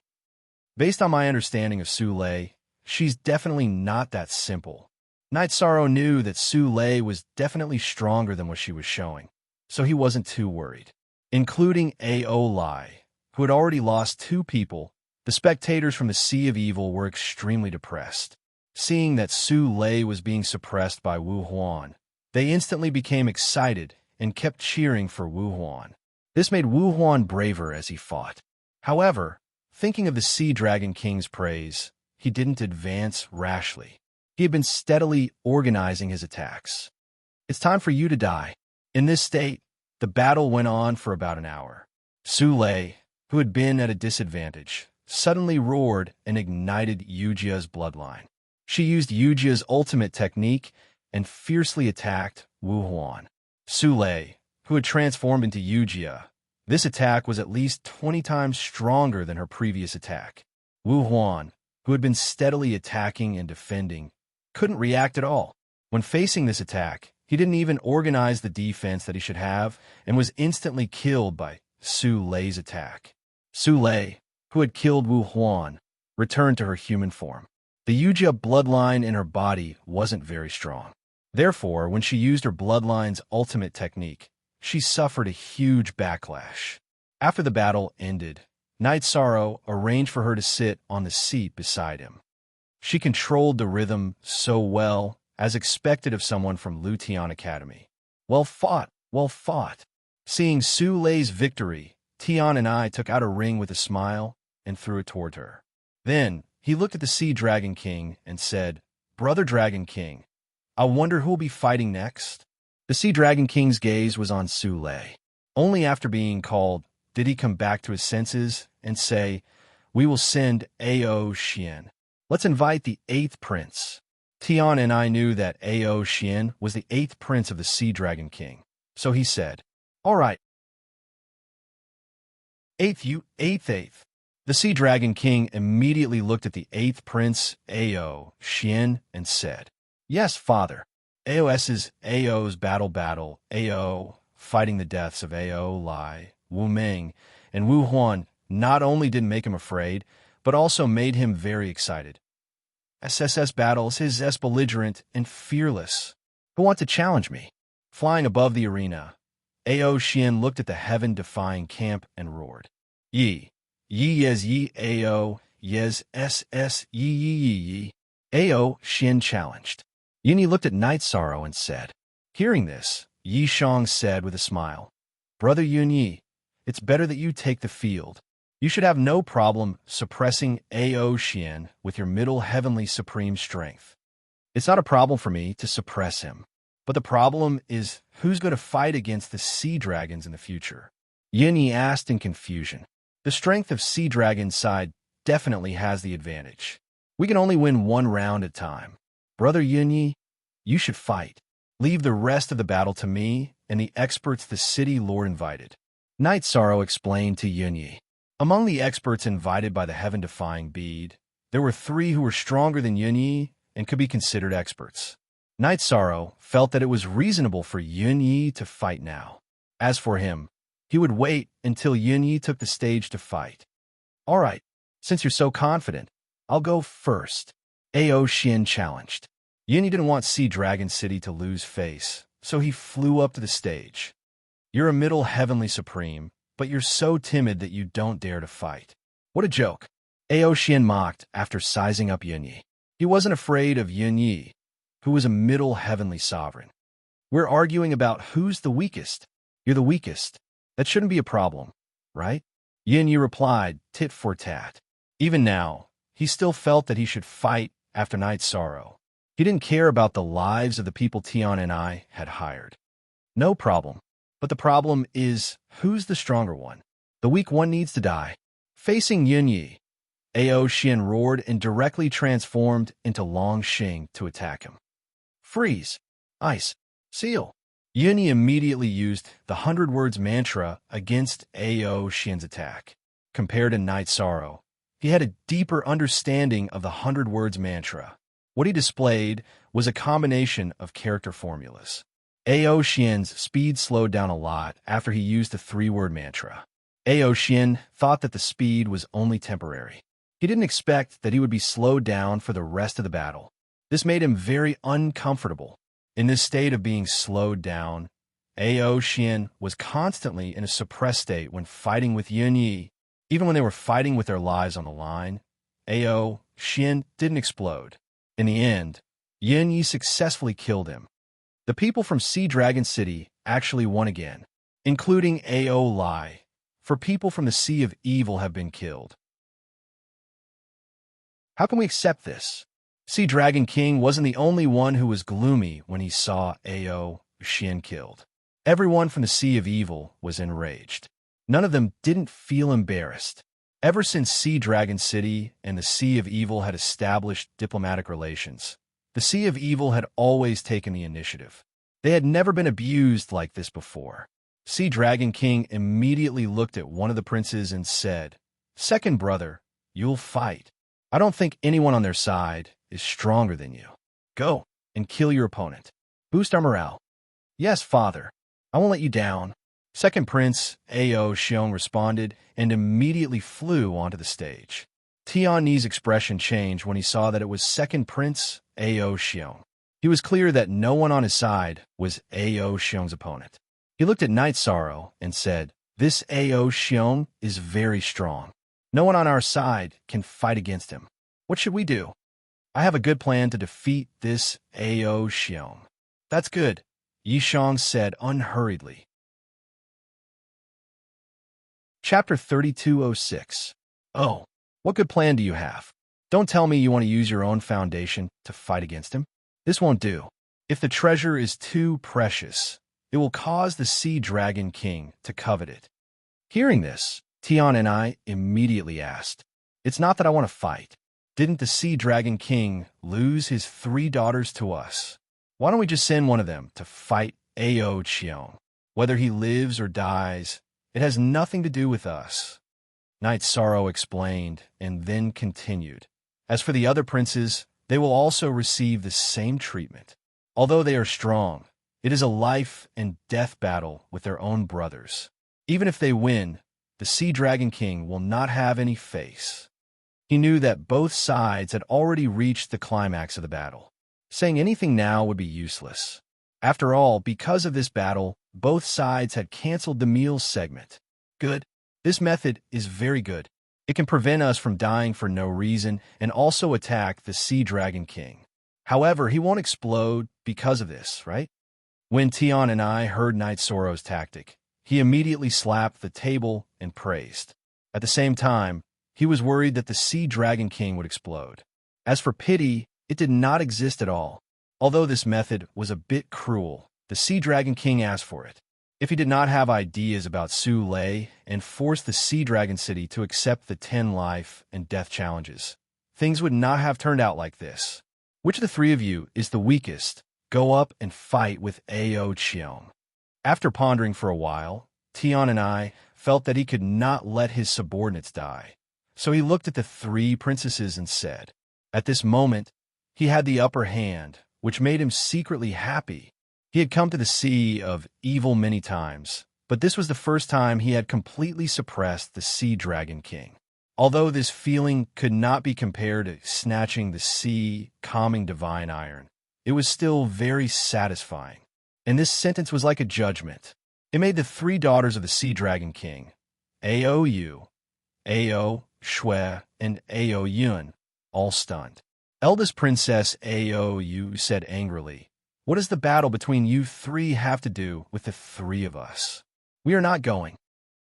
Based on my understanding of Su Lei, she's definitely not that simple. Night Sorrow knew that Su Lei was definitely stronger than what she was showing, so he wasn't too worried. Including A.O. Lai, who had already lost 2 people, the spectators from the Sea of Evil were extremely depressed. Seeing that Su Lei was being suppressed by Wu Huan, they instantly became excited and kept cheering for Wu Huan. This made Wu Huan braver as he fought. However, thinking of the Sea Dragon King's praise, he didn't advance rashly. He had been steadily organizing his attacks. It's time for you to die. In this state, the battle went on for about an hour. Su Lei, who had been at a disadvantage, suddenly roared and ignited Yujia's bloodline. She used Yujia's ultimate technique and fiercely attacked Wu Huan. Su Lei, who had transformed into Yujia, this attack was at least 20 times stronger than her previous attack. Wu Huan, who had been steadily attacking and defending, couldn't react at all. When facing this attack, he didn't even organize the defense that he should have and was instantly killed by Su Lei's attack. Su Lei, who had killed Wu Huan, returned to her human form. The Yujia bloodline in her body wasn't very strong. Therefore, when she used her bloodline's ultimate technique, she suffered a huge backlash. After the battle ended, Night Sorrow arranged for her to sit on the seat beside him. She controlled the rhythm so well, as expected of someone from Lutian Academy. Well fought, well fought. Seeing Su Lei's victory, Tian and I took out a ring with a smile and threw it toward her. Then, he looked at the Sea Dragon King and said, "Brother Dragon King, I wonder who will be fighting next?" The Sea Dragon King's gaze was on Su Lei. Only after being called did he come back to his senses and say, "We will send A.O. Xian. Let's invite the 8th prince." Tian and I knew that A.O. Xian was the 8th prince of the Sea Dragon King, so he said, "All right. 8th. The Sea Dragon King immediately looked at the 8th prince, A.O. Xian, and said, "Yes, father. A.O.'s battle, A.O. fighting the deaths of A.O. Lai, Wu Meng, and Wu Huan not only didn't make him afraid, but also made him very excited. SSS battles, his S belligerent and fearless. Who want to challenge me?" Flying above the arena, A.O. Xian looked at the heaven-defying camp and roared, "Yi yes yi A.O. yes SS yi. A.O. Xian challenged. Yinyi looked at Night Sorrow and said. Hearing this, Yi Shang said with a smile, "Brother Yunyi, it's better that you take the field. You should have no problem suppressing A.O. Xian with your middle heavenly supreme strength. It's not a problem for me to suppress him, but the problem is who's going to fight against the sea dragons in the future?" Yinyi asked in confusion. The strength of Sea Dragon's side definitely has the advantage. We can only win one round at a time. Brother Yunyi, you should fight. Leave the rest of the battle to me and the experts the city lord invited. Night Sorrow explained to Yunyi. Among the experts invited by the heaven-defying bead, there were 3 who were stronger than Yunyi and could be considered experts. Night Sorrow felt that it was reasonable for Yunyi to fight now. As for him, he would wait until Yunyi took the stage to fight. All right, since you're so confident, I'll go first. A.O. Xian challenged. Yunyi didn't want Sea Dragon City to lose face, so he flew up to the stage. You're a middle heavenly supreme, but you're so timid that you don't dare to fight. What a joke. Ao Xian mocked after sizing up Yunyi. He wasn't afraid of Yunyi, who was a middle heavenly sovereign. We're arguing about who's the weakest. You're the weakest. That shouldn't be a problem, right? Yunyi replied, tit for tat. Even now, he still felt that he should fight after Night's sorrow. He didn't care about the lives of the people Tian and I had hired. No problem. But the problem is, who's the stronger one? The weak one needs to die. Facing Yunyi, Ao Xian roared and directly transformed into Long Xing to attack him. Freeze! Ice! Seal! Yunyi immediately used the 100 Words mantra against Ao Xian's attack. Compared to Night's sorrow, he had a deeper understanding of the 100 Words mantra. What he displayed was a combination of character formulas. Ao Xian's speed slowed down a lot after he used the 3-word mantra. Ao Xian thought that the speed was only temporary. He didn't expect that he would be slowed down for the rest of the battle. This made him very uncomfortable. In this state of being slowed down, Ao Xian was constantly in a suppressed state when fighting with Yunyi. Even when they were fighting with their lives on the line, Ao Xian didn't explode. In the end, Yunyi successfully killed him. The people from Sea Dragon City actually won again, including Ao Lai, for people from the Sea of Evil have been killed. How can we accept this? Sea Dragon King wasn't the only one who was gloomy when he saw Ao Xian killed. Everyone from the Sea of Evil was enraged. None of them didn't feel embarrassed. Ever since Sea Dragon City and the Sea of Evil had established diplomatic relations, the Sea of Evil had always taken the initiative. They had never been abused like this before. Sea Dragon King immediately looked at one of the princes and said, "Second brother, you'll fight. I don't think anyone on their side is stronger than you. Go and kill your opponent. Boost our morale." "Yes, father. I won't let you down." Second Prince Ao Xiong responded and immediately flew onto the stage. Tian Ni's expression changed when he saw that it was Second Prince Ao Xiong. He was clear that no one on his side was Ao Xiong's opponent. He looked at Night Sorrow and said, "This Ao Xiong is very strong. No one on our side can fight against him. What should we do?" "I have a good plan to defeat this Ao Xiong." "That's good," Yishang said unhurriedly. Chapter 3206. Oh, what good plan do you have? Don't tell me you want to use your own foundation to fight against him. This won't do. If the treasure is too precious, it will cause the Sea Dragon King to covet it. Hearing this, Tian and I immediately asked, "It's not that I want to fight. Didn't the Sea Dragon King lose his 3 daughters to us? Why don't we just send one of them to fight Ao Xiong? Whether he lives or dies, it has nothing to do with us." Night Sorrow explained and then continued. "As for the other princes, they will also receive the same treatment. Although they are strong, it is a life and death battle with their own brothers. Even if they win, the Sea Dragon King will not have any face." He knew that both sides had already reached the climax of the battle. Saying anything now would be useless. After all, because of this battle, both sides had canceled the meals segment. Good. This method is very good. It can prevent us from dying for no reason and also attack the Sea Dragon King. However, he won't explode because of this, right? When Tian and I heard Night Sorrow's tactic, he immediately slapped the table and praised. At the same time, he was worried that the Sea Dragon King would explode. As for pity, it did not exist at all. Although this method was a bit cruel, the Sea Dragon King asked for it. If he did not have ideas about Su Lei and forced the Sea Dragon City to accept the 10 life and death challenges, things would not have turned out like this. Which of the 3 of you is the weakest? Go up and fight with Ao Xiong. After pondering for a while, Tian and I felt that he could not let his subordinates die. So he looked at the 3 princesses and said, at this moment, he had the upper hand, which made him secretly happy. He had come to the Sea of Evil many times, but this was the first time he had completely suppressed the Sea Dragon King. Although this feeling could not be compared to snatching the sea, calming divine iron, it was still very satisfying. and this sentence was like a judgment. It made the three daughters of the Sea Dragon King, Ao Yu, Ao Shui, and Ao Yun, all stunned. Eldest Princess Ao Yu said angrily, "What does the battle between you three have to do with the three of us? We are not going."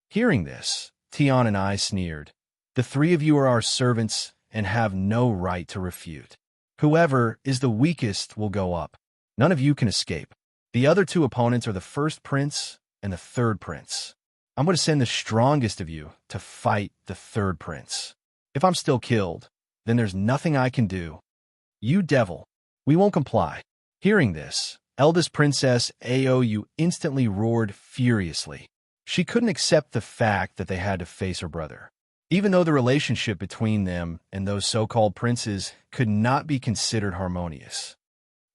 Hearing this, Tian and I sneered. "The three of you are our servants and have no right to refute. Whoever is the weakest will go up. None of you can escape. The other two opponents are the first prince and the third prince. I'm going to send the strongest of you to fight the third prince. If I'm still killed, then there's nothing I can do. You devil, we won't comply." Hearing this, eldest Princess Ao Yu instantly roared furiously. She couldn't accept the fact that they had to face her brother, even though the relationship between them and those so-called princes could not be considered harmonious.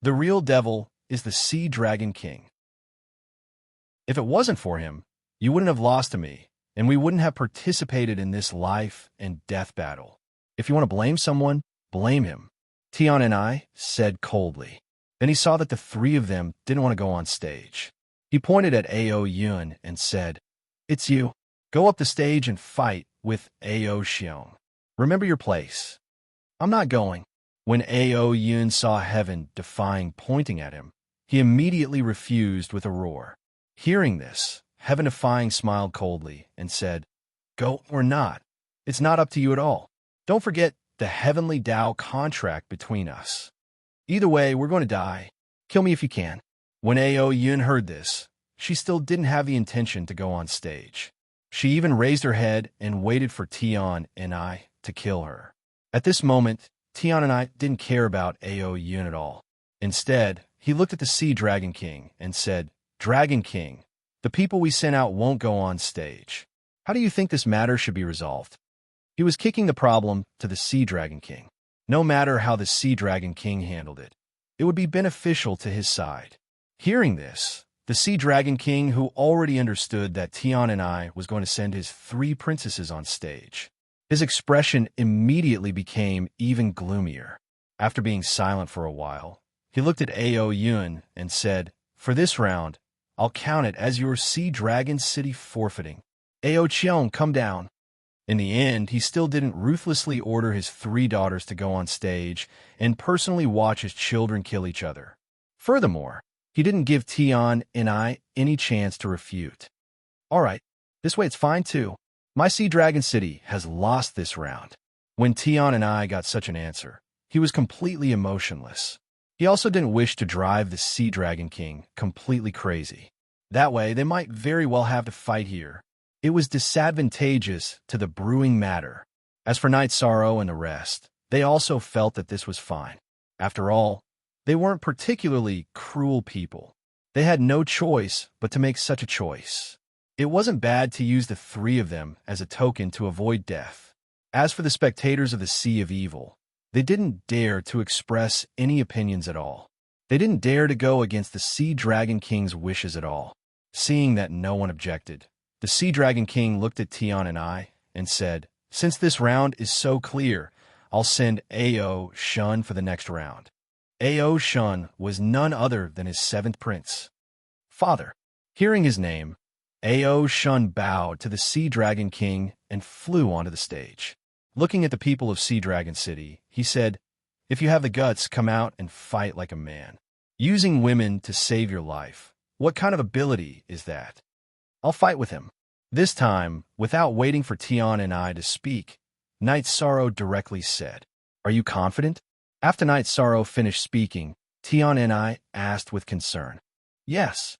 The real devil is the Sea Dragon King. If it wasn't for him, you wouldn't have lost to me, and we wouldn't have participated in this life and death battle. If you want to blame someone, blame him, Tian and I said coldly. Then he saw that the three of them didn't want to go on stage. He pointed at Ao Yun and said, "It's you. Go up the stage and fight with Ao Xiong. Remember your place." "I'm not going." When Ao Yun saw heaven defying pointing at him, he immediately refused with a roar. Hearing this, Heaven Defying smiled coldly and said, "Go or not. It's not up to you at all. Don't forget the heavenly Tao contract between us. Either way, we're going to die. Kill me if you can." When Ao Yun heard this, she still didn't have the intention to go on stage. She even raised her head and waited for Tian and I to kill her. At this moment, Tian and I didn't care about Ao Yun at all. Instead, he looked at the Sea Dragon King and said, "Dragon King, the people we sent out won't go on stage. How do you think this matter should be resolved?" He was kicking the problem to the Sea Dragon King. No matter how the Sea Dragon King handled it, it would be beneficial to his side. Hearing this, the Sea Dragon King, who already understood that Tian and I was going to send his three princesses on stage, his expression immediately became even gloomier. After being silent for a while, he looked at Ao Yun and said, "For this round, I'll count it as your Sea Dragon City forfeiting. Ao Qiong, come down." In the end, he still didn't ruthlessly order his three daughters to go on stage and personally watch his children kill each other. Furthermore, he didn't give Tian and I any chance to refute. "All right, this way it's fine too. My Sea Dragon City has lost this round." When Tian and I got such an answer, he was completely emotionless. He also didn't wish to drive the Sea Dragon King completely crazy. That way, they might very well have to fight here. It was disadvantageous to the brewing matter. As for Night Sorrow and the rest, they also felt that this was fine. After all, they weren't particularly cruel people. They had no choice but to make such a choice. It wasn't bad to use the three of them as a token to avoid death. As for the spectators of the Sea of Evil, they didn't dare to express any opinions at all. They didn't dare to go against the Sea Dragon King's wishes at all. Seeing that no one objected, the Sea Dragon King looked at Tian and I and said, "Since this round is so clear, I'll send Ao Shun for the next round." Ao Shun was none other than his seventh prince. "Father." Hearing his name, Ao Shun bowed to the Sea Dragon King and flew onto the stage. Looking at the people of Sea Dragon City, he said, "If you have the guts, come out and fight like a man. Using women to save your life, what kind of ability is that?" "I'll fight with him." This time, without waiting for Tian and I to speak, Night Sorrow directly said, "Are you confident?" After Night Sorrow finished speaking, Tian and I asked with concern, "Yes."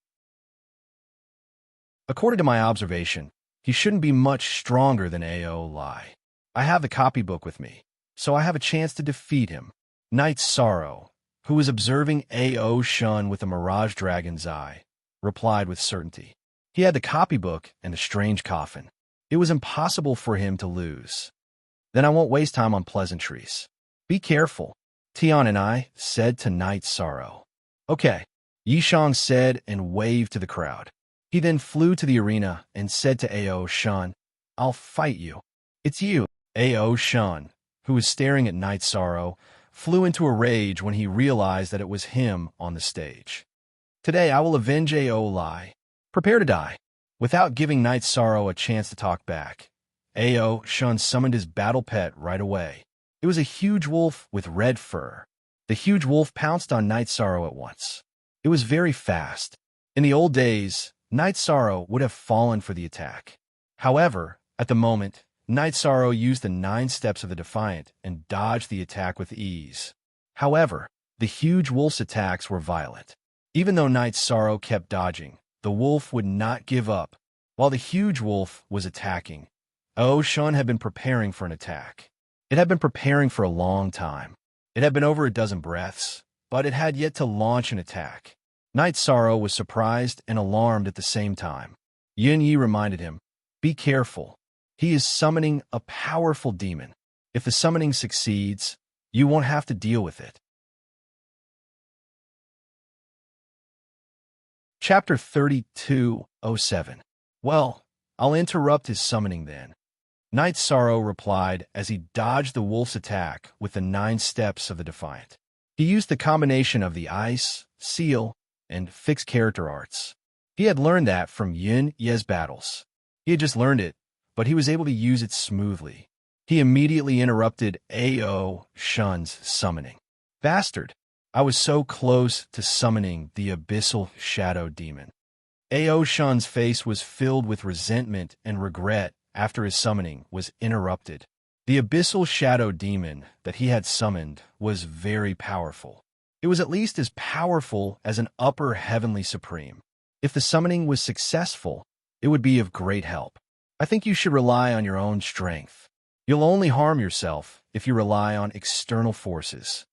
According to my observation, he shouldn't be much stronger than Ao Lai. I have the copybook with me, so I have a chance to defeat him. Night Sorrow, who was observing Ao Shun with a Mirage Dragon's eye, replied with certainty. He had the copybook and the strange coffin. It was impossible for him to lose. "Then I won't waste time on pleasantries. Be careful," Tian and I said to Night Sorrow. "Okay," Yishang said and waved to the crowd. He then flew to the arena and said to Ao Shun, "I'll fight you." "It's you." Ao Shun, who was staring at Night Sorrow, flew into a rage when he realized that it was him on the stage. Today I will avenge Ao lie. Prepare to die. Without giving Knight Sorrow a chance to talk back, Ao Shun summoned his battle pet right away. It was a huge wolf with red fur. The huge wolf pounced on Knight Sorrow at once. It was very fast. In the old days, Knight Sorrow would have fallen for the attack. However, at the moment, Knight Sorrow used the 9 steps of the Defiant and dodged the attack with ease. However, the huge wolf's attacks were violent. Even though Knight Sorrow kept dodging, the wolf would not give up. While the huge wolf was attacking, Ao Shun had been preparing for an attack. It had been preparing for a long time. It had been over a dozen breaths, but it had yet to launch an attack. Knight Sorrow was surprised and alarmed at the same time. Yin Yi reminded him, "Be careful. He is summoning a powerful demon. If the summoning succeeds, you won't have to deal with it." Chapter 32:07. Well, I'll interrupt his summoning then. Knight Sorrow replied as he dodged the wolf's attack with the 9 steps of the Defiant. He used the combination of the ice, seal, and fixed character arts. He had learned that from Yin Ye's battles. He had just learned it, but he was able to use it smoothly. He immediately interrupted Ao Shun's summoning. "Bastard! I was so close to summoning the Abyssal Shadow Demon." Ao Shun's face was filled with resentment and regret after his summoning was interrupted. The Abyssal Shadow Demon that he had summoned was very powerful. It was at least as powerful as an upper heavenly supreme. If the summoning was successful, it would be of great help. I think you should rely on your own strength. You'll only harm yourself if you rely on external forces.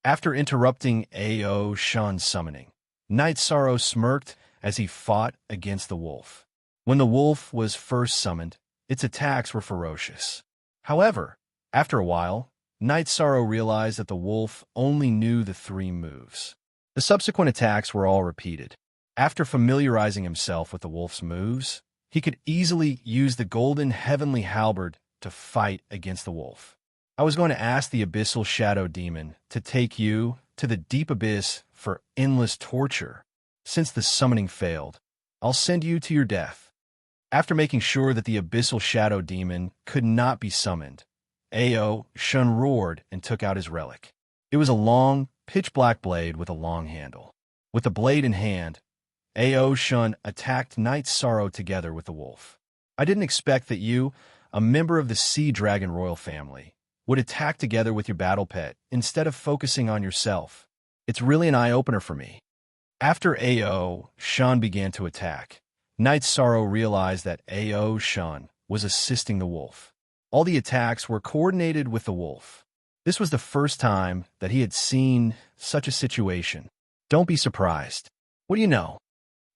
After interrupting Ao Shun's summoning, Knight Sorrow smirked as he fought against the wolf. When the wolf was first summoned, its attacks were ferocious. However, after a while, Knight Sorrow realized that the wolf only knew the 3 moves. The subsequent attacks were all repeated. After familiarizing himself with the wolf's moves, he could easily use the golden heavenly halberd to fight against the wolf. "I was going to ask the Abyssal Shadow Demon to take you to the deep abyss for endless torture. Since the summoning failed, I'll send you to your death." After making sure that the Abyssal Shadow Demon could not be summoned, Ao Shun roared and took out his relic. It was a long, pitch-black blade with a long handle. With the blade in hand, Ao Shun attacked Knight Sorrow together with the wolf. "I didn't expect that you, a member of the Sea Dragon royal family, would attack together with your battle pet instead of focusing on yourself. It's really an eye-opener for me." After Ao Shun began to attack, Knight Sorrow realized that Ao Shun was assisting the wolf. All the attacks were coordinated with the wolf. This was the first time that he had seen such a situation. "Don't be surprised. What do you know?"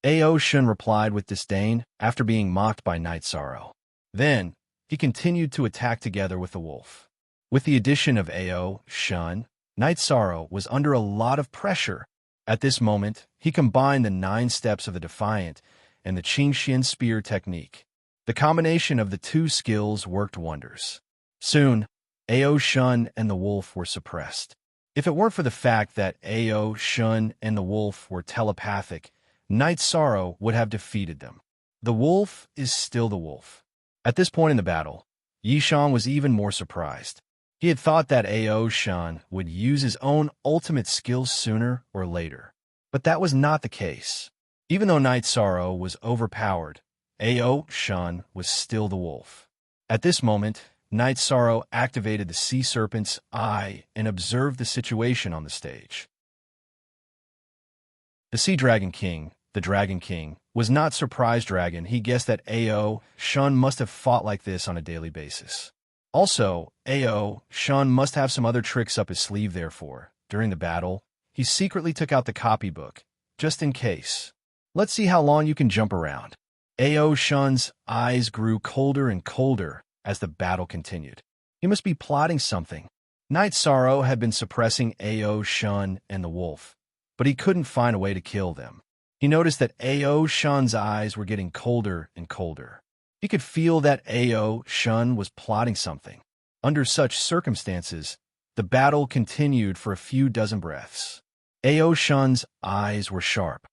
Ao Shun replied with disdain after being mocked by Knight Sorrow. Then, he continued to attack together with the wolf. With the addition of Ao Shun, Knight Sorrow was under a lot of pressure. At this moment, he combined the 9 steps of the Defiant and the Qingxian Spear technique. The combination of the 2 skills worked wonders. Soon, Ao Shun and the wolf were suppressed. If it weren't for the fact that Ao Shun and the wolf were telepathic, Knight Sorrow would have defeated them. The wolf is still the wolf. At this point in the battle, Yishan was even more surprised. He had thought that Ao Shun would use his own ultimate skills sooner or later. But that was not the case. Even though Knight Sorrow was overpowered, Ao Shun was still the wolf. At this moment, Knight Sorrow activated the Sea Serpent's eye and observed the situation on the stage. The Sea Dragon King, the Dragon King, was not surprised dragon. He guessed that Ao Shun must have fought like this on a daily basis. Also, Ao Shun must have some other tricks up his sleeve. Therefore, during the battle, he secretly took out the copybook, just in case. "Let's see how long you can jump around." Ao Shun's eyes grew colder and colder as the battle continued. He must be plotting something. Knight Sorrow had been suppressing Ao Shun and the wolf, but he couldn't find a way to kill them. He noticed that Ao Shun's eyes were getting colder and colder. He could feel that Ao Shun was plotting something. Under such circumstances, the battle continued for a few dozen breaths. Ao Shun's eyes were sharp.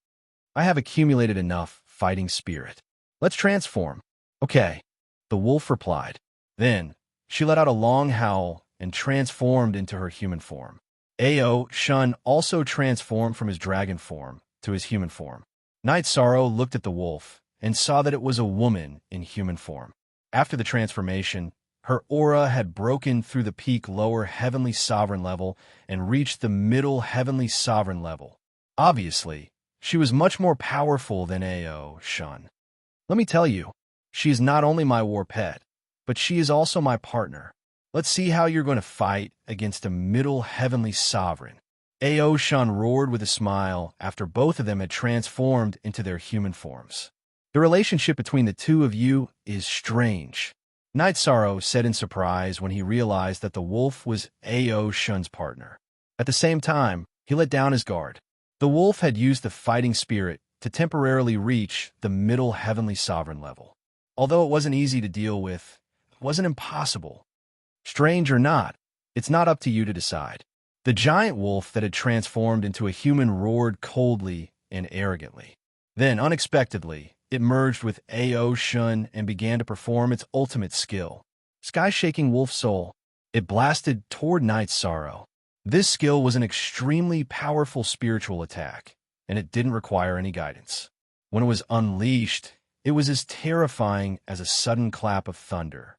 I have accumulated enough fighting spirit. Let's transform. Okay, the wolf replied. Then, she let out a long howl and transformed into her human form. Ao Shun also transformed from his dragon form to his human form. Night Sorrow looked at the wolf and saw that it was a woman in human form. After the transformation, her aura had broken through the peak lower heavenly sovereign level and reached the middle heavenly sovereign level. Obviously, she was much more powerful than Ao Shun. Let me tell you, she is not only my war pet, but she is also my partner. Let's see how you're going to fight against a middle heavenly sovereign. Ao Shun roared with a smile after both of them had transformed into their human forms. The relationship between the two of you is strange, Night Sorrow said in surprise when he realized that the wolf was Ao Shun's partner. At the same time, he let down his guard. The wolf had used the fighting spirit to temporarily reach the middle heavenly sovereign level. Although it wasn't easy to deal with, it wasn't impossible. Strange or not, it's not up to you to decide. The giant wolf that had transformed into a human roared coldly and arrogantly. Then, unexpectedly, it merged with Ao Shun and began to perform its ultimate skill. Sky-shaking wolf soul. It blasted toward Night Sorrow. This skill was an extremely powerful spiritual attack, and it didn't require any guidance. When it was unleashed, it was as terrifying as a sudden clap of thunder.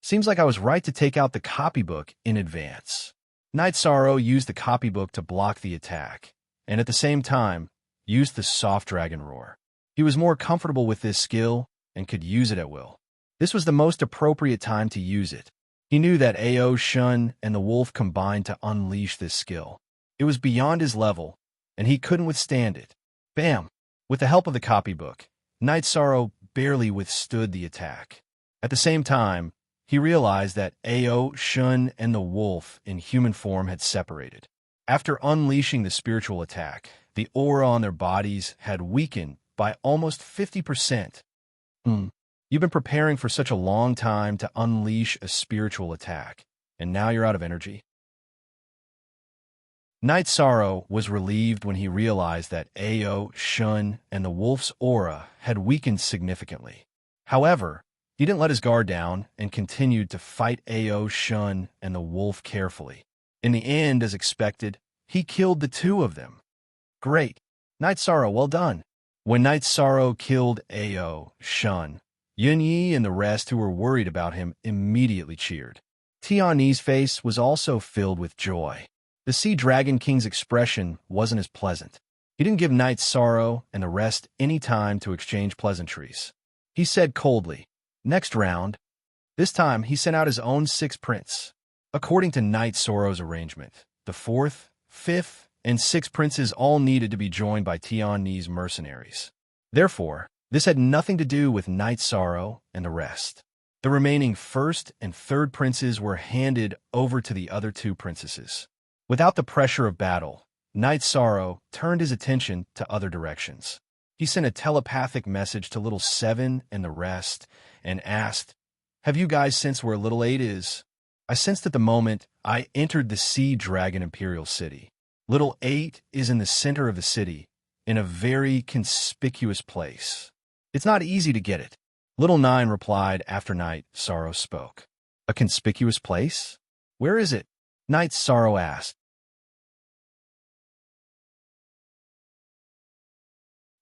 Seems like I was right to take out the copybook in advance. Night Sorrow used the copybook to block the attack, and at the same time, used the soft dragon roar. He was more comfortable with this skill and could use it at will. This was the most appropriate time to use it. He knew that Ao Shun and the wolf combined to unleash this skill. It was beyond his level, and he couldn't withstand it. Bam! With the help of the copybook, Night Sorrow barely withstood the attack. At the same time, he realized that Ao Shun and the wolf in human form had separated. After unleashing the spiritual attack, the aura on their bodies had weakened by almost 50%. You've been preparing for such a long time to unleash a spiritual attack, and now you're out of energy? Night Sorrow was relieved when he realized that Ao Shun and the wolf's aura had weakened significantly. However, he didn't let his guard down and continued to fight Ao Shun and the wolf carefully. In the end, as expected, he killed the two of them. Great. Night Sorrow, well done. When Night Sorrow killed Ao Shun, Yun Yi and the rest who were worried about him immediately cheered. Tian Yi's face was also filled with joy. The Sea Dragon King's expression wasn't as pleasant. He didn't give Night Sorrow and the rest any time to exchange pleasantries. He said coldly, "Next round." This time, he sent out his own 6 princes. According to Night Sorrow's arrangement, the 4th, 5th, and 6th princes all needed to be joined by Tian Yi's mercenaries. Therefore, this had nothing to do with Night Sorrow and the rest. The remaining 1st and 3rd princes were handed over to the other 2 princesses. Without the pressure of battle, Night Sorrow turned his attention to other directions. He sent a telepathic message to Little 7 and the rest and asked, "Have you guys sensed where Little 8 is? I sensed at the moment I entered the Sea Dragon Imperial City. Little 8 is in the center of the city, in a very conspicuous place. It's not easy to get it." Little 9 replied after Night Sorrow spoke. "A conspicuous place? Where is it?" Night Sorrow asked.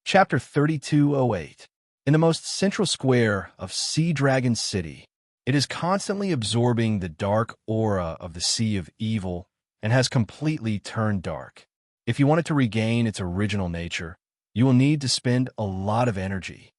Chapter 3208. In the most central square of Sea Dragon City, it is constantly absorbing the dark aura of the Sea of Evil and has completely turned dark. If you want it to regain its original nature, you will need to spend a lot of energy.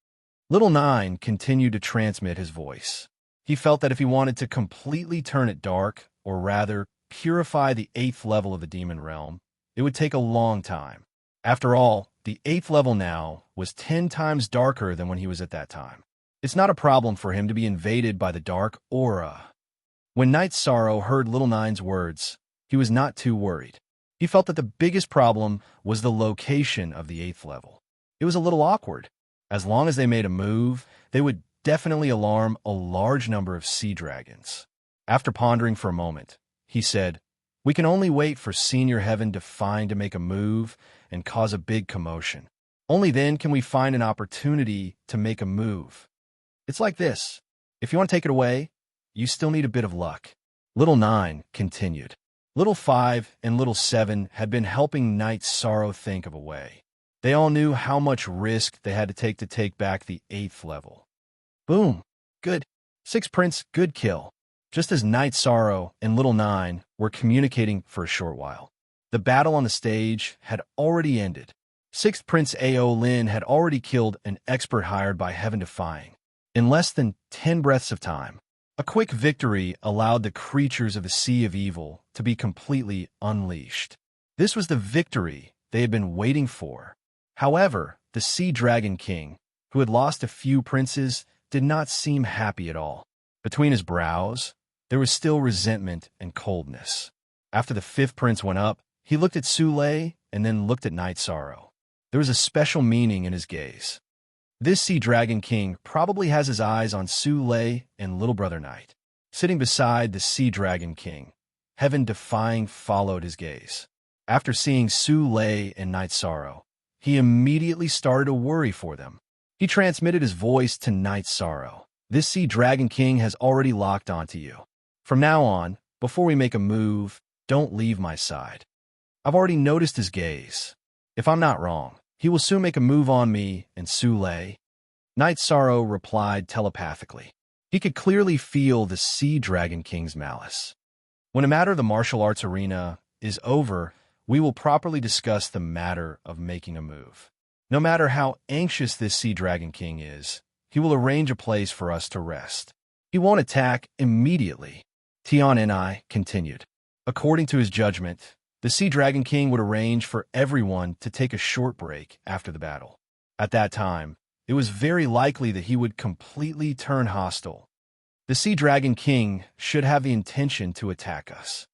Little 9 continued to transmit his voice. He felt that if he wanted to completely turn it dark, or rather, purify the 8th level of the demon realm, it would take a long time. After all, the 8th level now was 10 times darker than when he was at that time. It's not a problem for him to be invaded by the dark aura. When Night Sorrow heard Little 9's words, he was not too worried. He felt that the biggest problem was the location of the 8th level. It was a little awkward. As long as they made a move, they would definitely alarm a large number of sea dragons. After pondering for a moment, he said, "We can only wait for Senior Heaven to make a move and cause a big commotion. Only then can we find an opportunity to make a move. It's like this. If you want to take it away, you still need a bit of luck. Little 9 continued. Little 5 and Little 7 had been helping Knight Sorrow think of a way. They all knew how much risk they had to take back the 8th level. Boom. Good. 6 Prince, good kill. Just as Knight Sorrow and Little 9 were communicating for a short while. The battle on the stage had already ended. 6th Prince A.O. Lin had already killed an expert hired by Heaven Defying. In less than 10 breaths of time, a quick victory allowed the creatures of the Sea of Evil to be completely unleashed. This was the victory they had been waiting for. However, the Sea Dragon King, who had lost a few princes, did not seem happy at all. Between his brows, there was still resentment and coldness. After the 5th prince went up, he looked at Su Lei and then looked at Knight Sorrow. There was a special meaning in his gaze. This Sea Dragon King probably has his eyes on Su Lei and Little Brother Knight. Sitting beside the Sea Dragon King, Heaven Defying followed his gaze. After seeing Su Lei and Knight Sorrow, he immediately started to worry for them. He transmitted his voice to Knight Sorrow. This Sea Dragon King has already locked onto you. From now on, before we make a move, don't leave my side. I've already noticed his gaze. If I'm not wrong, he will soon make a move on me and Su Lei. Knight Sorrow replied telepathically. He could clearly feel the Sea Dragon King's malice. When a matter of the martial arts arena is over, we will properly discuss the matter of making a move. No matter how anxious this Sea Dragon King is, he will arrange a place for us to rest. He won't attack immediately. Tian and I continued. According to his judgment, the Sea Dragon King would arrange for everyone to take a short break after the battle. At that time, it was very likely that he would completely turn hostile. The Sea Dragon King should have the intention to attack us.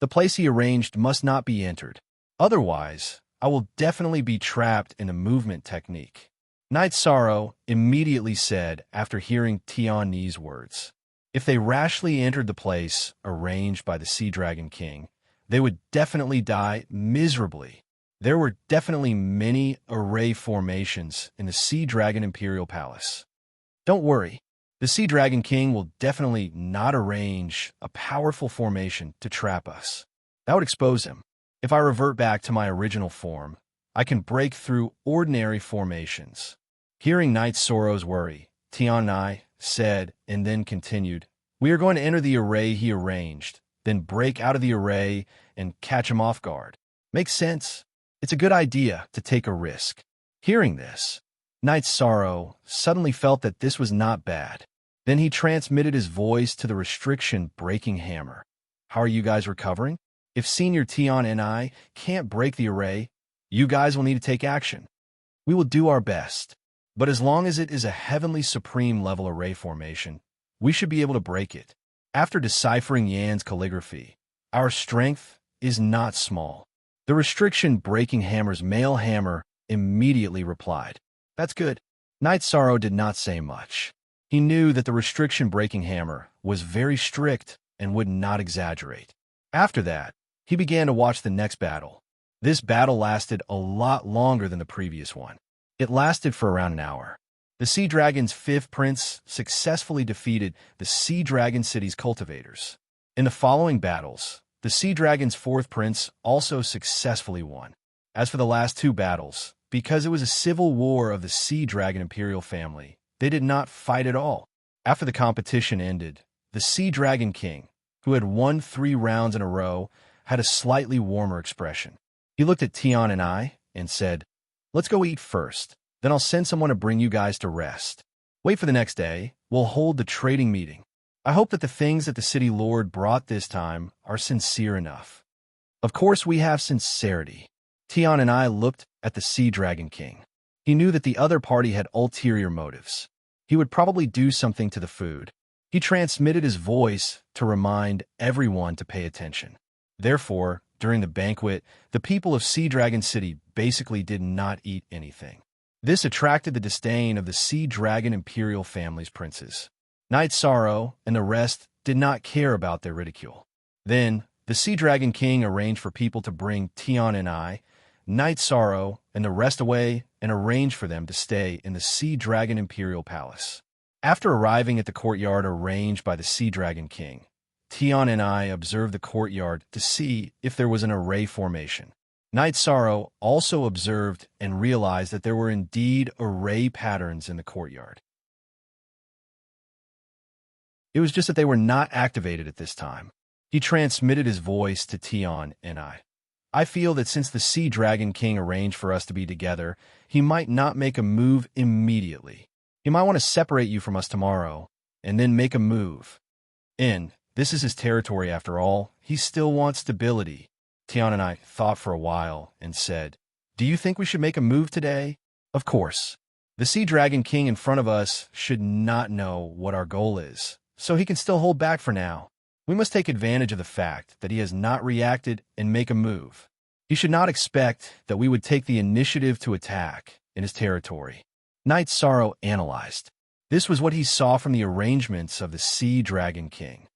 The place he arranged must not be entered. Otherwise, I will definitely be trapped in a movement technique. Knight Sorrow immediately said after hearing Tian Ni's words. If they rashly entered the place arranged by the Sea Dragon King, they would definitely die miserably. There were definitely many array formations in the Sea Dragon Imperial Palace. Don't worry, the Sea Dragon King will definitely not arrange a powerful formation to trap us. That would expose him. If I revert back to my original form, I can break through ordinary formations. Hearing Knight Sorrow's worry, Tian Ni said, and then continued, we are going to enter the array he arranged, then break out of the array and catch him off guard. Makes sense. It's a good idea to take a risk. Hearing this, Knight Sorrow suddenly felt that this was not bad. Then he transmitted his voice to the restriction-breaking hammer. How are you guys recovering? If Senior Tian and I can't break the array, you guys will need to take action. We will do our best. But as long as it is a Heavenly Supreme level array formation, we should be able to break it. After deciphering Yan's calligraphy, our strength is not small. The restriction-breaking hammer's male hammer immediately replied, that's good. Knight Sorrow did not say much. He knew that the restriction-breaking hammer was very strict and would not exaggerate. After that, he began to watch the next battle. This battle lasted a lot longer than the previous one. It lasted for around an hour. The Sea Dragon's 5th prince successfully defeated the Sea Dragon City's cultivators. In the following battles, the Sea Dragon's 4th prince also successfully won. As for the last 2 battles, because it was a civil war of the Sea Dragon Imperial family, they did not fight at all. After the competition ended, the Sea Dragon King, who had won 3 rounds in a row, had a slightly warmer expression. He looked at Tian and I and said, let's go eat first. Then I'll send someone to bring you guys to rest. Wait for the next day. We'll hold the trading meeting. I hope that the things that the city lord brought this time are sincere enough. Of course, we have sincerity. Tian and I looked at the Sea Dragon King. He knew that the other party had ulterior motives. He would probably do something to the food. He transmitted his voice to remind everyone to pay attention. Therefore, during the banquet, the people of Sea Dragon City basically did not eat anything. This attracted the disdain of the Sea Dragon Imperial family's princes. Knight Sorrow and the rest did not care about their ridicule. Then, the Sea Dragon King arranged for people to bring Tian and I, Knight Sorrow and the rest away and arranged for them to stay in the Sea Dragon Imperial Palace. After arriving at the courtyard arranged by the Sea Dragon King, Tion and I observed the courtyard to see if there was an array formation. Knight Sorrow also observed and realized that there were indeed array patterns in the courtyard. It was just that they were not activated at this time. He transmitted his voice to Tion and I. I feel that since the Sea Dragon King arranged for us to be together, he might not make a move immediately. He might want to separate you from us tomorrow, and then make a move. This is his territory after all. He still wants stability. Tion and I thought for a while and said, "Do you think we should make a move today?" Of course. The Sea Dragon King in front of us should not know what our goal is, so he can still hold back for now. We must take advantage of the fact that he has not reacted and make a move. He should not expect that we would take the initiative to attack in his territory. Knight Sorrow analyzed. This was what he saw from the arrangements of the Sea Dragon King.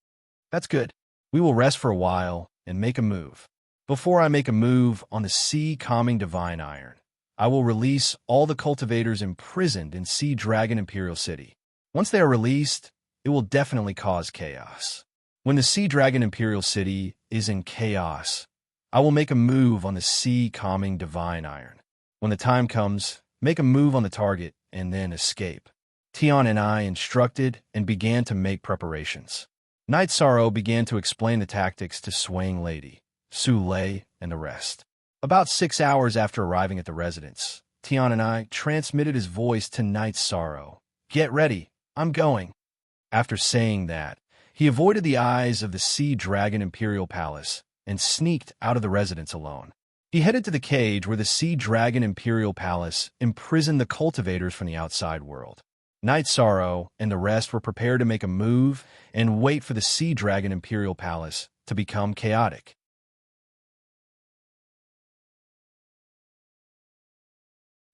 That's good. We will rest for a while and make a move. Before I make a move on the Sea Calming Divine Iron, I will release all the cultivators imprisoned in Sea Dragon Imperial City. Once they are released, it will definitely cause chaos. When the Sea Dragon Imperial City is in chaos, I will make a move on the Sea Calming Divine Iron. When the time comes, make a move on the target and then escape. Tion and I instructed and began to make preparations. Knight Sorrow began to explain the tactics to Swaying Lady, Su Lei, and the rest. About 6 hours after arriving at the residence, Tion and I transmitted his voice to Knight Sorrow. "Get ready, I'm going." After saying that, he avoided the eyes of the Sea Dragon Imperial Palace and sneaked out of the residence alone. He headed to the cage where the Sea Dragon Imperial Palace imprisoned the cultivators from the outside world. Knight Sorrow and the rest were prepared to make a move and wait for the Sea Dragon Imperial Palace to become chaotic.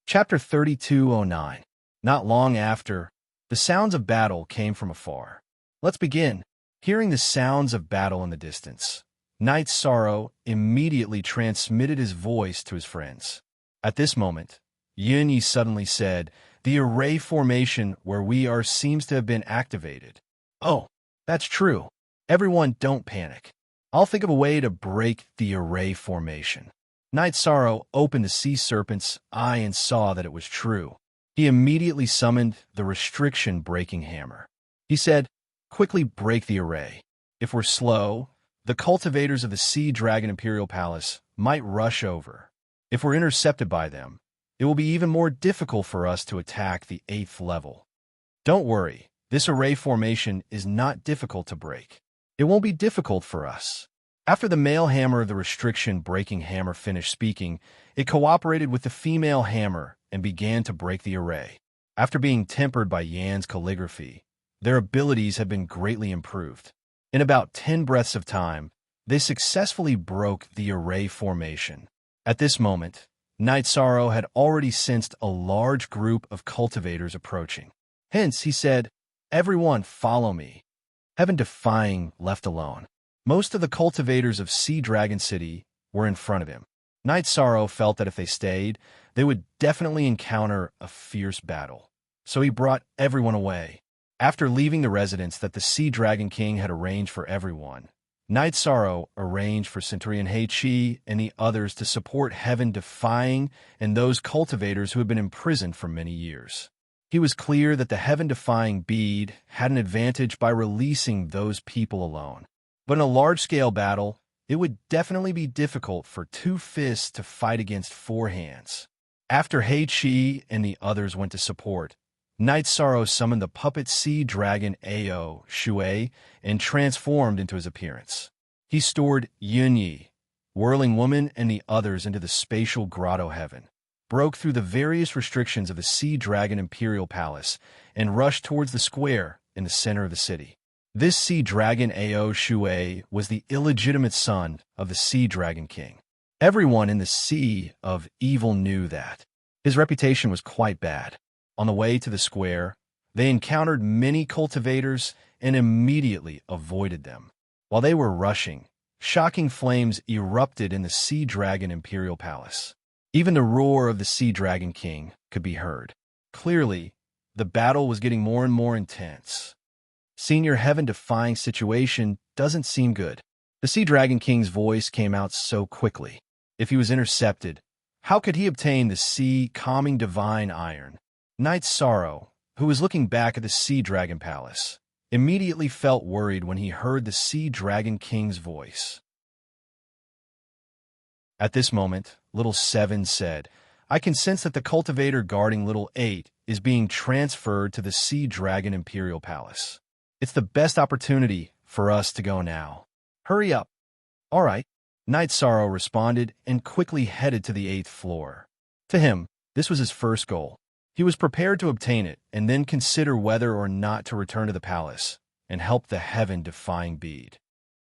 Chapter 3209. Not long after, the sounds of battle came from afar. Let's begin. Hearing the sounds of battle in the distance, Knight Sorrow immediately transmitted his voice to his friends. At this moment, Yunyi suddenly said, "The array formation where we are seems to have been activated." "Oh, that's true. Everyone don't panic. I'll think of a way to break the array formation." Knight Sorrow opened the sea serpent's eye and saw that it was true. He immediately summoned the restriction-breaking hammer. He said, "Quickly break the array. If we're slow, the cultivators of the Sea Dragon Imperial Palace might rush over. If we're intercepted by them, it will be even more difficult for us to attack the 8th level. Don't worry, this array formation is not difficult to break. It won't be difficult for us." After the male hammer of the restriction-breaking hammer finished speaking, it cooperated with the female hammer and began to break the array. After being tempered by Yan's calligraphy, their abilities have been greatly improved. In about 10 breaths of time, they successfully broke the array formation. At this moment, Knight Sorrow had already sensed a large group of cultivators approaching. Hence, he said, "Everyone follow me." Heaven-defying left alone. Most of the cultivators of Sea Dragon City were in front of him. Knight Sorrow felt that if they stayed, they would definitely encounter a fierce battle. So he brought everyone away. After leaving the residence that the Sea Dragon King had arranged for everyone, Knight Sorrow arranged for Centurion Heichi and the others to support Heaven-defying and those cultivators who had been imprisoned for many years. He was clear that the Heaven-defying bead had an advantage by releasing those people alone. But in a large-scale battle, it would definitely be difficult for 2 fists to fight against 4 hands. After Heichi and the others went to support, Knight Sorrow summoned the puppet sea dragon Ao Shui and transformed into his appearance. He stored Yunyi, Whirling Woman, and the others into the spatial grotto heaven, broke through the various restrictions of the Sea Dragon Imperial Palace, and rushed towards the square in the center of the city. This sea dragon Ao Shui was the illegitimate son of the Sea Dragon King. Everyone in the Sea of Evil knew that. His reputation was quite bad. On the way to the square, they encountered many cultivators and immediately avoided them. While they were rushing, shocking flames erupted in the Sea Dragon Imperial Palace. Even the roar of the Sea Dragon King could be heard. Clearly, the battle was getting more and more intense. Seeing your heaven-defying situation doesn't seem good. The Sea Dragon King's voice came out so quickly. If he was intercepted, how could he obtain the sea-calming divine iron? Knight Sorrow, who was looking back at the Sea Dragon Palace, immediately felt worried when he heard the Sea Dragon King's voice. At this moment, Little 7 said, I can sense that the cultivator guarding Little 8 is being transferred to the Sea Dragon Imperial Palace. It's the best opportunity for us to go now. Hurry up. All right. Knight Sorrow responded and quickly headed to the 8th floor. To him, this was his first goal. He was prepared to obtain it and then consider whether or not to return to the palace and help the heaven-defying bead.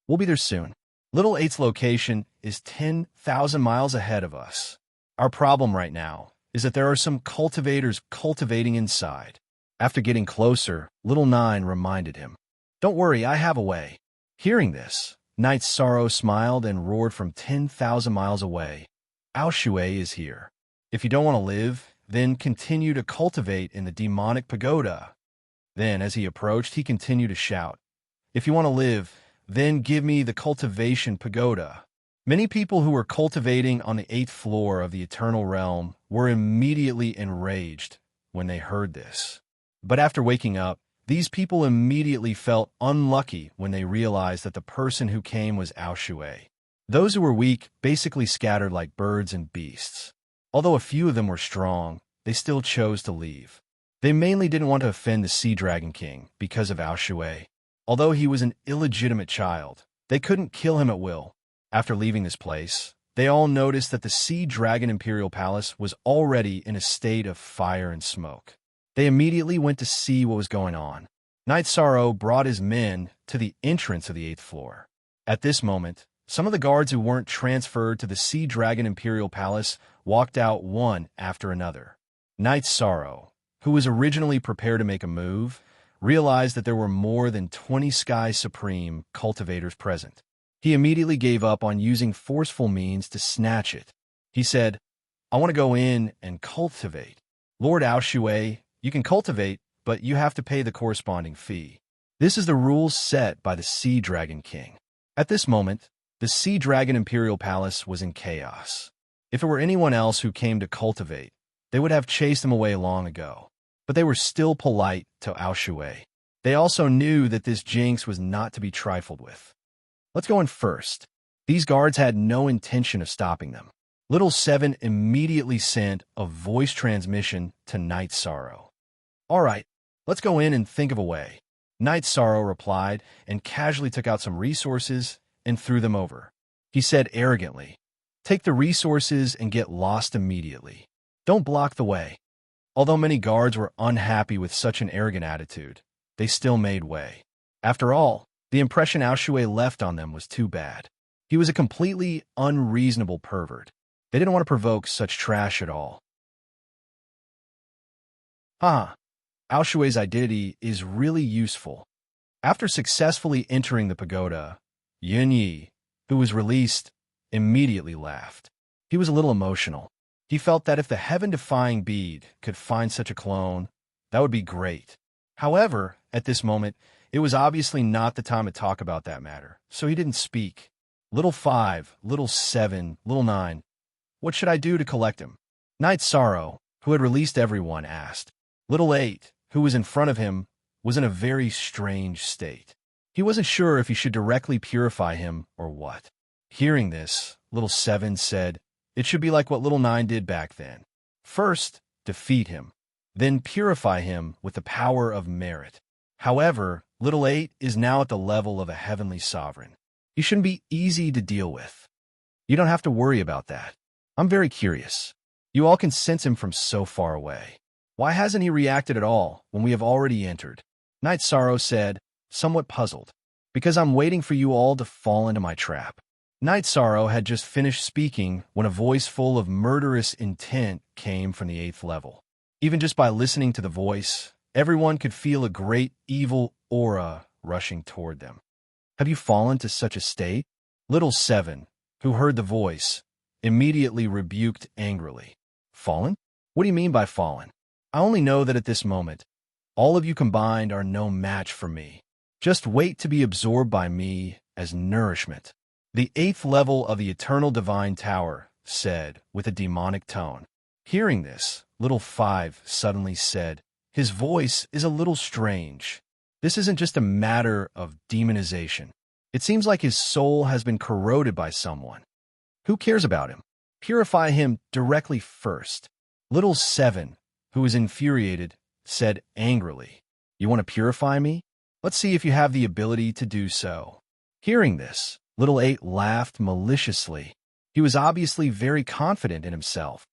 We'll be there soon. Little 8's location is 10,000 miles ahead of us. Our problem right now is that there are some cultivators cultivating inside. After getting closer, Little 9 reminded him, Don't worry, I have a way. Hearing this, Knight Sorrow smiled and roared from 10,000 miles away. Ao Shui is here. If you don't want to live, then continue to cultivate in the demonic pagoda. Then, as he approached, he continued to shout, If you want to live, then give me the cultivation pagoda. Many people who were cultivating on the 8th floor of the Eternal Realm were immediately enraged when they heard this. But after waking up, these people immediately felt unlucky when they realized that the person who came was Ao Shui. Those who were weak basically scattered like birds and beasts. Although a few of them were strong, they still chose to leave. They mainly didn't want to offend the Sea Dragon King because of Ao Shui. Although he was an illegitimate child, they couldn't kill him at will. After leaving this place, they all noticed that the Sea Dragon Imperial Palace was already in a state of fire and smoke. They immediately went to see what was going on. Knight Sorrow brought his men to the entrance of the 8th floor. At this moment, some of the guards who weren't transferred to the Sea Dragon Imperial Palace walked out one after another. Knight Sorrow, who was originally prepared to make a move, realized that there were more than 20 Sky Supreme cultivators present. He immediately gave up on using forceful means to snatch it. He said, I want to go in and cultivate. Lord Ao Shui, you can cultivate, but you have to pay the corresponding fee. This is the rules set by the Sea Dragon King. At this moment, the Sea Dragon Imperial Palace was in chaos. If it were anyone else who came to cultivate, they would have chased him away long ago. But they were still polite to Ao Shui. They also knew that this jinx was not to be trifled with. Let's go in first. These guards had no intention of stopping them. Little 7 immediately sent a voice transmission to Knight Sorrow. All right, let's go in and think of a way. Knight Sorrow replied and casually took out some resources and threw them over. He said arrogantly, Take the resources and get lost immediately. Don't block the way. Although many guards were unhappy with such an arrogant attitude, they still made way. After all, the impression Ao Shui left on them was too bad. He was a completely unreasonable pervert. They didn't want to provoke such trash at all. Ao Shui's identity is really useful. After successfully entering the pagoda, Yun Yi, who was released, immediately laughed. He was a little emotional. He felt that if the heaven-defying bead could find such a clone, that would be great. However, at this moment, it was obviously not the time to talk about that matter, so he didn't speak. Little 5, Little 7, Little 9, what should I do to collect him? Knight Sorrow, who had released everyone, asked. Little 8, who was in front of him, was in a very strange state. He wasn't sure if he should directly purify him or what. Hearing this, Little 7 said, It should be like what Little 9 did back then. First, defeat him, then purify him with the power of merit. However, Little 8 is now at the level of a heavenly sovereign. He shouldn't be easy to deal with. You don't have to worry about that. I'm very curious. You all can sense him from so far away. Why hasn't he reacted at all when we have already entered? Knight Sorrow said, somewhat puzzled. Because I'm waiting for you all to fall into my trap. Knight Sorrow had just finished speaking when a voice full of murderous intent came from the 8th level. Even just by listening to the voice, everyone could feel a great evil aura rushing toward them. Have you fallen to such a state? Little 7, who heard the voice, immediately rebuked angrily. Fallen? What do you mean by fallen? I only know that at this moment, all of you combined are no match for me. Just wait to be absorbed by me as nourishment. The 8th level of the Eternal Divine Tower said with a demonic tone. Hearing this, Little 5 suddenly said, his voice is a little strange. This isn't just a matter of demonization. It seems like his soul has been corroded by someone. Who cares about him? Purify him directly first. Little 7, who was infuriated, said angrily, you want to purify me? Let's see if you have the ability to do so. Hearing this, Little 8 laughed maliciously. He was obviously very confident in himself.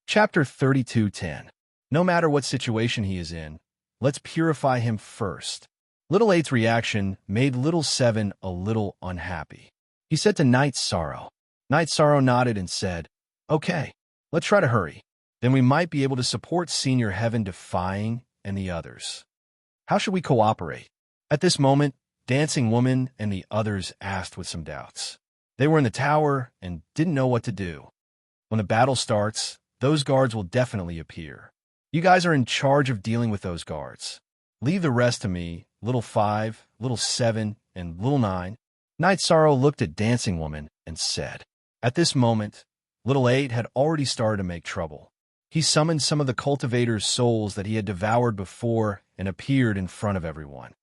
Chapter 32:10. No matter what situation he is in, let's purify him first. Little 8's reaction made Little 7 a little unhappy. He said to Night Sorrow. Night Sorrow nodded and said, okay, let's try to hurry. Then we might be able to support Senior Heaven Defying and the others. How should we cooperate? At this moment, Dancing Woman and the others asked with some doubts. They were in the tower and didn't know what to do. When the battle starts, those guards will definitely appear. You guys are in charge of dealing with those guards. Leave the rest to me, Little 5, Little 7, and Little 9. Night Sorrow looked at Dancing Woman and said. At this moment, Little 8 had already started to make trouble. He summoned some of the cultivator's souls that he had devoured before and appeared in front of everyone.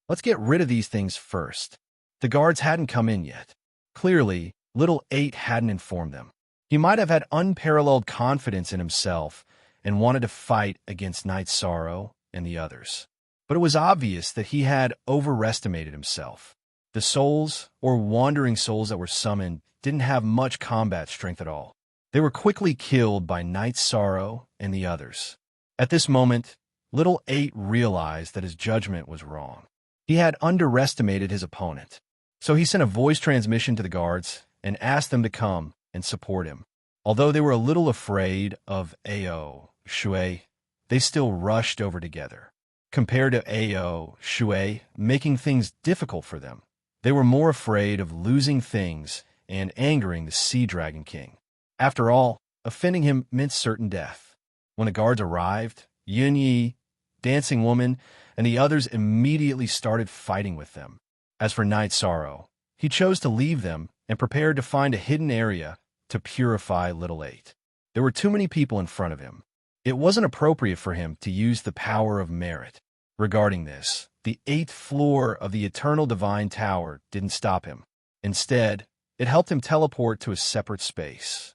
Let's get rid of these things first. The guards hadn't come in yet. Clearly, Little 8 hadn't informed them. He might have had unparalleled confidence in himself and wanted to fight against Night Sorrow and the others. But it was obvious that he had overestimated himself. The souls, or wandering souls that were summoned, didn't have much combat strength at all. They were quickly killed by Night Sorrow and the others. At this moment, Little 8 realized that his judgment was wrong. He had underestimated his opponent. So he sent a voice transmission to the guards and asked them to come and support him. Although they were a little afraid of Ao Shui, they still rushed over together. Compared to Ao Shui making things difficult for them, they were more afraid of losing things and angering the Sea Dragon King. After all, offending him meant certain death. When the guards arrived, Yun Yi, Dancing Woman, and the others immediately started fighting with them. As for Night Sorrow, he chose to leave them and prepared to find a hidden area to purify Little 8. There were too many people in front of him. It wasn't appropriate for him to use the power of merit. Regarding this, the 8th floor of the Eternal Divine Tower didn't stop him. Instead, it helped him teleport to a separate space.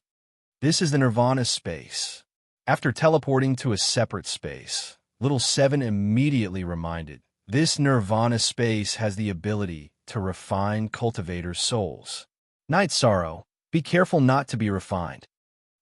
This is the Nirvana space. After teleporting to a separate space, Little 7 immediately reminded, this Nirvana space has the ability to refine cultivators' souls. Night Sorrow, be careful not to be refined.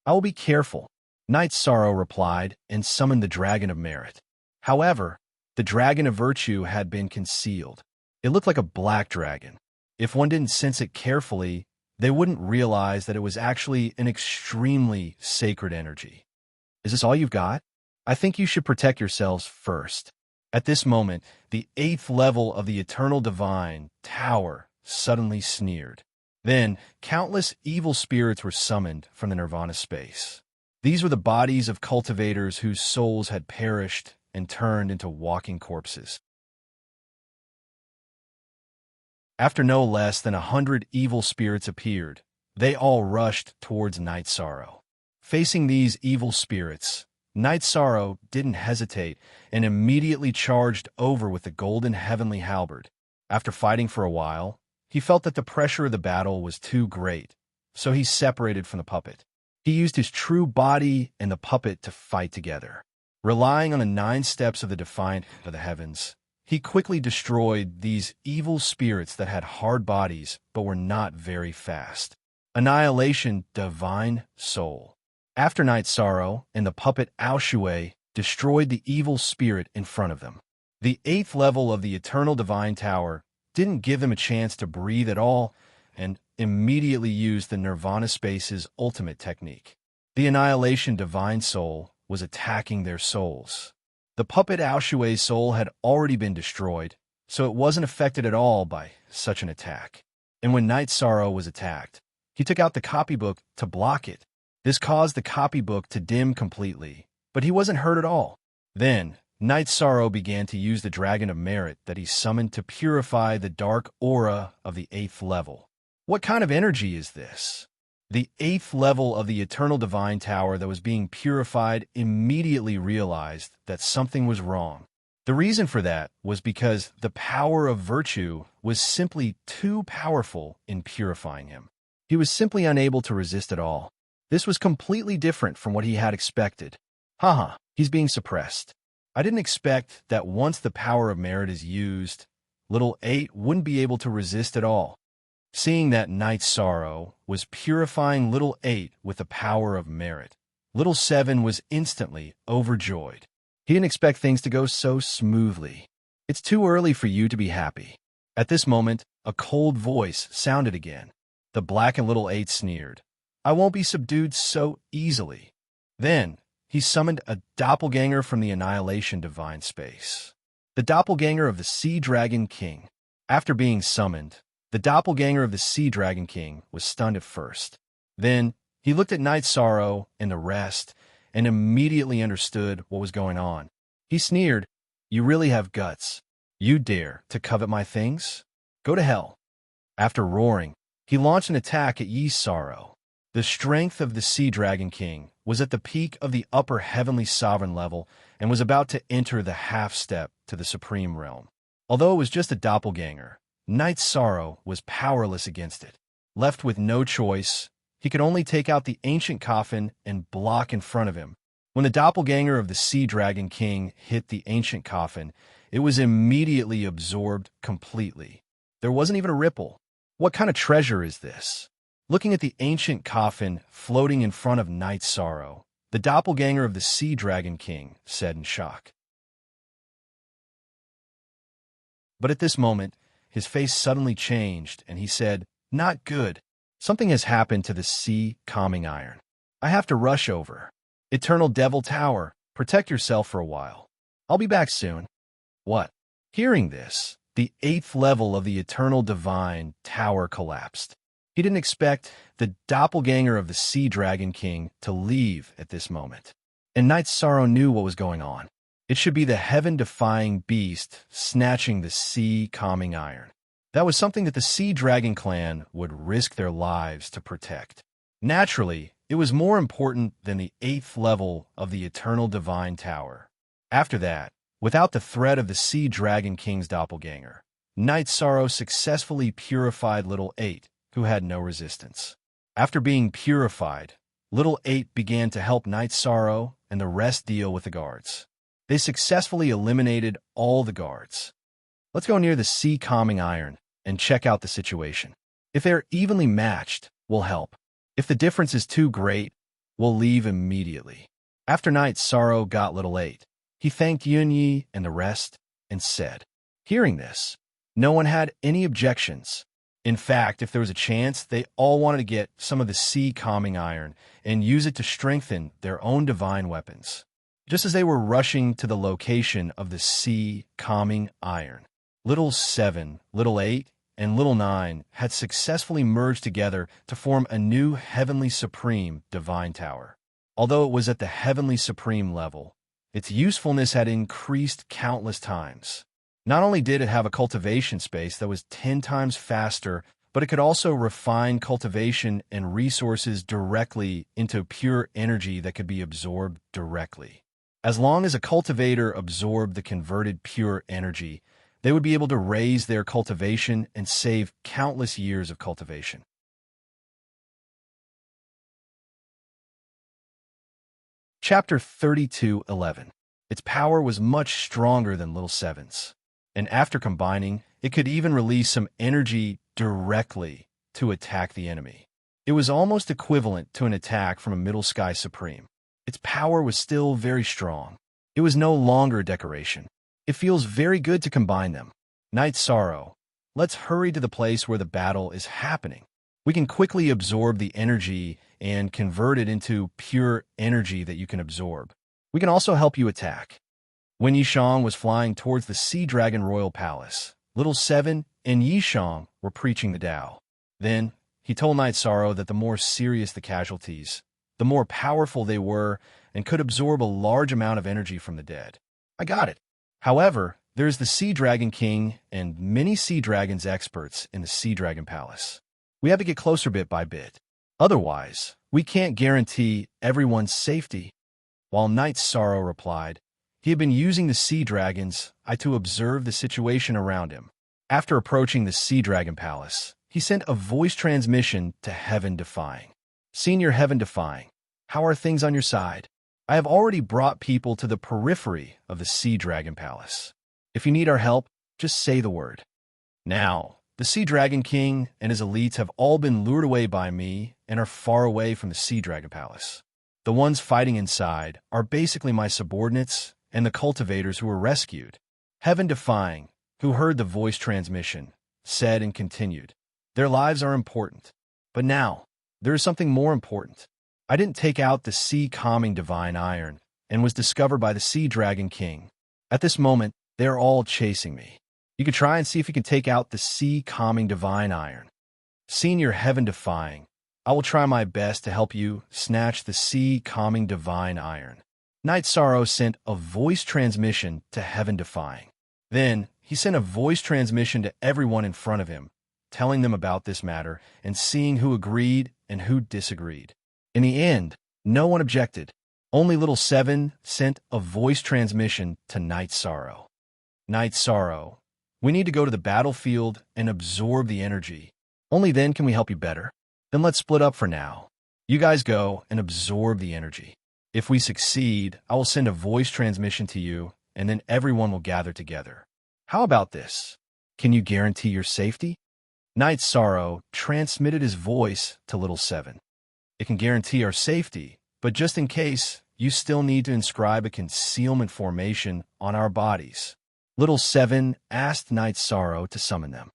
I will be careful, Night Sorrow replied and summoned the Dragon of Merit. However, the Dragon of Virtue had been concealed. It looked like a black dragon. If one didn't sense it carefully, they wouldn't realize that it was actually an extremely sacred energy. Is this all you've got? I think you should protect yourselves first. At this moment, the 8th level of the Eternal Divine Tower suddenly sneered. Then, countless evil spirits were summoned from the Nirvana space. These were the bodies of cultivators whose souls had perished and turned into walking corpses. After no less than 100 evil spirits appeared, they all rushed towards Night Sorrow. Facing these evil spirits, Night Sorrow didn't hesitate and immediately charged over with the golden heavenly halberd. After fighting for a while, he felt that the pressure of the battle was too great, so he separated from the puppet. He used his true body and the puppet to fight together. Relying on the 9 steps of the Defiant of the Heavens, he quickly destroyed these evil spirits that had hard bodies but were not very fast. Annihilation Divine Soul. After Night Sorrow and the puppet Ao Shui destroyed the evil spirit in front of them. The 8th level of the Eternal Divine Tower didn't give them a chance to breathe at all and immediately used the Nirvana Space's ultimate technique. The Annihilation Divine Soul was attacking their souls. The puppet Ao Shui's soul had already been destroyed, so it wasn't affected at all by such an attack. And when Night Sorrow was attacked, he took out the copybook to block it. This caused the copybook to dim completely, but he wasn't hurt at all. Then, Night Sorrow began to use the Dragon of Merit that he summoned to purify the dark aura of the 8th level. What kind of energy is this? The 8th level of the Eternal Divine Tower that was being purified immediately realized that something was wrong. The reason for that was because the power of virtue was simply too powerful in purifying him. He was simply unable to resist at all. This was completely different from what he had expected. Haha, he's being suppressed. I didn't expect that once the power of merit is used, little 8 wouldn't be able to resist at all. Seeing that Night Sorrow was purifying little 8 with the power of merit, little 7 was instantly overjoyed. He didn't expect things to go so smoothly. It's too early for you to be happy. At this moment, a cold voice sounded again. The black and little 8 sneered. I won't be subdued so easily. Then, he summoned a doppelganger from the Annihilation Divine Space. The doppelganger of the Sea Dragon King. After being summoned, the doppelganger of the Sea Dragon King was stunned at first. Then, he looked at Night Sorrow and the rest, and immediately understood what was going on. He sneered, You really have guts. You dare to covet my things? Go to hell. After roaring, he launched an attack at Yi Sorrow. The strength of the Sea Dragon King was at the peak of the upper heavenly sovereign level and was about to enter the half-step to the supreme realm. Although it was just a doppelganger, Night Sorrow was powerless against it. Left with no choice, he could only take out the ancient coffin and block in front of him. When the doppelganger of the Sea Dragon King hit the ancient coffin, it was immediately absorbed completely. There wasn't even a ripple. What kind of treasure is this? Looking at the ancient coffin floating in front of Night Sorrow, the doppelganger of the Sea Dragon King said in shock. But at this moment, his face suddenly changed, and he said, Not good. Something has happened to the Sea Calming Iron. I have to rush over. Eternal Devil Tower, protect yourself for a while. I'll be back soon. What? Hearing this, the 8th level of the Eternal Divine Tower collapsed. He didn't expect the doppelganger of the Sea Dragon King to leave at this moment. And Night Sorrow knew what was going on. It should be the heaven-defying beast snatching the Sea Calming Iron. That was something that the Sea Dragon clan would risk their lives to protect. Naturally, it was more important than the 8th level of the Eternal Divine Tower. After that, without the threat of the Sea Dragon King's doppelganger, Night Sorrow successfully purified Little 8, who had no resistance. After being purified, Little 8 began to help Night Sorrow and the rest deal with the guards. They successfully eliminated all the guards. Let's go near the Sea Calming Iron and check out the situation. If they're evenly matched, we'll help. If the difference is too great, we'll leave immediately. After Night Sorrow got Little 8, he thanked Yunyi and the rest and said, Hearing this, no one had any objections. In fact, if there was a chance, they all wanted to get some of the Sea Calming Iron and use it to strengthen their own divine weapons. Just as they were rushing to the location of the Sea Calming Iron, Little 7, Little 8, and Little 9 had successfully merged together to form a new Heavenly Supreme Divine Tower. Although it was at the Heavenly Supreme level, its usefulness had increased countless times. Not only did it have a cultivation space that was 10 times faster, but it could also refine cultivation and resources directly into pure energy that could be absorbed directly. As long as a cultivator absorbed the converted pure energy, they would be able to raise their cultivation and save countless years of cultivation. Chapter 32:11. Its power was much stronger than Little 7's. And after combining, it could even release some energy directly to attack the enemy. It was almost equivalent to an attack from a Middle Sky Supreme. Its power was still very strong. It was no longer a decoration. It feels very good to combine them. Night Sorrow, let's hurry to the place where the battle is happening. We can quickly absorb the energy and convert it into pure energy that you can absorb. We can also help you attack. When Yishang was flying towards the Sea Dragon Royal Palace, Little 7 and Yishang were preaching the Tao. Then, he told Night Sorrow that the more serious the casualties, the more powerful they were and could absorb a large amount of energy from the dead. I got it. However, there's the Sea Dragon King and many Sea Dragons experts in the Sea Dragon Palace. We have to get closer bit by bit. Otherwise, we can't guarantee everyone's safety. While Night Sorrow replied, he had been using the Sea Dragons to observe the situation around him. After approaching the Sea Dragon Palace, he sent a voice transmission to Heaven Defying. Senior Heaven Defying, how are things on your side? I have already brought people to the periphery of the Sea Dragon Palace. If you need our help, just say the word. Now, the Sea Dragon King and his elites have all been lured away by me and are far away from the Sea Dragon Palace. The ones fighting inside are basically my subordinates and the cultivators who were rescued. Heaven Defying, who heard the voice transmission, said and continued, their lives are important. But now, there is something more important. I didn't take out the Sea Calming Divine Iron and was discovered by the Sea Dragon King. At this moment, they are all chasing me. You could try and see if you can take out the Sea Calming Divine Iron. Senior Heaven Defying, I will try my best to help you snatch the Sea Calming Divine Iron. Night Sorrow sent a voice transmission to Heaven Defying. Then, he sent a voice transmission to everyone in front of him, telling them about this matter and seeing who agreed and who disagreed. In the end, no one objected. Only Little Seven sent a voice transmission to Night Sorrow. Night Sorrow, we need to go to the battlefield and absorb the energy. Only then can we help you better. Then let's split up for now. You guys go and absorb the energy. If we succeed, I will send a voice transmission to you, and then everyone will gather together. How about this? Can you guarantee your safety? Night Sorrow transmitted his voice to Little Seven. It can guarantee our safety, but just in case, you still need to inscribe a concealment formation on our bodies. Little Seven asked Night Sorrow to summon them.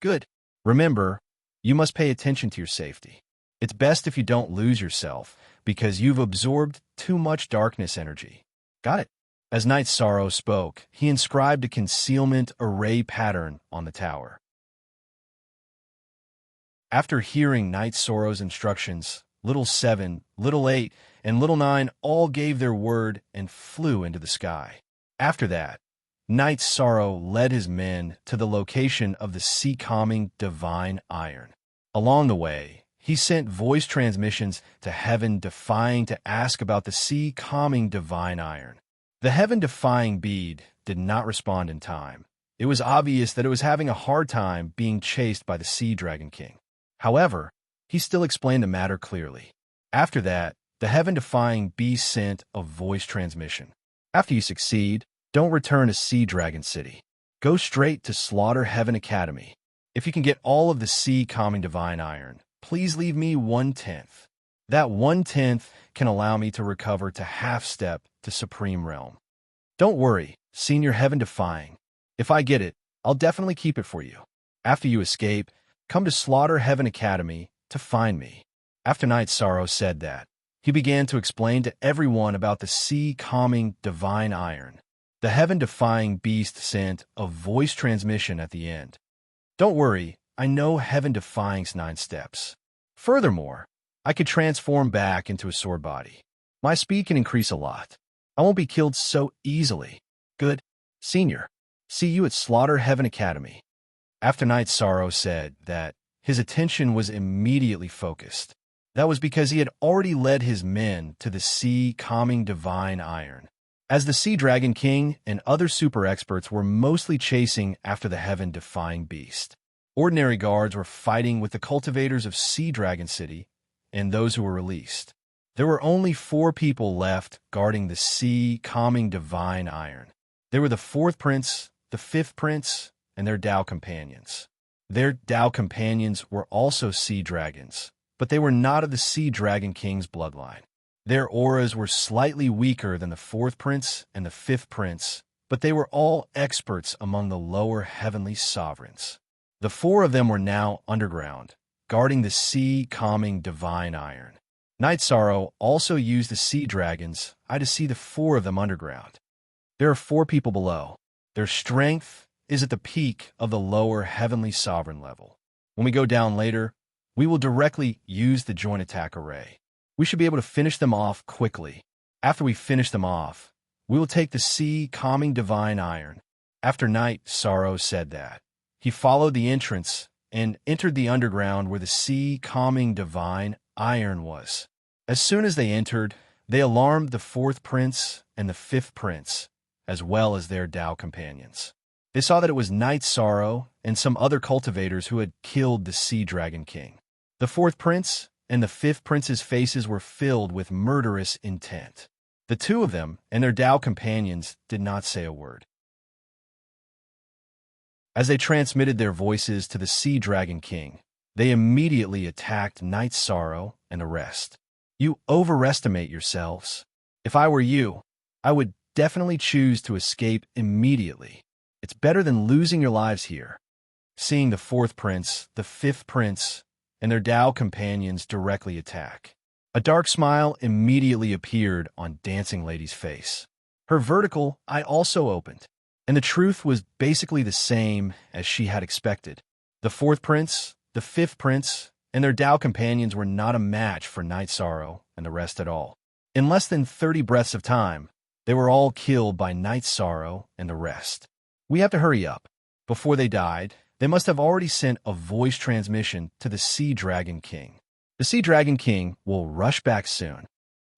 Good. Remember, you must pay attention to your safety. It's best if you don't lose yourself, because you've absorbed too much darkness energy. Got it? As Night Sorrow spoke, he inscribed a concealment array pattern on the tower. After hearing Night Sorrow's instructions, Little Seven, Little Eight, and Little Nine all gave their word and flew into the sky. After that, Night Sorrow led his men to the location of the Sea Calming Divine Iron. Along the way, he sent voice transmissions to Heaven Defying to ask about the Sea Calming Divine Iron. The Heaven Defying bead did not respond in time. It was obvious that it was having a hard time being chased by the Sea Dragon King. However, he still explained the matter clearly. After that, the Heaven Defying beast sent a voice transmission. After you succeed, don't return to Sea Dragon City. Go straight to Slaughter Heaven Academy. If you can get all of the Sea Calming Divine Iron, please leave me 1/10. That 1/10 can allow me to recover to half-step to Supreme Realm. Don't worry, Senior Heaven Defying. If I get it, I'll definitely keep it for you. After you escape, come to Slaughter Heaven Academy to find me. After Night Sorrow said that, he began to explain to everyone about the Sea Calming Divine Iron. The Heaven Defying beast sent a voice transmission at the end. Don't worry, I know Heaven Defying's 9 steps. Furthermore, I could transform back into a sword body. My speed can increase a lot. I won't be killed so easily. Good. Senior, see you at Slaughter Heaven Academy. After Night Sorrow said that, his attention was immediately focused. That was because he had already led his men to the Sea Calming Divine Iron. As the Sea Dragon King and other super experts were mostly chasing after the Heaven Defying beast, ordinary guards were fighting with the cultivators of Sea Dragon City and those who were released. There were only 4 people left guarding the Sea Calming Divine Iron. They were the 4th Prince, the 5th Prince, and their Tao companions. Their Tao companions were also sea dragons, but they were not of the Sea Dragon King's bloodline. Their auras were slightly weaker than the 4th Prince and the 5th Prince, but they were all experts among the lower heavenly sovereigns. The 4 of them were now underground, guarding the Sea Calming Divine Iron. Night Sorrow also used the sea dragons to see the 4 of them underground. There are 4 people below. Their strength is at the peak of the lower heavenly sovereign level. When we go down later, we will directly use the joint attack array. We should be able to finish them off quickly. After we finish them off, we will take the sea calming divine iron. After Night Sorrow said that, he followed the entrance and entered the underground where the sea calming divine iron was. As soon as they entered, they alarmed the fourth prince and the fifth prince, as well as their Tao companions. They saw that it was Night Sorrow and some other cultivators who had killed the Sea Dragon King. The fourth prince and the fifth prince's faces were filled with murderous intent. The two of them and their Tao companions did not say a word. As they transmitted their voices to the Sea Dragon King, they immediately attacked Night Sorrow and the rest. You overestimate yourselves. If I were you, I would definitely choose to escape immediately. It's better than losing your lives here. Seeing the fourth prince, the fifth prince, and their Tao companions directly attack, a dark smile immediately appeared on Dancing Lady's face. Her vertical eye also opened, and the truth was basically the same as she had expected. The fourth prince, the fifth prince, and their Tao companions were not a match for Night Sorrow and the rest at all. In less than 30 breaths of time, they were all killed by Night Sorrow and the rest. We have to hurry up. Before they died, they must have already sent a voice transmission to the Sea Dragon King. The Sea Dragon King will rush back soon.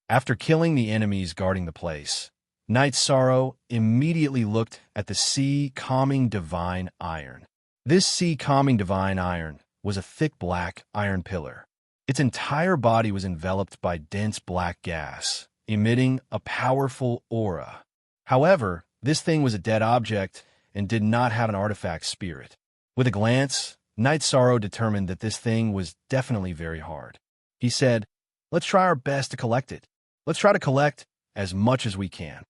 After killing the enemies guarding the place, Night Sorrow immediately looked at the sea calming divine iron. This sea calming divine iron was a thick black iron pillar. Its entire body was enveloped by dense black gas, emitting a powerful aura. However, this thing was a dead object and did not have an artifact spirit. With a glance, Night Sorrow determined that this thing was definitely very hard. He said, "Let's try our best to collect it. Let's try to collect as much as we can."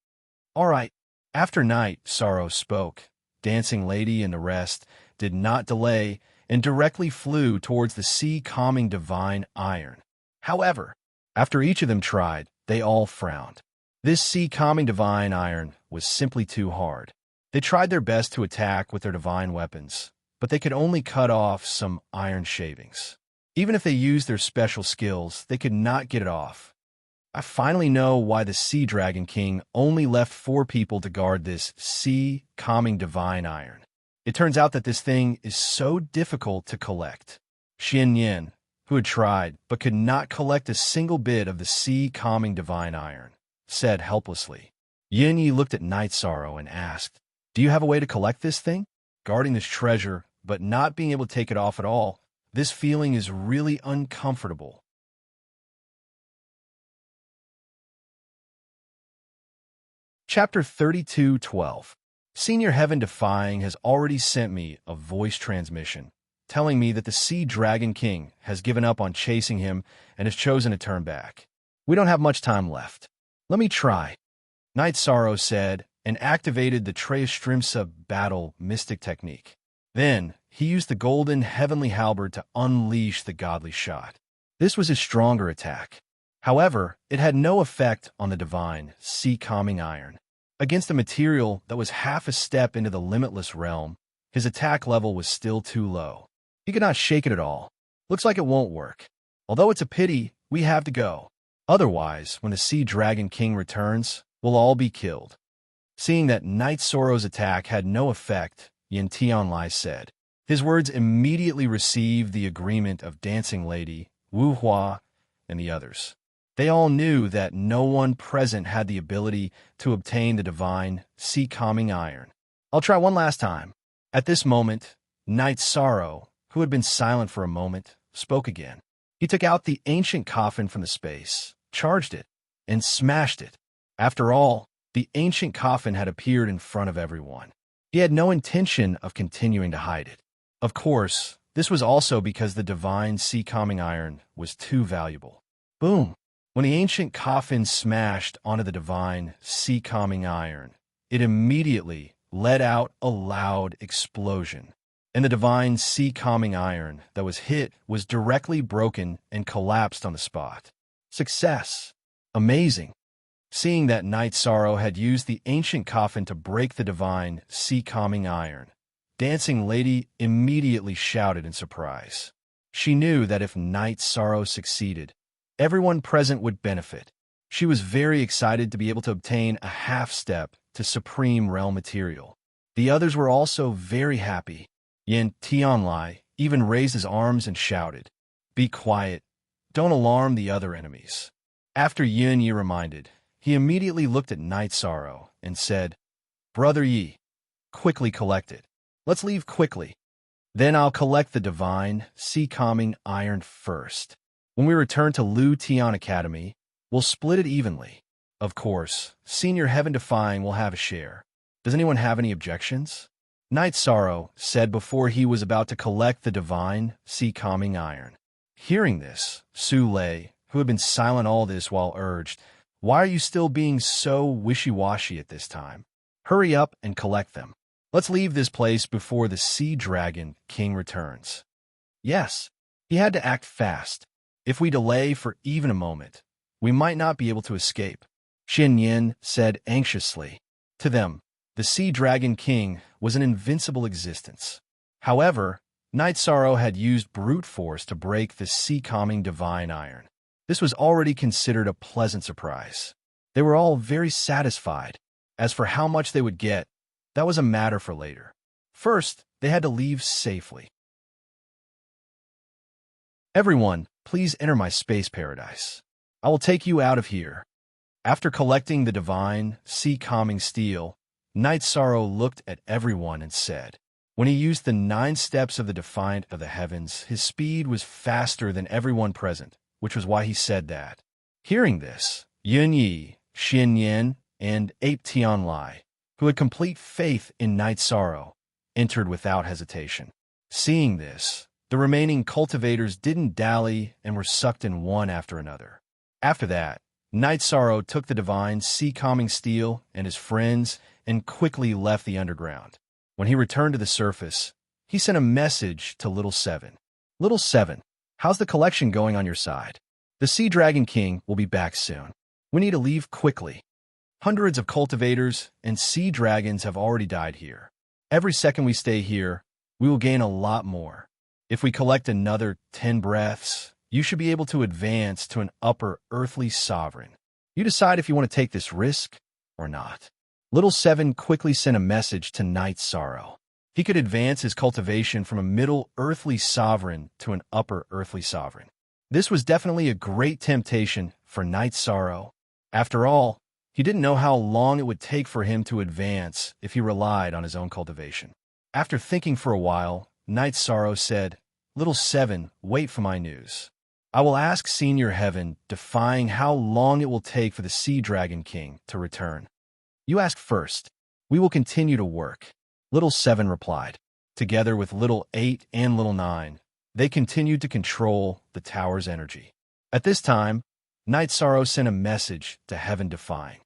All right. After Night Sorrow spoke, Dancing Lady and the rest did not delay and directly flew towards the sea calming divine iron. However, after each of them tried, they all frowned. This sea calming divine iron was simply too hard. They tried their best to attack with their divine weapons, but they could only cut off some iron shavings. Even if they used their special skills, they could not get it off. I finally know why the Sea Dragon King only left 4 people to guard this sea calming divine iron. It turns out that this thing is so difficult to collect. Xin Yin, who had tried but could not collect a single bit of the sea calming divine iron, said helplessly. Yin Yi looked at Night Sorrow and asked, "Do you have a way to collect this thing?" Guarding this treasure, but not being able to take it off at all, this feeling is really uncomfortable. Chapter 32:12. Senior Heaven Defying has already sent me a voice transmission, telling me that the Sea Dragon King has given up on chasing him and has chosen to turn back. We don't have much time left. Let me try. Night Sorrow said, and activated the Treistrimsa battle mystic technique. Then, he used the golden heavenly halberd to unleash the godly shot. This was his stronger attack. However, it had no effect on the divine, sea-calming iron. Against a material that was half a step into the limitless realm, his attack level was still too low. He could not shake it at all. Looks like it won't work. Although it's a pity, we have to go. Otherwise, when the Sea Dragon King returns, we'll all be killed. Seeing that Night Sorrow's attack had no effect, Yin Tianlai said. His words immediately received the agreement of Dancing Lady, Wu Hua, and the others. They all knew that no one present had the ability to obtain the divine, sea-calming iron. I'll try one last time. At this moment, Night Sorrow, who had been silent for a moment, spoke again. He took out the ancient coffin from the space, charged it, and smashed it. After all, the ancient coffin had appeared in front of everyone. He had no intention of continuing to hide it. Of course, this was also because the divine sea-calming iron was too valuable. Boom! When the ancient coffin smashed onto the divine sea-calming iron, it immediately let out a loud explosion, and the divine sea-calming iron that was hit was directly broken and collapsed on the spot. Success! Amazing! Seeing that Night Sorrow had used the ancient coffin to break the divine sea-calming iron, Dancing Lady immediately shouted in surprise. She knew that if Knight Sorrow succeeded, everyone present would benefit. She was very excited to be able to obtain a half-step to Supreme Realm material. The others were also very happy. Yin Tianlai even raised his arms and shouted, "Be quiet. Don't alarm the other enemies." After Yin Yi reminded, he immediately looked at Knight Sorrow and said, "Brother Yi, quickly collect it. Let's leave quickly. Then I'll collect the divine, sea-calming iron first. When we return to Lu Tian Academy, we'll split it evenly. Of course, Senior Heaven-Defying will have a share. Does anyone have any objections?" Knight Sorrow said before he was about to collect the divine, sea-calming iron. Hearing this, Su Lei, who had been silent all this while urged, "Why are you still being so wishy-washy at this time? Hurry up and collect them. Let's leave this place before the Sea Dragon King returns." Yes, he had to act fast. If we delay for even a moment, we might not be able to escape, Xin Yin said anxiously. To them, the Sea Dragon King was an invincible existence. However, Knight Sorrow had used brute force to break the sea-calming divine iron. This was already considered a pleasant surprise. They were all very satisfied. As for how much they would get, that was a matter for later. First, they had to leave safely. "Everyone, please enter my space paradise. I will take you out of here." After collecting the divine, sea-calming steel, Knight Sorrow looked at everyone and said, when he used the 9 steps of the Defiant of the Heavens, his speed was faster than everyone present, which was why he said that. Hearing this, Yun Yi, Xin Yin, and Ape Tianlai, who had complete faith in Knight Sorrow, entered without hesitation. Seeing this, the remaining cultivators didn't dally and were sucked in one after another. After that, Knight Sorrow took the divine sea-calming steel and his friends and quickly left the underground. When he returned to the surface, he sent a message to Little Seven. "Little Seven, how's the collection going on your side? The Sea Dragon King will be back soon. We need to leave quickly. Hundreds of cultivators and sea dragons have already died here. Every second we stay here, we will gain a lot more. If we collect another 10 breaths, you should be able to advance to an upper earthly sovereign. You decide if you want to take this risk or not." Little Seven quickly sent a message to Knight Sorrow. He could advance his cultivation from a middle earthly sovereign to an upper earthly sovereign. This was definitely a great temptation for Knight Sorrow. After all, he didn't know how long it would take for him to advance if he relied on his own cultivation. After thinking for a while, Knight Sorrow said, "Little Seven, wait for my news. I will ask Senior Heaven, defying how long it will take for the Sea Dragon King to return. You ask first. We will continue to work." Little Seven replied. Together with Little 8 and Little 9, they continued to control the tower's energy. At this time, Knight Sorrow sent a message to Heaven Defying.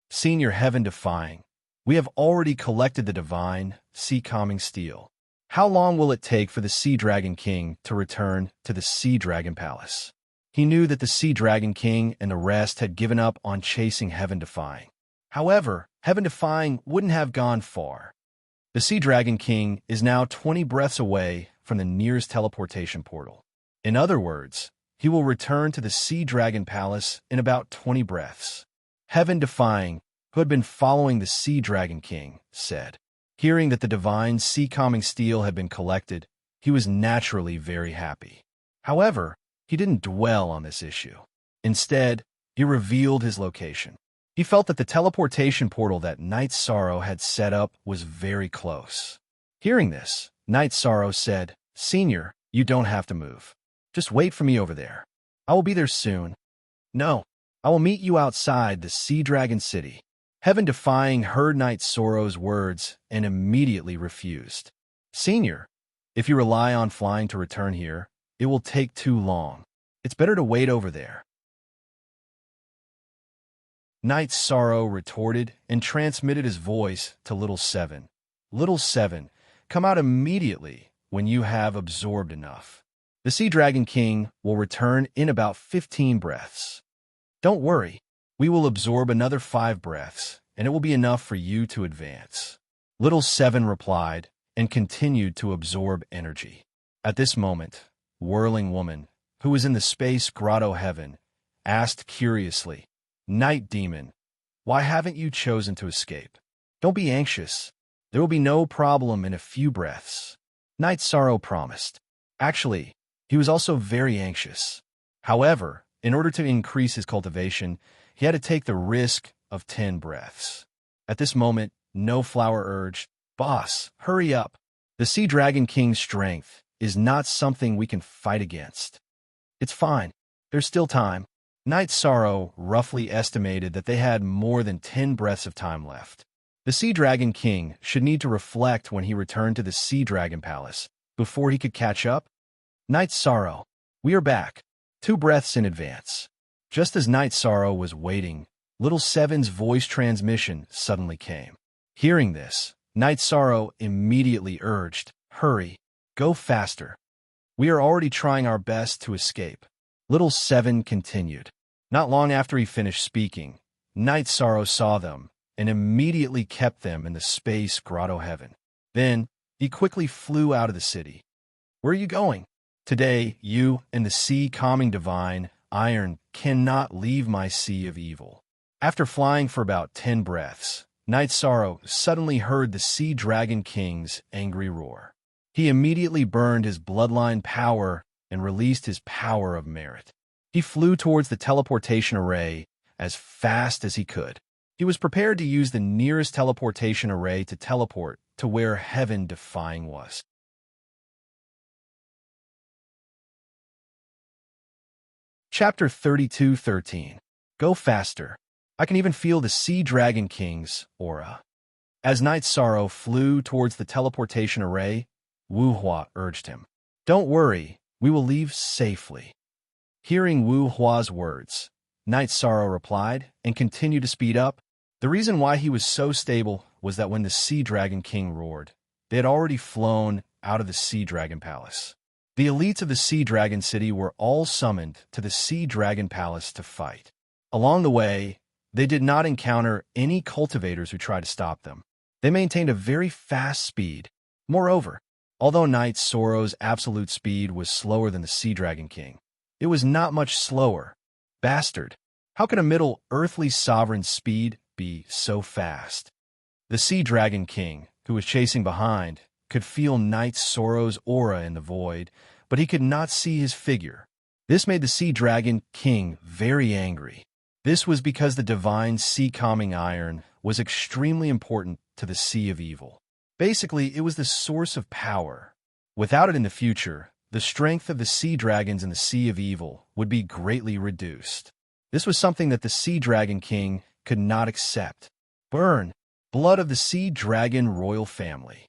"Senior Heaven Defying, we have already collected the divine, sea-calming steel. How long will it take for the Sea Dragon King to return to the Sea Dragon Palace?" He knew that the Sea Dragon King and the rest had given up on chasing Heaven Defying. However, Heaven Defying wouldn't have gone far. The Sea Dragon King is now 20 breaths away from the nearest teleportation portal. In other words, he will return to the Sea Dragon Palace in about 20 breaths. Heaven Defying, who had been following the Sea Dragon King, said. Hearing that the divine sea-calming steel had been collected, he was naturally very happy. However, he didn't dwell on this issue. Instead, he revealed his location. He felt that the teleportation portal that Knight Sorrow had set up was very close. Hearing this, Knight Sorrow said, "Senior, you don't have to move. Just wait for me over there. I will be there soon." "No, I will meet you outside the Sea Dragon City." Heaven Defying heard Knight Sorrow's words and immediately refused. "Senior, if you rely on flying to return here, it will take too long. It's better to wait over there." Knight Sorrow retorted and transmitted his voice to Little Seven. "Little Seven, come out immediately when you have absorbed enough. The Sea Dragon King will return in about 15 breaths. Don't worry, we will absorb another 5 breaths, and it will be enough for you to advance." Little Seven replied, and continued to absorb energy. At this moment, Whirling Woman, who was in the space grotto heaven, asked curiously, "Night Demon, why haven't you chosen to escape? Don't be anxious. There will be no problem in a few breaths." Night Sorrow promised. Actually, he was also very anxious. However, in order to increase his cultivation, he had to take the risk of 10 breaths. At this moment, No Flower urged, "Boss, hurry up. The Sea Dragon King's strength is not something we can fight against." "It's fine. There's still time." Night Sorrow roughly estimated that they had more than 10 breaths of time left. The Sea Dragon King should need to reflect when he returned to the Sea Dragon Palace before he could catch up. "Night Sorrow, we are back. 2 breaths in advance." Just as Night Sorrow was waiting, Little Seven's voice transmission suddenly came. Hearing this, Night Sorrow immediately urged, "Hurry, go faster. We are already trying our best to escape." Little Seven continued. Not long after he finished speaking, Night Sorrow saw them and immediately kept them in the space grotto heaven. Then, he quickly flew out of the city. "Where are you going?" "Today, you and the sea calming divine iron cannot leave my sea of evil." After flying for about 10 breaths, Night Sorrow suddenly heard the Sea Dragon King's angry roar. He immediately burned his bloodline power and released his power of merit. He flew towards the teleportation array as fast as he could. He was prepared to use the nearest teleportation array to teleport to where Heaven Defying was. Chapter 32:13. Go faster. I can even feel the Sea Dragon King's aura. As Night Sorrow flew towards the teleportation array, Wu Hua urged him, "Don't worry, we will leave safely." Hearing Wu Hua's words, Night Sorrow replied and continued to speed up. The reason why he was so stable was that when the Sea Dragon King roared, they had already flown out of the Sea Dragon Palace. The elites of the Sea Dragon City were all summoned to the Sea Dragon Palace to fight. Along the way, they did not encounter any cultivators who tried to stop them. They maintained a very fast speed. Moreover, although Night Sorrow's absolute speed was slower than the Sea Dragon King, it was not much slower. Bastard! How can a middle earthly sovereign's speed be so fast? The Sea Dragon King, who was chasing behind, could feel Night Sorrow's aura in the void, but he could not see his figure. This made the Sea Dragon King very angry. This was because the divine sea-calming iron was extremely important to the Sea of Evil. Basically, it was the source of power. Without it in the future, the strength of the sea dragons in the Sea of Evil would be greatly reduced. This was something that the Sea Dragon King could not accept. Burn! Blood of the Sea Dragon royal family.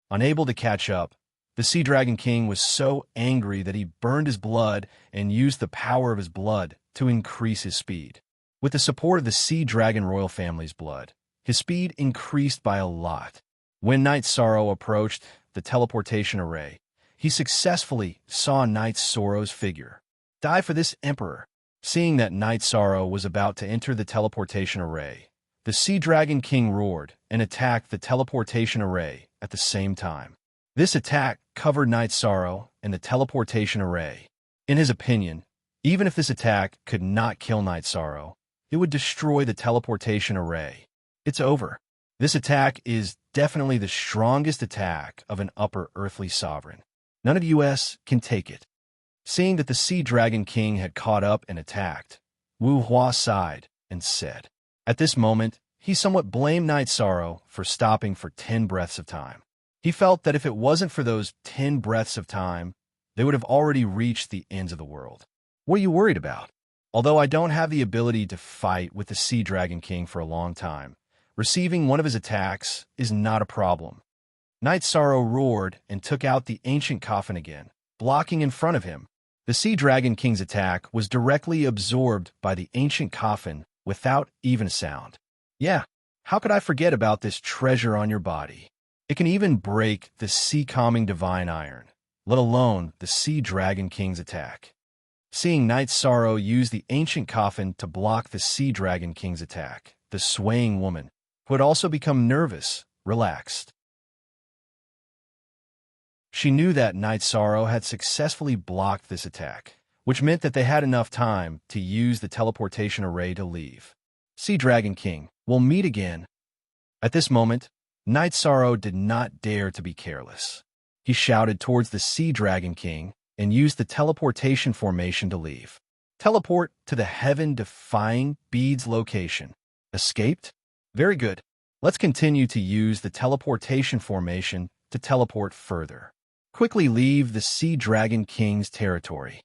Unable to catch up, the Sea Dragon King was so angry that he burned his blood and used the power of his blood to increase his speed. With the support of the Sea Dragon royal family's blood, his speed increased by a lot. When Night Sorrow approached the teleportation array, he successfully saw Night Sorrow's figure. Die for this emperor! Seeing that Night Sorrow was about to enter the teleportation array, the Sea Dragon King roared and attacked the teleportation array at the same time. This attack covered Night Sorrow and the teleportation array. In his opinion, even if this attack could not kill Night Sorrow, it would destroy the teleportation array. It's over. This attack is definitely the strongest attack of an upper earthly sovereign. None of the US can take it. Seeing that the Sea Dragon King had caught up and attacked, Wu Hua sighed and said. At this moment, he somewhat blamed Night Sorrow for stopping for 10 breaths of time. He felt that if it wasn't for those 10 breaths of time, they would have already reached the ends of the world. What are you worried about? Although I don't have the ability to fight with the Sea Dragon King for a long time, receiving one of his attacks is not a problem. Night Sorrow roared and took out the ancient coffin again, blocking in front of him. The Sea Dragon King's attack was directly absorbed by the ancient coffin without even a sound. Yeah, how could I forget about this treasure on your body? It can even break the sea-calming divine iron, let alone the Sea Dragon King's attack. Seeing Night Sorrow use the ancient coffin to block the Sea Dragon King's attack, the swaying woman, who had also become nervous, relaxed. She knew that Night Sorrow had successfully blocked this attack, which meant that they had enough time to use the teleportation array to leave. Sea Dragon King, we'll meet again. At this moment, Night Sorrow did not dare to be careless. He shouted towards the Sea Dragon King and used the teleportation formation to leave. Teleport to the heaven-defying beads location. Escaped? Very good. Let's continue to use the teleportation formation to teleport further. Quickly leave the Sea Dragon King's territory.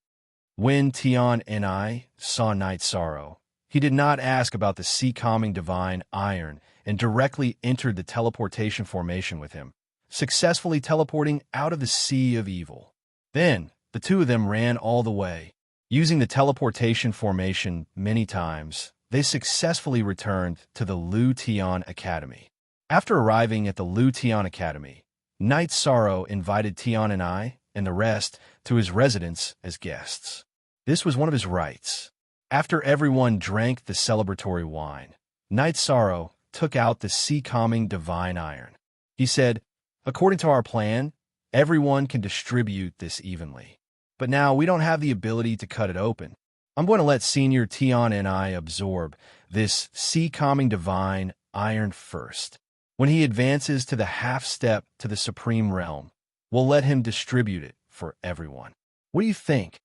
When Tian and I saw Night Sorrow, he did not ask about the sea-calming divine iron and directly entered the teleportation formation with him, successfully teleporting out of the Sea of Evil. Then, the two of them ran all the way. Using the teleportation formation many times, they successfully returned to the Lu Tian Academy. After arriving at the Lu Tian Academy, Night Sorrow invited Tian and I and the rest to his residence as guests. This was one of his rites. After everyone drank the celebratory wine, Night Sorrow took out the sea-calming divine iron. He said, "According to our plan, everyone can distribute this evenly. But now we don't have the ability to cut it open. I'm going to let Senior Tian and I absorb this sea-calming divine iron first. When he advances to the half-step to the Supreme Realm, we'll let him distribute it for everyone. What do you think?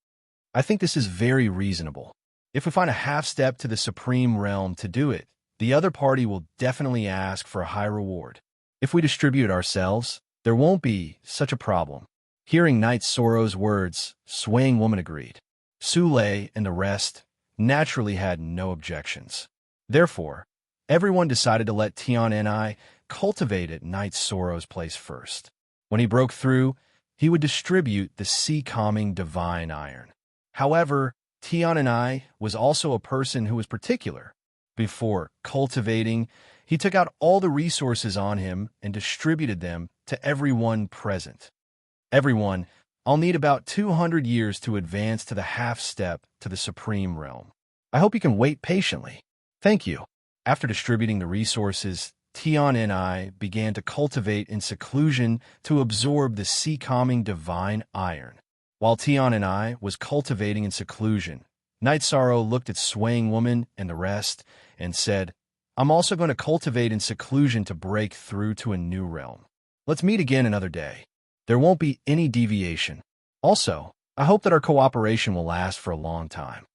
I think this is very reasonable. If we find a half-step to the Supreme Realm to do it, the other party will definitely ask for a high reward. If we distribute it ourselves, there won't be such a problem." Hearing Night Sorrow's words, Swaying Woman agreed. Su Lei and the rest naturally had no objections. Therefore, everyone decided to let Tian and I cultivate at Night Sorrow's place first. When he broke through, he would distribute the sea-calming divine iron. However, Tian and I was also a person who was particular. Before cultivating, he took out all the resources on him and distributed them to everyone present. "Everyone, I'll need about 200 years to advance to the half-step to the Supreme Realm. I hope you can wait patiently. Thank you." After distributing the resources, Tian and I began to cultivate in seclusion to absorb the sea-calming divine iron. While Tian and I was cultivating in seclusion, Night Sorrow looked at Swaying Woman and the rest and said, "I'm also going to cultivate in seclusion to break through to a new realm. Let's meet again another day. There won't be any deviation. Also, I hope that our cooperation will last for a long time.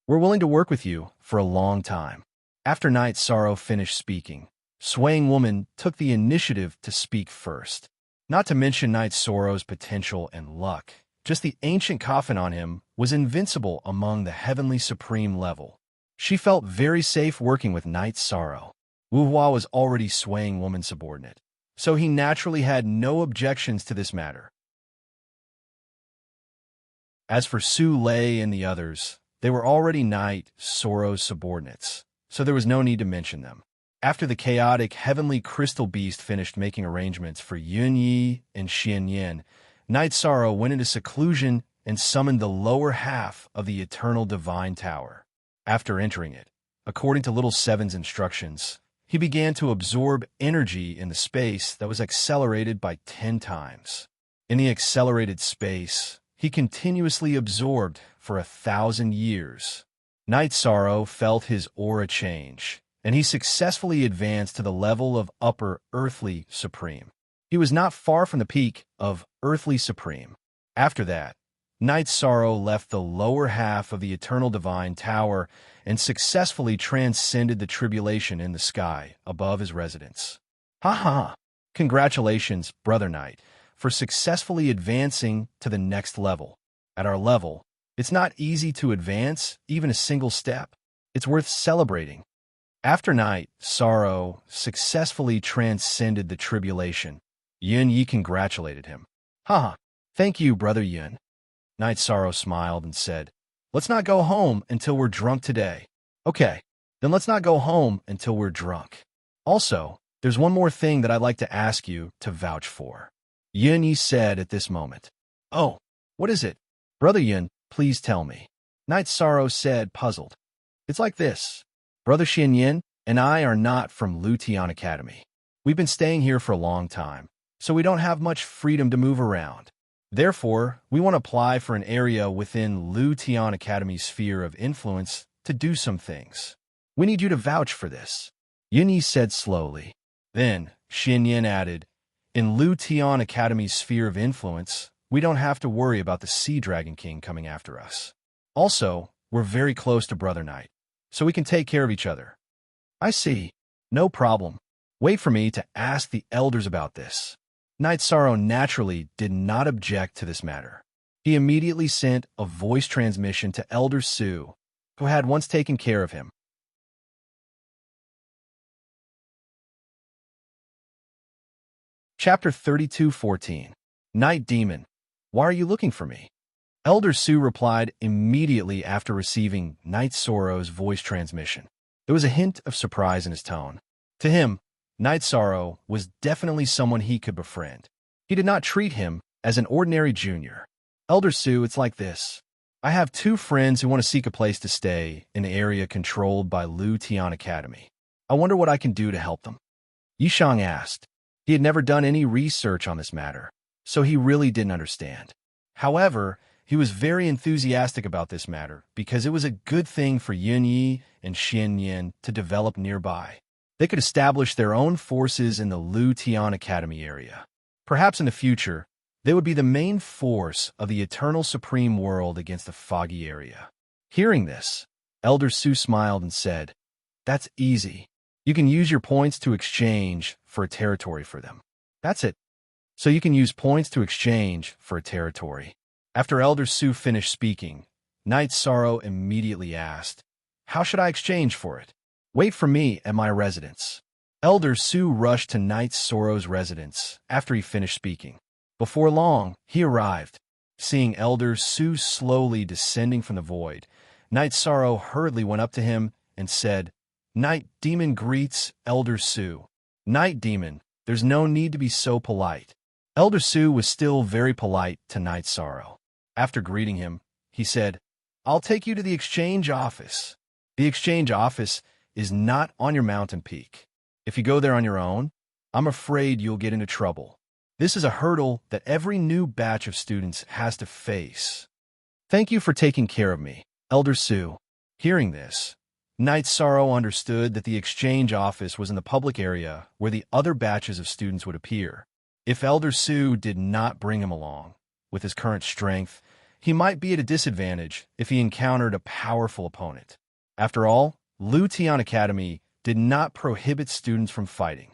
We're willing to work with you for a long time." After Night Sorrow finished speaking, Swaying Woman took the initiative to speak first. Not to mention Night Sorrow's potential and luck, just the ancient coffin on him was invincible among the heavenly supreme level. She felt very safe working with Night Sorrow. Wu Hua was already Swaying Woman's subordinate, so he naturally had no objections to this matter. As for Su Lei and the others, they were already Night Sorrow's subordinates, so there was no need to mention them. After the chaotic heavenly crystal beast finished making arrangements for Yun Yi and Xian Yin, Night Sorrow went into seclusion and summoned the lower half of the Eternal Divine Tower. After entering it, according to Little Seven's instructions, he began to absorb energy in the space that was accelerated by 10 times. In the accelerated space, he continuously absorbed for 1,000 years. Night Sorrow felt his aura change, and he successfully advanced to the level of Upper Earthly Supreme. He was not far from the peak of Earthly Supreme. After that, Night Sorrow left the lower half of the Eternal Divine Tower and successfully transcended the tribulation in the sky above his residence. Ha ha! Congratulations, Brother Knight, for successfully advancing to the next level. At our level, it's not easy to advance even a single step. It's worth celebrating. After Night Sorrow successfully transcended the tribulation, Yun Yi congratulated him. Ha! Thank you, Brother Yun. Night Sorrow smiled and said, "Let's not go home until we're drunk today." "Okay, then let's not go home until we're drunk. Also, there's one more thing that I'd like to ask you to vouch for," Yun Yi said at this moment. "Oh, what is it?" "Brother Yun, please tell me," Night Sorrow said, puzzled. "It's like this. Brother Xian Yin and I are not from Lu Tian Academy. We've been staying here for a long time, so we don't have much freedom to move around. Therefore, we want to apply for an area within Lu Tian Academy's sphere of influence to do some things. We need you to vouch for this, Yunyi said slowly. Then, Xinyan added, in Lu Tian Academy's sphere of influence, we don't have to worry about the Sea Dragon King coming after us. Also, we're very close to Brother Knight, so we can take care of each other. I see. No problem. Wait for me to ask the elders about this. Knight Sorrow naturally did not object to this matter. He immediately sent a voice transmission to Elder Su, who had once taken care of him. Chapter 32:14. Night Demon, why are you looking for me? Elder Su replied immediately after receiving Knight Sorrow's voice transmission. There was a hint of surprise in his tone. To him, Knight Sorrow was definitely someone he could befriend. He did not treat him as an ordinary junior. Elder Su, it's like this. I have 2 friends who want to seek a place to stay in the area controlled by Lu Tian Academy. I wonder what I can do to help them. Yishang asked. He had never done any research on this matter, so he really didn't understand. However, he was very enthusiastic about this matter because it was a good thing for Yunyi and Xinyan to develop nearby. They could establish their own forces in the Lu Tian Academy area. Perhaps in the future, they would be the main force of the Eternal Supreme World against the Foggy area. Hearing this, Elder Su smiled and said, that's easy. You can use your points to exchange for a territory for them. That's it. So you can use points to exchange for a territory. After Elder Su finished speaking, Knight Sorrow immediately asked, how should I exchange for it? Wait for me at my residence. Elder Su rushed to Knight Sorrow's residence after he finished speaking. Before long, he arrived. Seeing Elder Su slowly descending from the void, Knight Sorrow hurriedly went up to him and said, Night Demon greets Elder Su. Night Demon, there's no need to be so polite. Elder Su was still very polite to Knight Sorrow. After greeting him, he said, I'll take you to the exchange office. The exchange office is not on your mountain peak. If you go there on your own, I'm afraid you'll get into trouble. This is a hurdle that every new batch of students has to face. Thank you for taking care of me, Elder Su. Hearing this, Knight Sorrow understood that the exchange office was in the public area where the other batches of students would appear. If Elder Su did not bring him along, with his current strength, he might be at a disadvantage if he encountered a powerful opponent. After all, Lu Tian Academy did not prohibit students from fighting.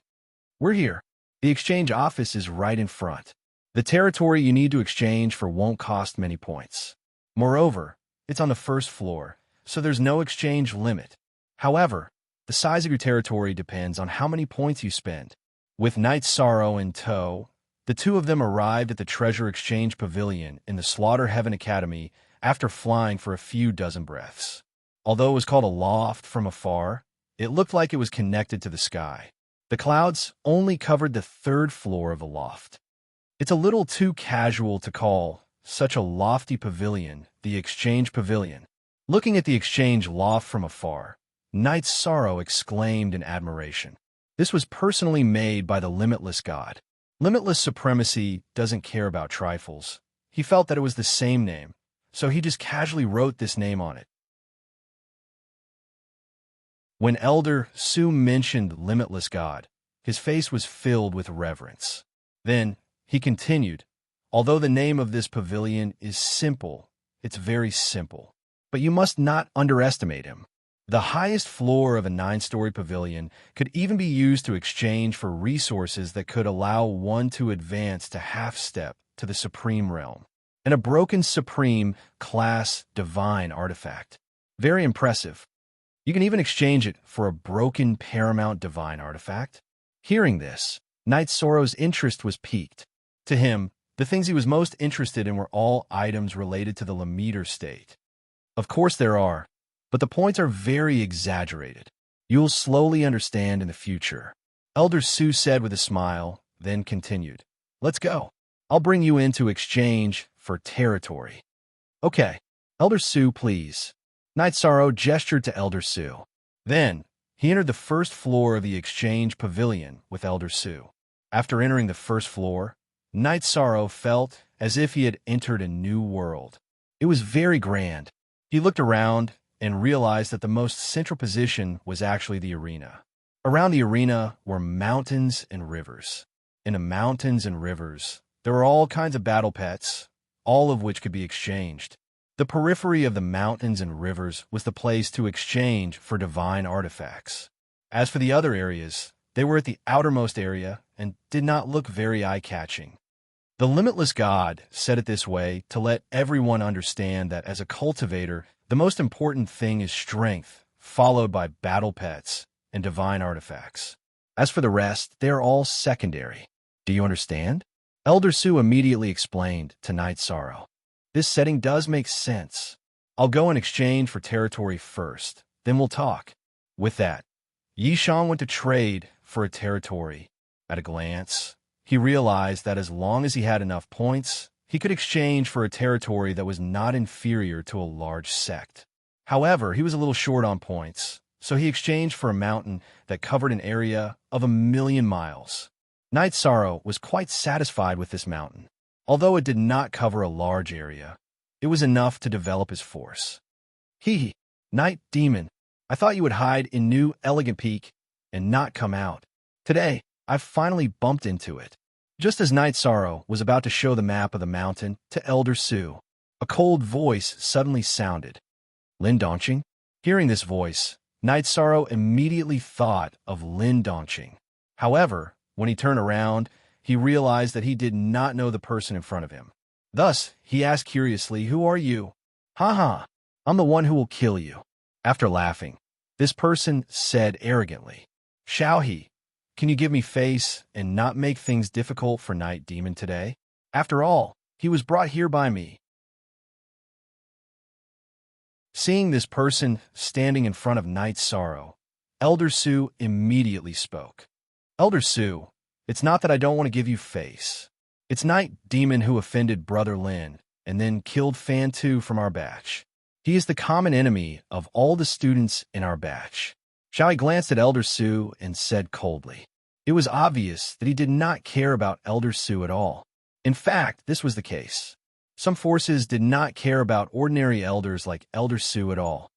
We're here. The exchange office is right in front. The territory you need to exchange for won't cost many points. Moreover, it's on the first floor, so there's no exchange limit. However, the size of your territory depends on how many points you spend. With Knight Sorrow in tow, the 2 of them arrived at the Treasure Exchange Pavilion in the Slaughter Heaven Academy after flying for a few dozen breaths. Although it was called a loft from afar, it looked like it was connected to the sky. The clouds only covered the 3rd floor of the loft. It's a little too casual to call such a lofty pavilion the Exchange Pavilion. Looking at the exchange loft from afar, Knight Sorrow exclaimed in admiration. This was personally made by the Limitless God. Limitless Supremacy doesn't care about trifles. He felt that it was the same name, so he just casually wrote this name on it. When Elder Su mentioned Limitless God, his face was filled with reverence. Then, he continued, although the name of this pavilion is simple, it's very simple. But you must not underestimate him. The highest floor of a 9-story pavilion could even be used to exchange for resources that could allow one to advance to half-step to the Supreme Realm, and a broken Supreme class divine artifact. Very impressive. You can even exchange it for a broken Paramount divine artifact. Hearing this, Knight Sorrow's interest was piqued. To him, the things he was most interested in were all items related to the Lammeter state. Of course there are, but the points are very exaggerated. You'll slowly understand in the future. Elder Su said with a smile, then continued. Let's go. I'll bring you in to exchange for territory. Okay, Elder Su, please. Knight Sorrow gestured to Elder Su. Then, he entered the first floor of the exchange pavilion with Elder Su. After entering the first floor, Knight Sorrow felt as if he had entered a new world. It was very grand. He looked around and realized that the most central position was actually the arena. Around the arena were mountains and rivers. In the mountains and rivers, there were all kinds of battle pets, all of which could be exchanged. The periphery of the mountains and rivers was the place to exchange for divine artifacts. As for the other areas, they were at the outermost area and did not look very eye-catching. The limitless God said it this way to let everyone understand that as a cultivator, the most important thing is strength, followed by battle pets and divine artifacts. As for the rest, they are all secondary. Do you understand? Elder Su immediately explained to Night Sorrow. This setting does make sense. I'll go in exchange for territory first, then we'll talk. With that, Yishan went to trade for a territory. At a glance, he realized that as long as he had enough points, he could exchange for a territory that was not inferior to a large sect. However, he was a little short on points, so he exchanged for a mountain that covered an area of 1,000,000 miles. Night Sorrow was quite satisfied with this mountain. Although it did not cover a large area, it was enough to develop his force. Hee, Night Demon, I thought you would hide in New Elegant Peak and not come out. Today, I've finally bumped into it. Just as Night Sorrow was about to show the map of the mountain to Elder Su, a cold voice suddenly sounded. Lin Donqing? Hearing this voice, Night Sorrow immediately thought of Lin Donqing. However, when he turned around, he realized that he did not know the person in front of him. Thus, he asked curiously, "Who are you?" "Ha, I'm the one who will kill you." After laughing, this person said arrogantly, "Xiaohe, can you give me face and not make things difficult for Night Demon today? After all, he was brought here by me." Seeing this person standing in front of Night Sorrow, Elder Su immediately spoke. "Elder Su, it's not that I don't want to give you face. It's Night Demon who offended Brother Lin and then killed Fan Tu from our batch. He is the common enemy of all the students in our batch." Xiaohe glanced at Elder Su and said coldly. It was obvious that he did not care about Elder Su at all. In fact, this was the case. Some forces did not care about ordinary elders like Elder Su at all.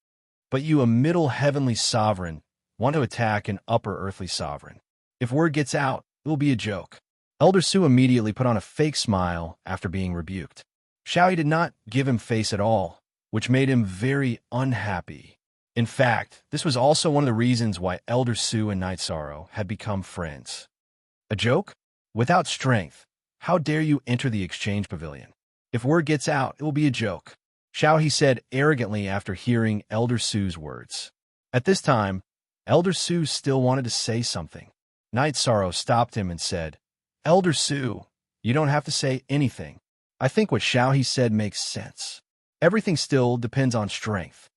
But you, a middle heavenly sovereign, want to attack an upper earthly sovereign. If word gets out, it will be a joke. Elder Su immediately put on a fake smile after being rebuked. Xiaohe did not give him face at all, which made him very unhappy. In fact, this was also one of the reasons why Elder Su and Night Sorrow had become friends. A joke? Without strength, how dare you enter the exchange pavilion? If word gets out, it will be a joke, Xiaohe said arrogantly after hearing Elder Su's words. At this time, Elder Su still wanted to say something. Night Sorrow stopped him and said, "Elder Su, you don't have to say anything. I think what Xiaohe said makes sense. Everything still depends on strength.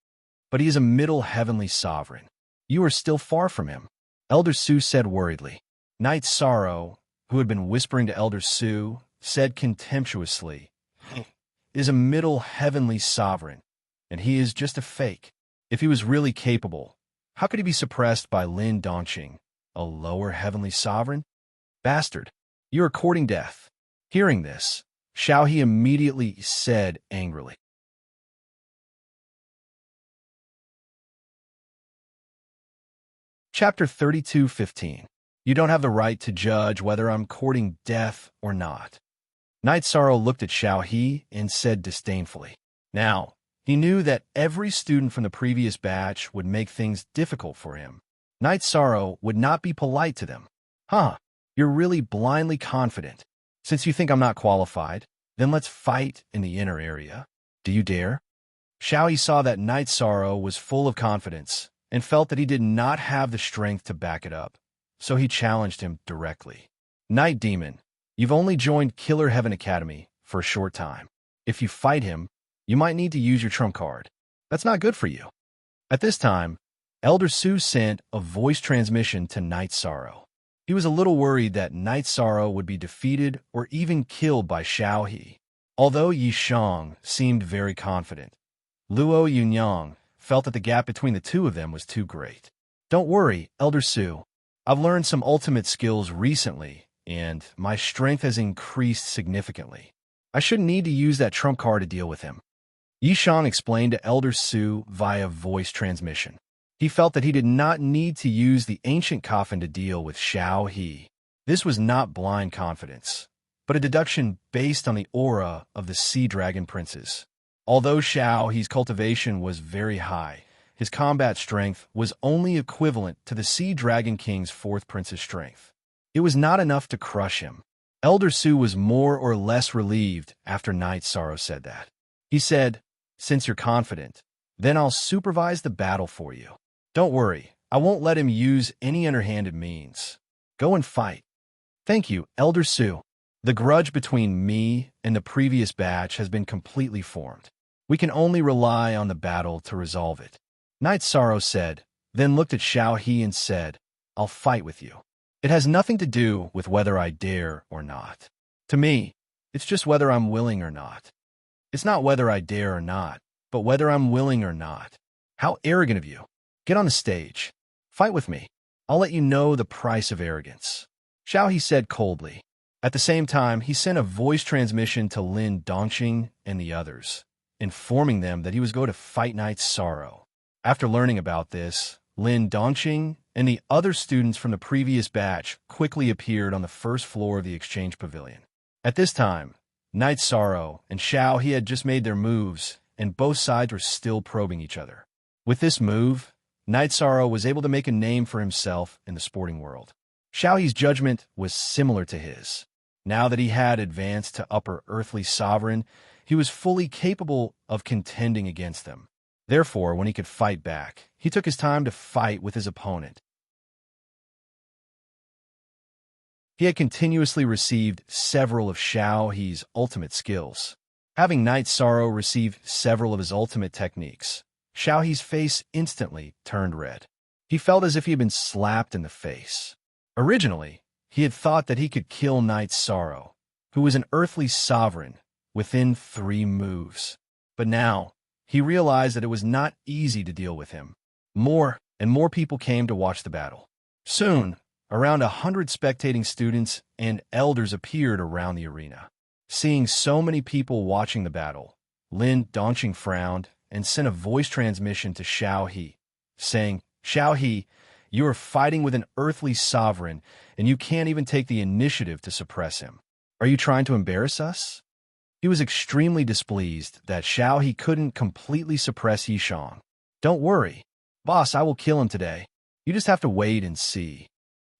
But he is a middle heavenly sovereign. You are still far from him," Elder Su said worriedly. Night Sorrow, who had been whispering to Elder Su, said contemptuously, "Is a middle heavenly sovereign, and he is just a fake. If he was really capable, how could he be suppressed by Lin Donqing, a lower heavenly sovereign? Bastard, you are courting death." Hearing this, Xiaohe immediately said angrily. Chapter 32:15. You don't have the right to judge whether I'm courting death or not. Night Sorrow looked at Xiaohe and said disdainfully. Now, he knew that every student from the previous batch would make things difficult for him. Night Sorrow would not be polite to them. You're really blindly confident. Since you think I'm not qualified, then let's fight in the inner area. Do you dare? Xiaohe saw that Night Sorrow was full of confidence and felt that he did not have the strength to back it up, so he challenged him directly. Night Demon, you've only joined Killer Heaven Academy for a short time. If you fight him, you might need to use your trump card. That's not good for you. At this time, Elder Su sent a voice transmission to Night Sorrow. He was a little worried that Night Sorrow would be defeated or even killed by Xiaohe. Although Yi Shang seemed very confident, Luo Yunyang felt that the gap between the two of them was too great. Don't worry, Elder Su. I've learned some ultimate skills recently, and my strength has increased significantly. I shouldn't need to use that trump card to deal with him. Yishang explained to Elder Su via voice transmission. He felt that he did not need to use the ancient coffin to deal with Xiao He. This was not blind confidence, but a deduction based on the aura of the Sea Dragon Princes. Although Xiao He's cultivation was very high, his combat strength was only equivalent to the Sea Dragon King's fourth prince's strength. It was not enough to crush him. Elder Su was more or less relieved after Night Sorrow said that. He said, "Since you're confident, then I'll supervise the battle for you. Don't worry, I won't let him use any underhanded means. Go and fight." "Thank you, Elder Su. The grudge between me and the previous batch has been completely formed. We can only rely on the battle to resolve it." Night Sorrow said, then looked at Xiao He and said, "I'll fight with you. It has nothing to do with whether I dare or not. To me, it's just whether I'm willing or not. It's not whether I dare or not, but whether I'm willing or not." "How arrogant of you. Get on the stage. Fight with me. I'll let you know the price of arrogance," Xiao He said coldly. At the same time, he sent a voice transmission to Lin Dongqing and the others, informing them that he was going to fight Night Sorrow. After learning about this, Lin Dongqing and the other students from the previous batch quickly appeared on the first floor of the exchange pavilion. At this time, Night Sorrow and Xiao He had just made their moves, and both sides were still probing each other. With this move, Night Sorrow was able to make a name for himself in the sporting world. Xiao He's judgment was similar to his. Now that he had advanced to Upper Earthly Sovereign, he was fully capable of contending against them. Therefore, when he could fight back, he took his time to fight with his opponent. He had continuously received several of Xiao He's ultimate skills. Having Night Sorrow receive several of his ultimate techniques, Xiao He's face instantly turned red. He felt as if he had been slapped in the face. Originally, he had thought that he could kill Night Sorrow, who was an earthly sovereign, within 3 moves. But now, he realized that it was not easy to deal with him. More and more people came to watch the battle. Soon, around 100 spectating students and elders appeared around the arena. Seeing so many people watching the battle, Lin Dongqing frowned and sent a voice transmission to Xiao He, saying, "Xiao He, you are fighting with an earthly sovereign, and you can't even take the initiative to suppress him. Are you trying to embarrass us?" He was extremely displeased that Xiao He couldn't completely suppress Yishang. "Don't worry, boss, I will kill him today. You just have to wait and see,"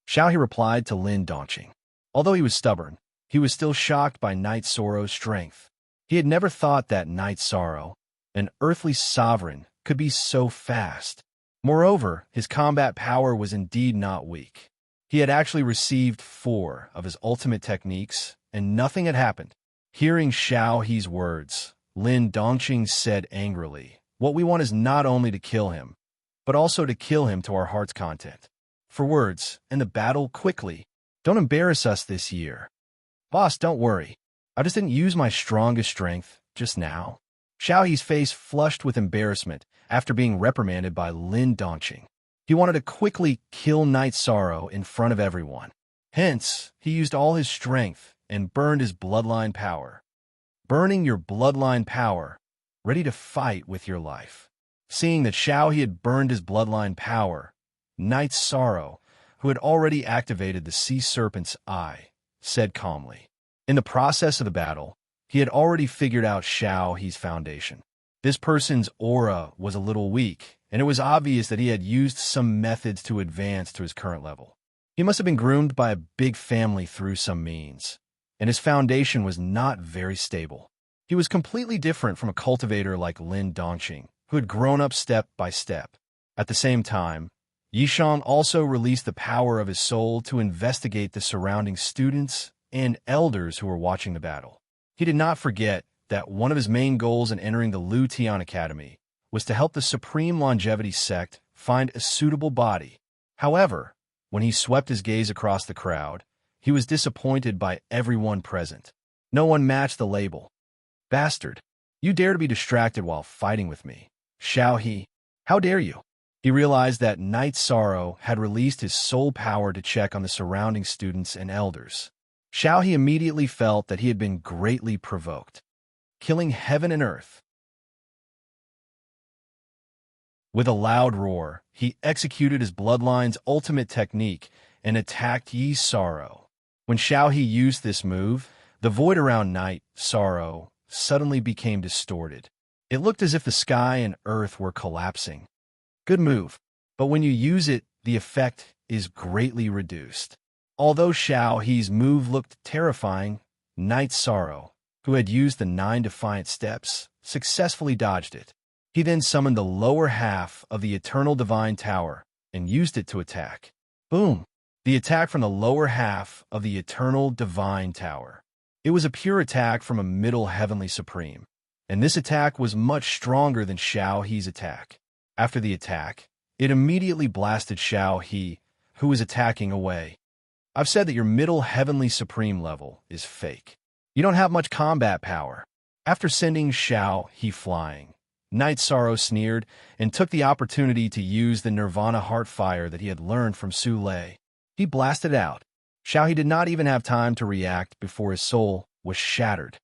Xiao He replied to Lin Dongqing. Although he was stubborn, he was still shocked by Night Sorrow's strength. He had never thought that Night Sorrow, an earthly sovereign, could be so fast. Moreover, his combat power was indeed not weak. He had actually received 4 of his ultimate techniques, and nothing had happened. Hearing Xiao He's words, Lin Dongqing said angrily, "What we want is not only to kill him, but also to kill him to our heart's content. For words, and the battle quickly. Don't embarrass us this year." "Boss, don't worry. I just didn't use my strongest strength just now." Xiao He's face flushed with embarrassment after being reprimanded by Lin Dongqing. He wanted to quickly kill Night Sorrow in front of everyone. Hence, he used all his strength and burned his bloodline power. Burning your bloodline power, ready to fight with your life. Seeing that Xiao He had burned his bloodline power, Night Sorrow, who had already activated the Sea Serpent's Eye, said calmly. In the process of the battle, he had already figured out Xiao He's foundation. This person's aura was a little weak, and it was obvious that he had used some methods to advance to his current level. He must have been groomed by a big family through some means, and his foundation was not very stable. He was completely different from a cultivator like Lin Dongqing, who had grown up step by step. At the same time, Yishan also released the power of his soul to investigate the surrounding students and elders who were watching the battle. He did not forget that one of his main goals in entering the Lu Tian Academy was to help the Supreme Longevity Sect find a suitable body. However, when he swept his gaze across the crowd, he was disappointed by everyone present. No one matched the label. "Bastard, you dare to be distracted while fighting with me. Xiao He, how dare you?" He realized that Night Sorrow had released his soul power to check on the surrounding students and elders. Xiao He immediately felt that he had been greatly provoked, killing heaven and earth. With a loud roar, he executed his bloodline's ultimate technique and attacked Yi's Sorrow. When Xiao He used this move, the void around Night Sorrow suddenly became distorted. It looked as if the sky and earth were collapsing. Good move, but when you use it, the effect is greatly reduced. Although Xiao He's move looked terrifying, Night Sorrow, who had used the 9 defiant steps, successfully dodged it. He then summoned the lower half of the Eternal Divine Tower and used it to attack. Boom! The attack from the lower half of the Eternal Divine Tower. It was a pure attack from a Middle Heavenly Supreme, and this attack was much stronger than Xiao He's attack. After the attack, it immediately blasted Xiao He, who was attacking, away. I've said that your Middle Heavenly Supreme level is fake. You don't have much combat power. After sending Xiao He flying, Night Sorrow sneered and took the opportunity to use the Nirvana Heart Fire that he had learned from Su Lei. He blasted out. Xiao He did not even have time to react before his soul was shattered.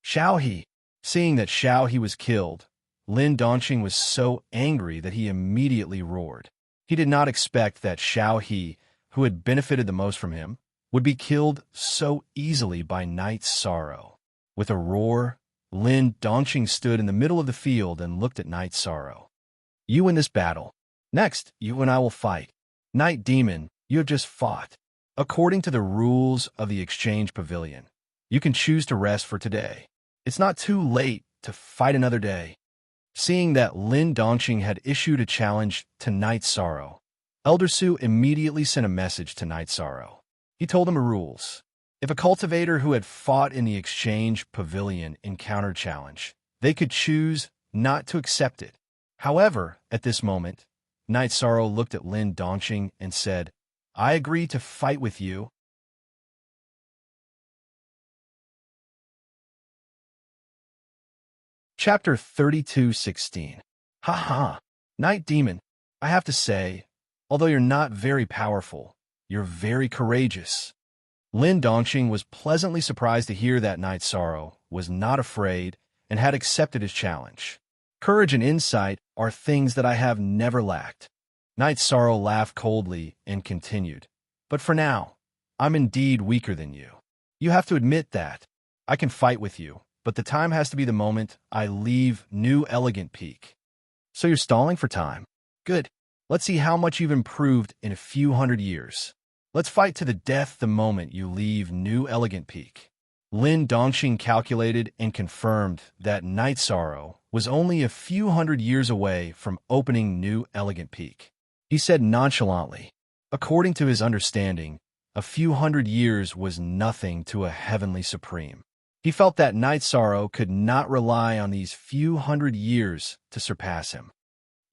Xiao He, seeing that Xiao He was killed, Lin Dongqing was so angry that he immediately roared. He did not expect that Xiao He, who had benefited the most from him, would be killed so easily by Night Sorrow. With a roar, Lin Dongqing stood in the middle of the field and looked at Night Sorrow. You win this battle. Next, you and I will fight. Night Demon, you have just fought. According to the rules of the Exchange Pavilion, you can choose to rest for today. It's not too late to fight another day. Seeing that Lin Dongqing had issued a challenge to Night Sorrow, Elder Su immediately sent a message to Night Sorrow. He told him the rules. If a cultivator who had fought in the Exchange Pavilion encountered challenge, they could choose not to accept it. However, at this moment, Night Sorrow looked at Lin Dongqing and said, I agree to fight with you. Chapter 32:16. Haha, Night Demon, I have to say, although you're not very powerful, you're very courageous. Lin Dongqing was pleasantly surprised to hear that Night Sorrow was not afraid and had accepted his challenge. Courage and insight are things that I have never lacked. Night Sorrow laughed coldly and continued, but for now, I'm indeed weaker than you. You have to admit that. I can fight with you, but the time has to be the moment I leave New Elegant Peak. So you're stalling for time? Good. Let's see how much you've improved in a few hundred years. Let's fight to the death the moment you leave New Elegant Peak. Lin Dongqing calculated and confirmed that Night Sorrow was only a few hundred years away from opening New Elegant Peak. He said nonchalantly, according to his understanding, a few hundred years was nothing to a Heavenly Supreme. He felt that Night Sorrow could not rely on these few hundred years to surpass him.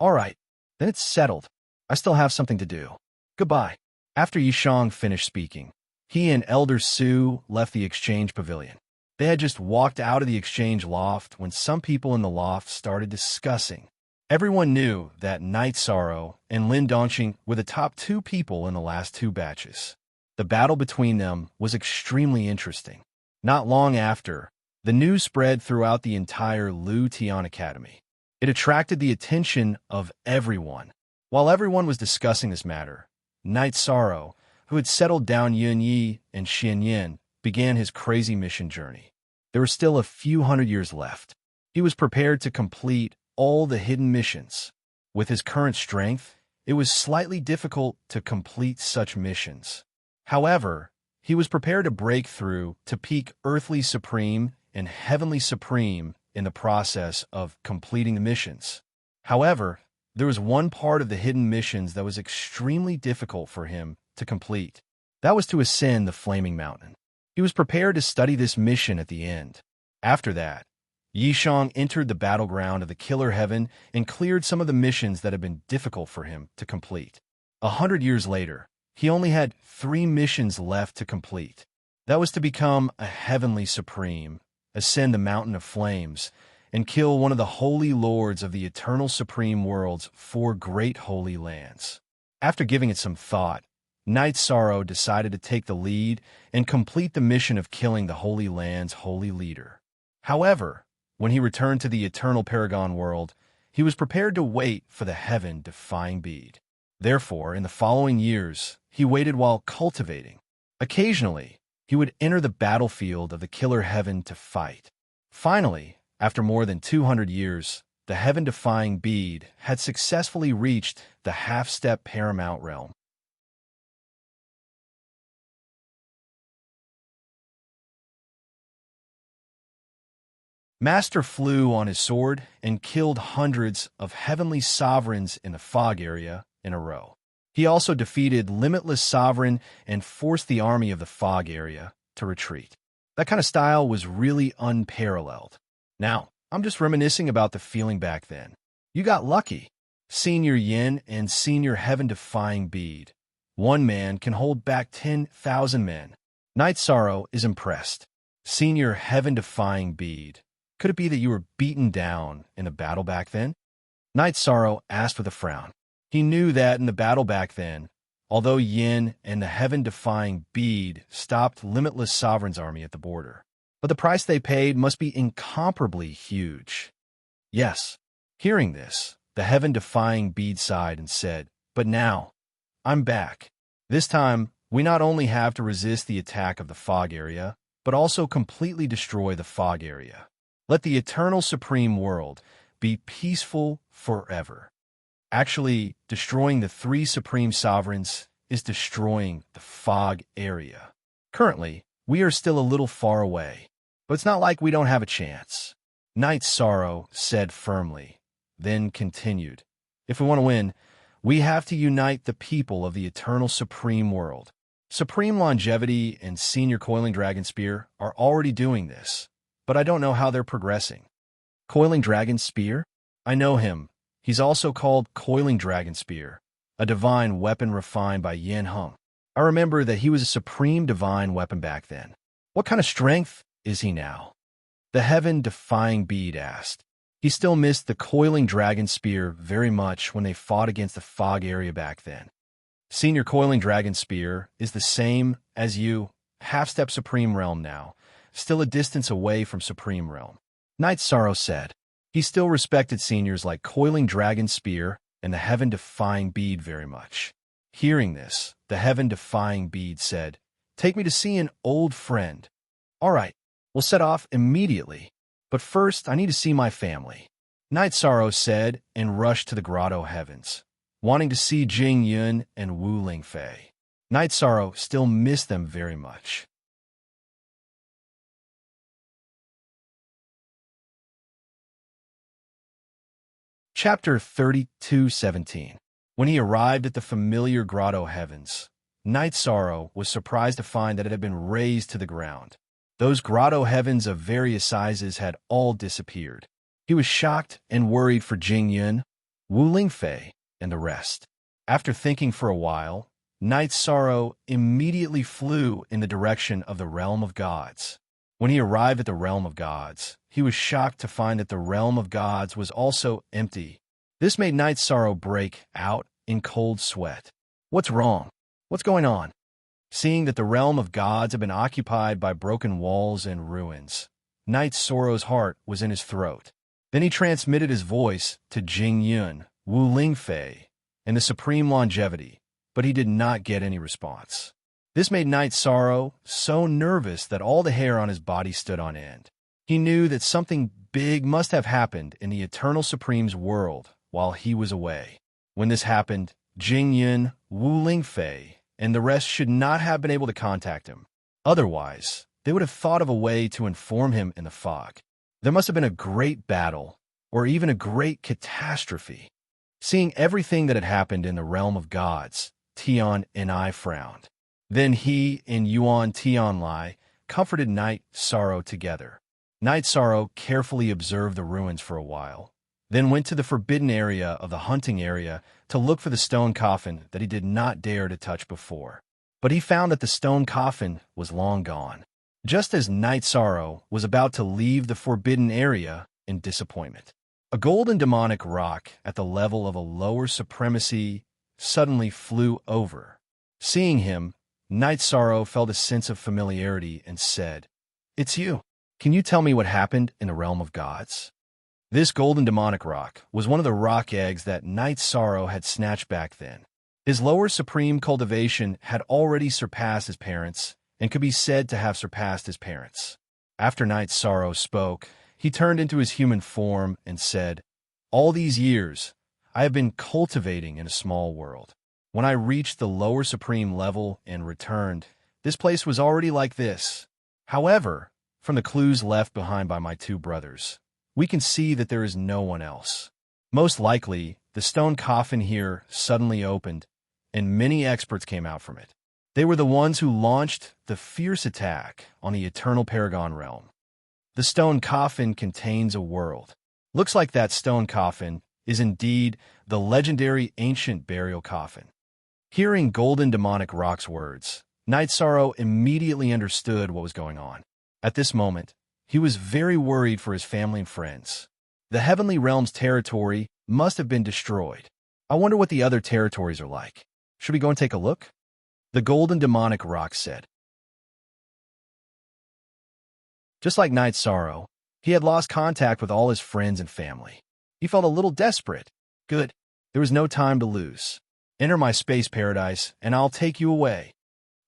All right, then it's settled. I still have something to do. Goodbye. After Yishang finished speaking, he and Elder Su left the Exchange Pavilion. They had just walked out of the Exchange Loft when some people in the loft started discussing. Everyone knew that Night Sorrow and Lin Dongqing were the top 2 people in the last 2 batches. The battle between them was extremely interesting. Not long after, the news spread throughout the entire Lu Tian Academy. It attracted the attention of everyone. While everyone was discussing this matter, Night Sorrow, who had settled down Yun Yi and Xian Yin, began his crazy mission journey. There were still a few hundred years left. He was prepared to complete all the hidden missions. With his current strength, it was slightly difficult to complete such missions. However, he was prepared to break through to peak Earthly Supreme and Heavenly Supreme in the process of completing the missions. However, there was one part of the hidden missions that was extremely difficult for him to complete. That was to ascend the Flaming Mountain. He was prepared to study this mission at the end. After that, Yishang entered the battleground of the Killer Heaven and cleared some of the missions that had been difficult for him to complete. 100 years later, he only had 3 missions left to complete. That was to become a Heavenly Supreme, ascend the Mountain of Flames, and kill one of the Holy Lords of the Eternal Supreme World's 4 great holy lands. After giving it some thought, Night Sorrow decided to take the lead and complete the mission of killing the Holy Land's holy leader. However, when he returned to the Eternal Paragon world, he was prepared to wait for the heaven-defying bead. Therefore, in the following years, he waited while cultivating. Occasionally, he would enter the battlefield of the killer heaven to fight. Finally, after more than 200 years, the heaven-defying bead had successfully reached the half-step paramount realm. Master flew on his sword and killed hundreds of heavenly sovereigns in the fog area in a row. He also defeated Limitless Sovereign and forced the army of the fog area to retreat. That kind of style was really unparalleled. Now, I'm just reminiscing about the feeling back then. You got lucky. Senior Yin and Senior Heaven-defying bead. One man can hold back 10,000 men. Night Sorrow is impressed. Senior Heaven-defying bead. Could it be that you were beaten down in the battle back then? Night Sorrow asked with a frown. He knew that in the battle back then, although Yin and the heaven-defying bead stopped Limitless Sovereign's army at the border, but the price they paid must be incomparably huge. Yes, hearing this, the heaven-defying bead sighed and said, "But now, I'm back. This time, we not only have to resist the attack of the fog area, but also completely destroy the fog area. Let the eternal supreme world be peaceful forever." Actually, destroying the three supreme sovereigns is destroying the fog area. Currently, we are still a little far away, but it's not like we don't have a chance. Night Sorrow said firmly, then continued, "If we want to win, we have to unite the people of the eternal supreme world. Supreme Longevity and Senior Coiling Dragon Spear are already doing this, but I don't know how they're progressing." Coiling Dragon Spear? I know him. He's also called Coiling Dragon Spear, a divine weapon refined by Yin Hung. I remember that he was a supreme divine weapon back then. What kind of strength is he now? The heaven-defying bead asked. He still missed the Coiling Dragon Spear very much when they fought against the fog area back then. Senior Coiling Dragon Spear is the same as you, half-step Supreme Realm now, still a distance away from Supreme Realm. Night Sorrow said. He still respected seniors like Coiling Dragon Spear and the Heaven-defying bead very much. Hearing this, the Heaven-defying bead said, "Take me to see an old friend." "All right, we'll set off immediately. But first, I need to see my family." Night Sorrow said and rushed to the Grotto Heavens, wanting to see Jing Yun and Wu Lingfei. Night Sorrow still missed them very much. Chapter 32:17. When he arrived at the familiar Grotto Heavens, Night Sorrow was surprised to find that it had been razed to the ground. Those Grotto Heavens of various sizes had all disappeared. He was shocked and worried for Jing Yun, Wu Lingfei, and the rest. After thinking for a while, Night Sorrow immediately flew in the direction of the Realm of Gods. When he arrived at the Realm of Gods, he was shocked to find that the Realm of Gods was also empty. This made Night Sorrow break out in cold sweat. What's wrong? What's going on? Seeing that the Realm of Gods had been occupied by broken walls and ruins, Night Sorrow's heart was in his throat. Then he transmitted his voice to Jing Yun, Wu Lingfei, and the Supreme Longevity, but he did not get any response. This made Night Sorrow so nervous that all the hair on his body stood on end. He knew that something big must have happened in the Eternal Supreme's world while he was away. When this happened, Jing Yun, Wu Lingfei, and the rest should not have been able to contact him. Otherwise, they would have thought of a way to inform him in the fog. There must have been a great battle, or even a great catastrophe. Seeing everything that had happened in the Realm of Gods, Tian and I frowned. Then he and Yuan Tianlai comforted Night Sorrow together. Night Sorrow carefully observed the ruins for a while, then went to the forbidden area of the hunting area to look for the stone coffin that he did not dare to touch before. But he found that the stone coffin was long gone. Just as Night Sorrow was about to leave the forbidden area in disappointment, a golden demonic rock at the level of a lower supremacy suddenly flew over. Seeing him, Night Sorrow felt a sense of familiarity and said, "It's you. Can you tell me what happened in the realm of gods?" This golden demonic rock was one of the rock eggs that Night Sorrow had snatched back then. His lower supreme cultivation had already surpassed his parents and could be said to have surpassed his parents. After Night Sorrow spoke, he turned into his human form and said, "All these years, I have been cultivating in a small world. When I reached the lower supreme level and returned, this place was already like this. However, from the clues left behind by my two brothers, we can see that there is no one else. Most likely, the stone coffin here suddenly opened, and many experts came out from it. They were the ones who launched the fierce attack on the Eternal Paragon realm. The stone coffin contains a world. Looks like that stone coffin is indeed the legendary ancient burial coffin." Hearing Golden Demonic Rock's words, Night Sorrow immediately understood what was going on. At this moment, he was very worried for his family and friends. The Heavenly Realm's territory must have been destroyed. I wonder what the other territories are like. Should we go and take a look? The Golden Demonic Rock said. Just like Night Sorrow, he had lost contact with all his friends and family. He felt a little desperate. Good. There was no time to lose. Enter my space paradise, and I'll take you away.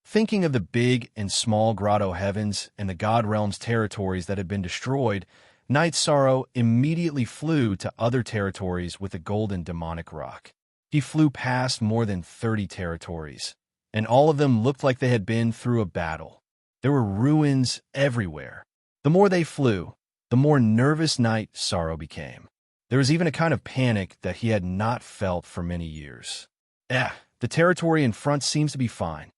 Thinking of the big and small grotto heavens and the God Realm's territories that had been destroyed, Night Sorrow immediately flew to other territories with the Golden Demonic Rock. He flew past more than 30 territories, and all of them looked like they had been through a battle. There were ruins everywhere. The more they flew, the more nervous Night Sorrow became. There was even a kind of panic that he had not felt for many years. The territory in front seems to be fine.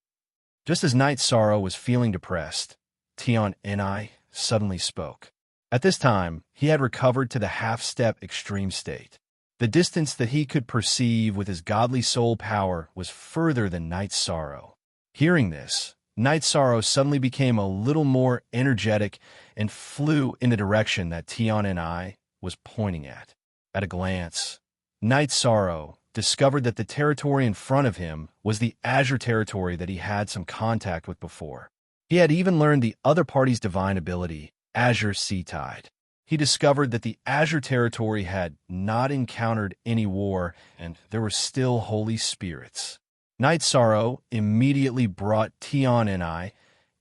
Just as Night Sorrow was feeling depressed, Tion Ni suddenly spoke. At this time, he had recovered to the half-step extreme state. The distance that he could perceive with his godly soul power was further than Night Sorrow. Hearing this, Night Sorrow suddenly became a little more energetic and flew in the direction that Tion Ni was pointing at. At a glance, Night Sorrow discovered that the territory in front of him was the Azure territory that he had some contact with before. He had even learned the other party's divine ability, Azure Sea Tide. He discovered that the Azure territory had not encountered any war, and there were still holy spirits. Night Sorrow immediately brought Tion Ni,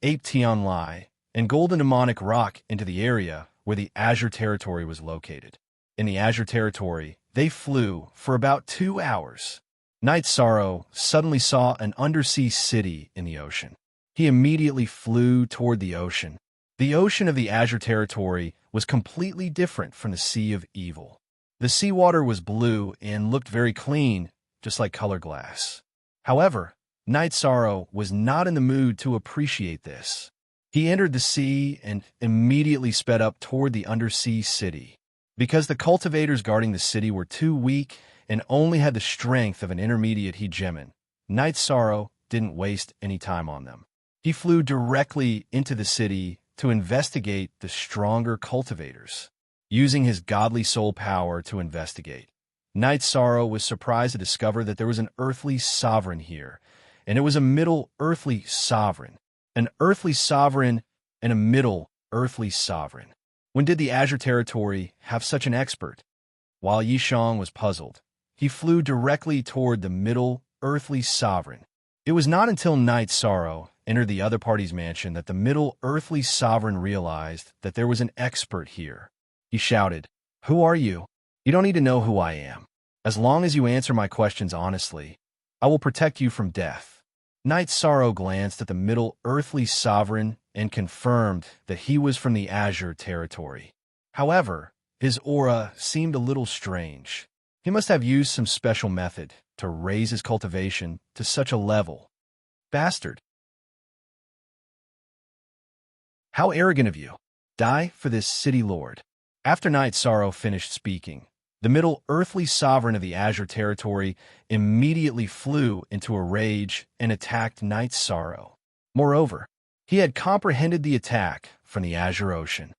Ape Tion Lai, and Golden Demonic Rock into the area where the Azure territory was located. In the Azure territory, they flew for about 2 hours. Night Sorrow suddenly saw an undersea city in the ocean. He immediately flew toward the ocean. The ocean of the Azure territory was completely different from the Sea of Evil. The seawater was blue and looked very clean, just like color glass. However, Night Sorrow was not in the mood to appreciate this. He entered the sea and immediately sped up toward the undersea city. Because the cultivators guarding the city were too weak and only had the strength of an intermediate hegemon, Night Sorrow didn't waste any time on them. He flew directly into the city to investigate the stronger cultivators. Using his godly soul power to investigate, Night Sorrow was surprised to discover that there was an earthly sovereign here, and it was a middle earthly sovereign, an earthly sovereign, and a middle earthly sovereign. When did the Azure territory have such an expert? While Yishang was puzzled, he flew directly toward the middle earthly sovereign. It was not until Night Sorrow entered the other party's mansion that the middle earthly sovereign realized that there was an expert here. He shouted, "Who are you? You don't need to know who I am. As long as you answer my questions honestly, I will protect you from death." Night Sorrow glanced at the middle earthly sovereign and confirmed that he was from the Azure territory. However, his aura seemed a little strange. He must have used some special method to raise his cultivation to such a level. Bastard. How arrogant of you. Die for this city lord. After Night Sorrow finished speaking, the middle earthly sovereign of the Azure territory immediately flew into a rage and attacked Night Sorrow. Moreover, he had comprehended the attack from the Azure Ocean.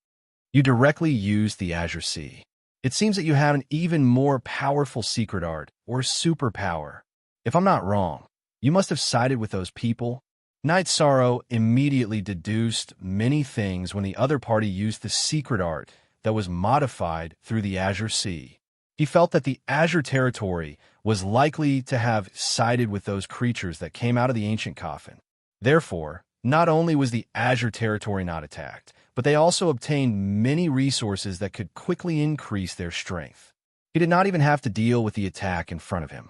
You directly used the Azure Sea. It seems that you have an even more powerful secret art or superpower. If I'm not wrong, You must have sided with those people. Knight Sorrow immediately deduced many things when the other party used the secret art that was modified through the Azure Sea. He felt that the Azure territory was likely to have sided with those creatures that came out of the ancient coffin. Therefore, not only was the Azure territory not attacked, but they also obtained many resources that could quickly increase their strength. He did not even have to deal with the attack in front of him.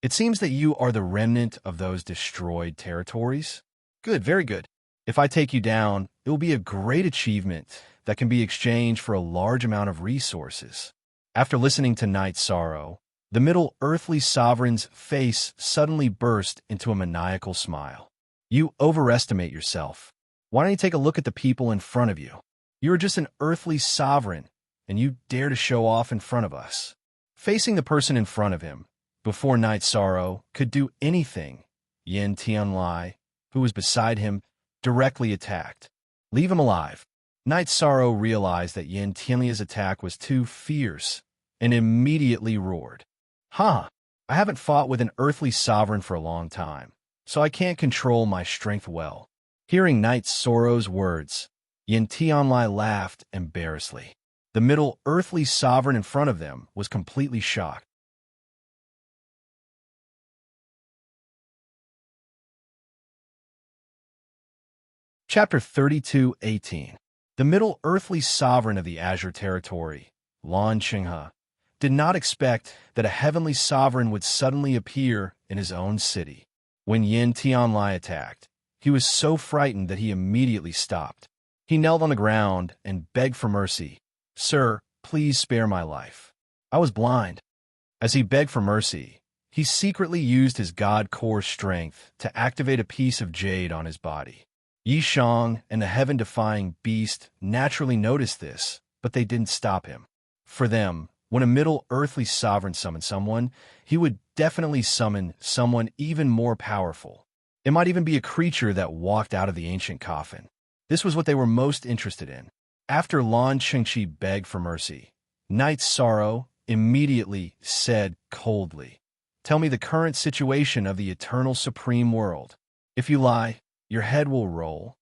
It seems that you are the remnant of those destroyed territories. Good, very good. If I take you down, it will be a great achievement that can be exchanged for a large amount of resources. After listening to Knight Sorrow, the Middle Earthly Sovereign's face suddenly burst into a maniacal smile. You overestimate yourself. Why don't you take a look at the people in front of you? You are just an earthly sovereign, and you dare to show off in front of us. Facing the person in front of him, before Knight Sorrow could do anything, Yin Tianlai, who was beside him, directly attacked. Leave him alive. Knight Sorrow realized that Yin Tianlai's attack was too fierce, and immediately roared. I haven't fought with an earthly sovereign for a long time, so I can't control my strength well. Hearing Knight Sorrow's words, Yin Tianlai laughed embarrassedly. The Middle Earthly Sovereign in front of them was completely shocked. Chapter 32:18. The Middle Earthly Sovereign of the Azure Territory, Lan Qinghe, did not expect that a heavenly sovereign would suddenly appear in his own city. When Yin Tianlai attacked, he was so frightened that he immediately stopped. He knelt on the ground and begged for mercy. Sir, please spare my life. I was blind. As he begged for mercy, he secretly used his god core strength to activate a piece of jade on his body. Yi Shang and the heaven-defying beast naturally noticed this, but they didn't stop him. For them, when a Middle Earthly Sovereign summoned someone, he would definitely summon someone even more powerful. It might even be a creature that walked out of the ancient coffin. This was what they were most interested in. After Lan Qinghe begged for mercy, Knight Sorrow immediately said coldly, "Tell me the current situation of the eternal supreme world. If you lie, your head will roll.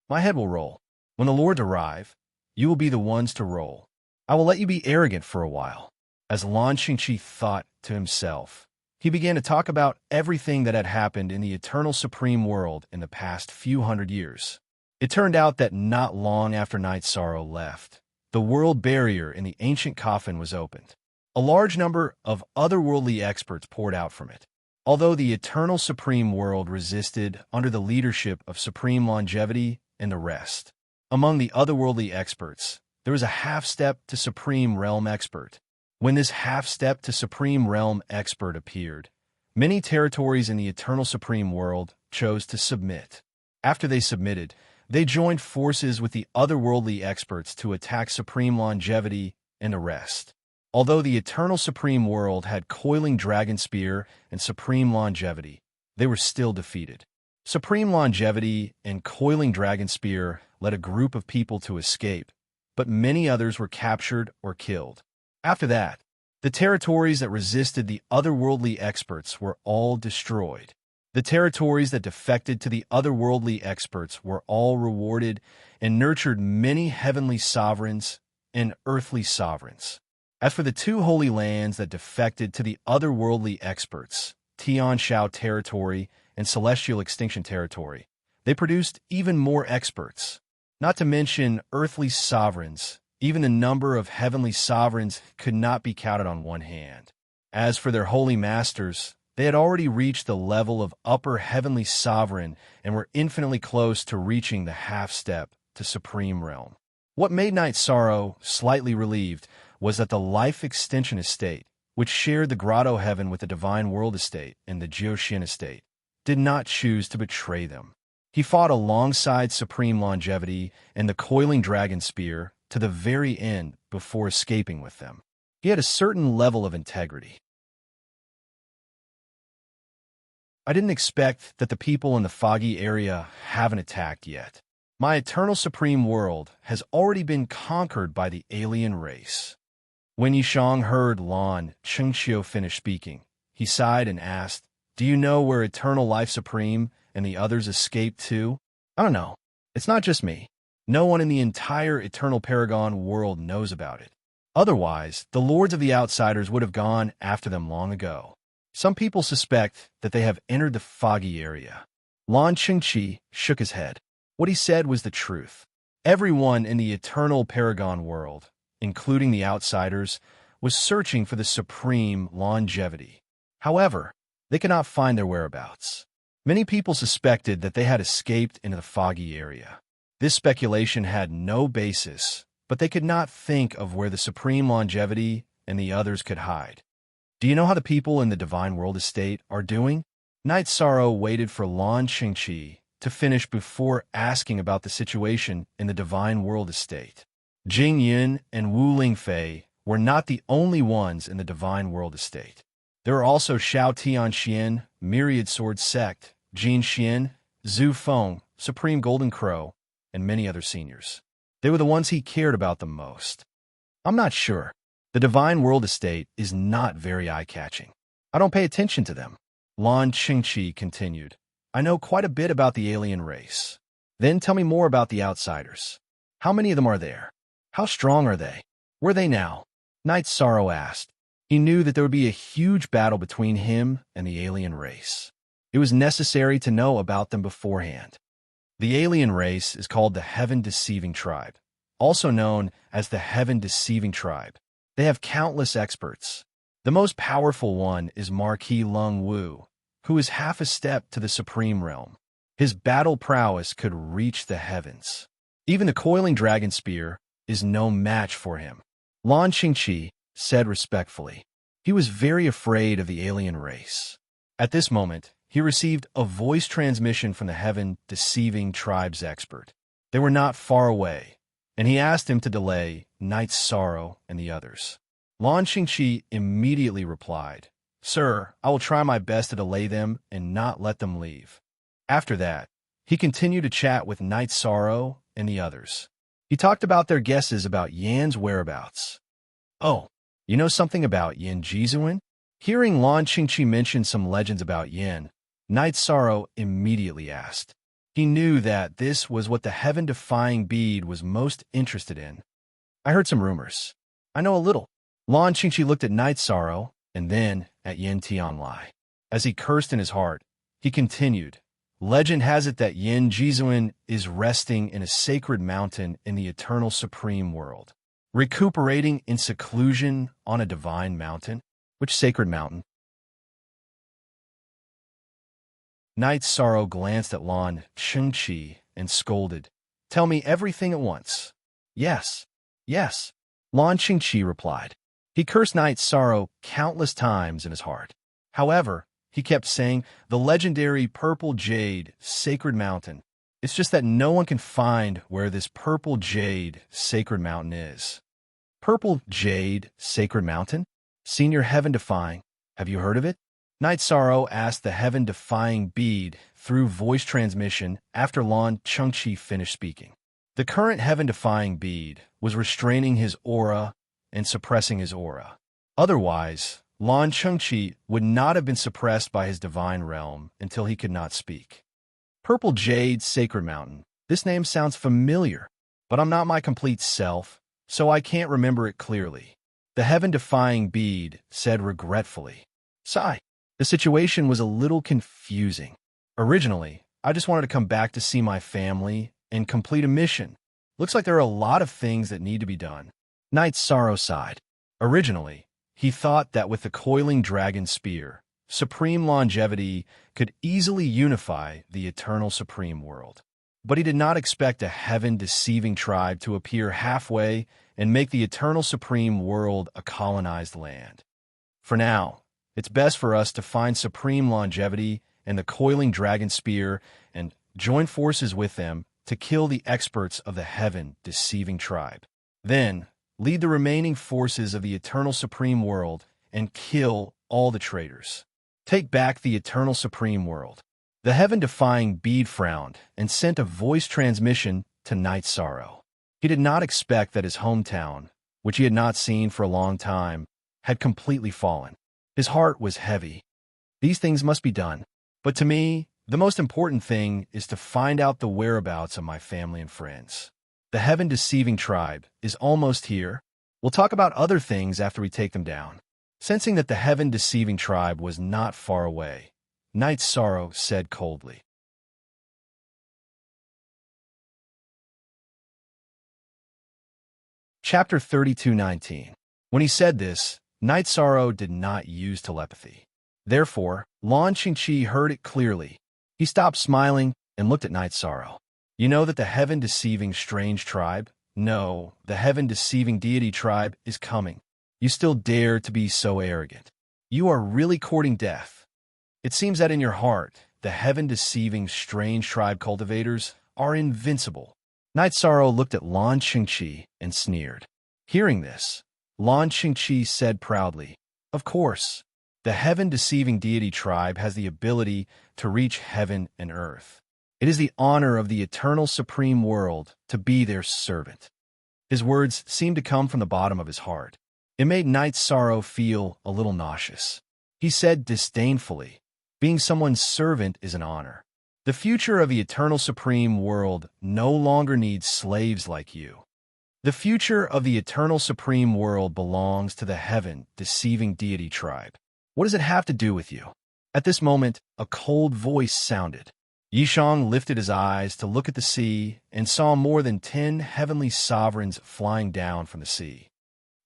My head will roll. When the Lords arrive, you will be the ones to roll. I will let you be arrogant for a while." As Lan Qinghe thought to himself, he began to talk about everything that had happened in the eternal supreme world in the past few hundred years. It turned out that not long after Knight Sorrow left, the world barrier in the ancient coffin was opened. A large number of otherworldly experts poured out from it. Although the eternal supreme world resisted under the leadership of Supreme Longevity and the rest, among the otherworldly experts, there was a half-step to Supreme Realm expert. When this half-step to Supreme Realm expert appeared, many territories in the eternal supreme world chose to submit. After they submitted, they joined forces with the otherworldly experts to attack Supreme Longevity and the rest. Although the eternal supreme world had Coiling Dragon Spear and Supreme Longevity, they were still defeated. Supreme Longevity and Coiling Dragon Spear led a group of people to escape, but many others were captured or killed. After that, the territories that resisted the otherworldly experts were all destroyed. The territories that defected to the otherworldly experts were all rewarded and nurtured many heavenly sovereigns and earthly sovereigns. As for the two holy lands that defected to the otherworldly experts, Tianshao Territory and Celestial Extinction Territory, they produced even more experts. Not to mention earthly sovereigns, even the number of heavenly sovereigns could not be counted on one hand. As for their holy masters, they had already reached the level of upper heavenly sovereign and were infinitely close to reaching the half-step to Supreme Realm. What made Knight Sorrow slightly relieved was that the Life Extension Estate, which shared the Grotto Heaven with the Divine World Estate and the Jiuxian Estate, did not choose to betray them. He fought alongside Supreme Longevity and the Coiling Dragon Spear to the very end before escaping with them. He had a certain level of integrity. I didn't expect that the people in the foggy area haven't attacked yet. My eternal supreme world has already been conquered by the alien race. When Yishang heard Lan Qinghe finish speaking, he sighed and asked, Do you know where Eternal Life Supreme and the others escaped to? I don't know. It's not just me. No one in the entire Eternal Paragon world knows about it. Otherwise, the Lords of the Outsiders would have gone after them long ago. Some people suspect that they have entered the foggy area. Lan Qingqi shook his head. What he said was the truth. Everyone in the Eternal Paragon world, including the Outsiders, was searching for the supreme longevity. However, they could not find their whereabouts. Many people suspected that they had escaped into the foggy area. This speculation had no basis, but they could not think of where the supreme longevity and the others could hide. Do you know how the people in the Divine World Estate are doing? Night Sorrow waited for Lan Qingqi to finish before asking about the situation in the Divine World Estate. Jing Yin and Wu Lingfei were not the only ones in the Divine World Estate. There were also Xiao Tianxian, Myriad Sword Sect, Jin Xian, Zhu Feng, Supreme Golden Crow, and many other seniors. They were the ones he cared about the most. I'm not sure. The Divine World Estate is not very eye-catching. I don't pay attention to them. Lan Qingqi continued. I know quite a bit about the alien race. Then tell me more about the Outsiders. How many of them are there? How strong are they? Where are they now? Night Sorrow asked. He knew that there would be a huge battle between him and the alien race. It was necessary to know about them beforehand. The alien race is called the Heaven-Deceiving Tribe, also known as the Heaven-Deceiving Tribe. They have countless experts. The most powerful one is Marquis Lung Wu, who is half a step to the Supreme Realm. His battle prowess could reach the heavens. Even the coiling dragon spear is no match for him. Lan Qingqi said respectfully. He was very afraid of the alien race. At this moment, he received a voice transmission from the Heaven-Deceiving Tribe's expert. They were not far away, and he asked him to delay Night Sorrow and the others. Lan Qingqi immediately replied, Sir, I will try my best to delay them and not let them leave. After that, he continued to chat with Night Sorrow and the others. He talked about their guesses about Yan's whereabouts. Oh, you know something about Yan Jizuan? Hearing Lan Qingqi mention some legends about Yan, Night Sorrow immediately asked. He knew that this was what the heaven-defying bead was most interested in. I heard some rumors. I know a little. Lan Qingqi looked at Night Sorrow and then at Yan Tianlai. As he cursed in his heart, he continued, Legend has it that Yan Jizuan is resting in a sacred mountain in the eternal supreme world, recuperating in seclusion on a divine mountain. Which sacred mountain? Night Sorrow glanced at Lan Qingqi and scolded, Tell me everything at once. Yes, yes, Lan Qingqi replied. He cursed Night Sorrow countless times in his heart. However, he kept saying, the legendary Purple Jade Sacred Mountain. It's just that no one can find where this Purple Jade Sacred Mountain is. Purple Jade Sacred Mountain? Senior Heaven-Defying, have you heard of it? Night Sorrow asked the Heaven-Defying bead through voice transmission after Lan Qingqi finished speaking. The current Heaven-Defying bead was restraining his aura and suppressing his aura. Otherwise, Lan Qingqi would not have been suppressed by his divine realm until he could not speak. Purple Jade Sacred Mountain. This name sounds familiar, but I'm not my complete self, so I can't remember it clearly. The Heaven-Defying bead said regretfully. Sigh. The situation was a little confusing. Originally, I just wanted to come back to see my family and complete a mission. Looks like there are a lot of things that need to be done. Night Sorrow sighed. Originally, he thought that with the coiling dragon spear, supreme longevity could easily unify the eternal supreme world. But he did not expect a heaven-deceiving tribe to appear halfway and make the eternal supreme world a colonized land. For now, it's best for us to find supreme longevity and the coiling dragon spear and join forces with them to kill the experts of the heaven-deceiving tribe. Then, lead the remaining forces of the eternal supreme world and kill all the traitors. Take back the eternal supreme world. The heaven-defying bead frowned and sent a voice transmission to Night Sorrow. He did not expect that his hometown, which he had not seen for a long time, had completely fallen. His heart was heavy. These things must be done. But to me, the most important thing is to find out the whereabouts of my family and friends. The heaven-deceiving tribe is almost here. We'll talk about other things after we take them down." Sensing that the heaven-deceiving tribe was not far away, Night Sorrow said coldly, Chapter 32:19. When he said this, Night Sorrow did not use telepathy. Therefore, Lan Qingqi heard it clearly. He stopped smiling and looked at Night Sorrow. "You know that the heaven-deceiving strange tribe, no, the heaven-deceiving deity tribe is coming. You still dare to be so arrogant. You are really courting death. It seems that in your heart, the heaven-deceiving strange tribe cultivators are invincible." Night Sorrow looked at Lan Qingqi and sneered. Hearing this, Lan Qingqi said proudly, "Of course, the heaven-deceiving deity tribe has the ability to reach heaven and earth. It is the honor of the eternal supreme world to be their servant." His words seemed to come from the bottom of his heart. It made Night Sorrow feel a little nauseous. He said disdainfully, "Being someone's servant is an honor. The future of the eternal supreme world no longer needs slaves like you. The future of the eternal supreme world belongs to the heaven-deceiving deity tribe. What does it have to do with you?" At this moment, a cold voice sounded. Yishang lifted his eyes to look at the sea and saw more than 10 heavenly sovereigns flying down from the sea.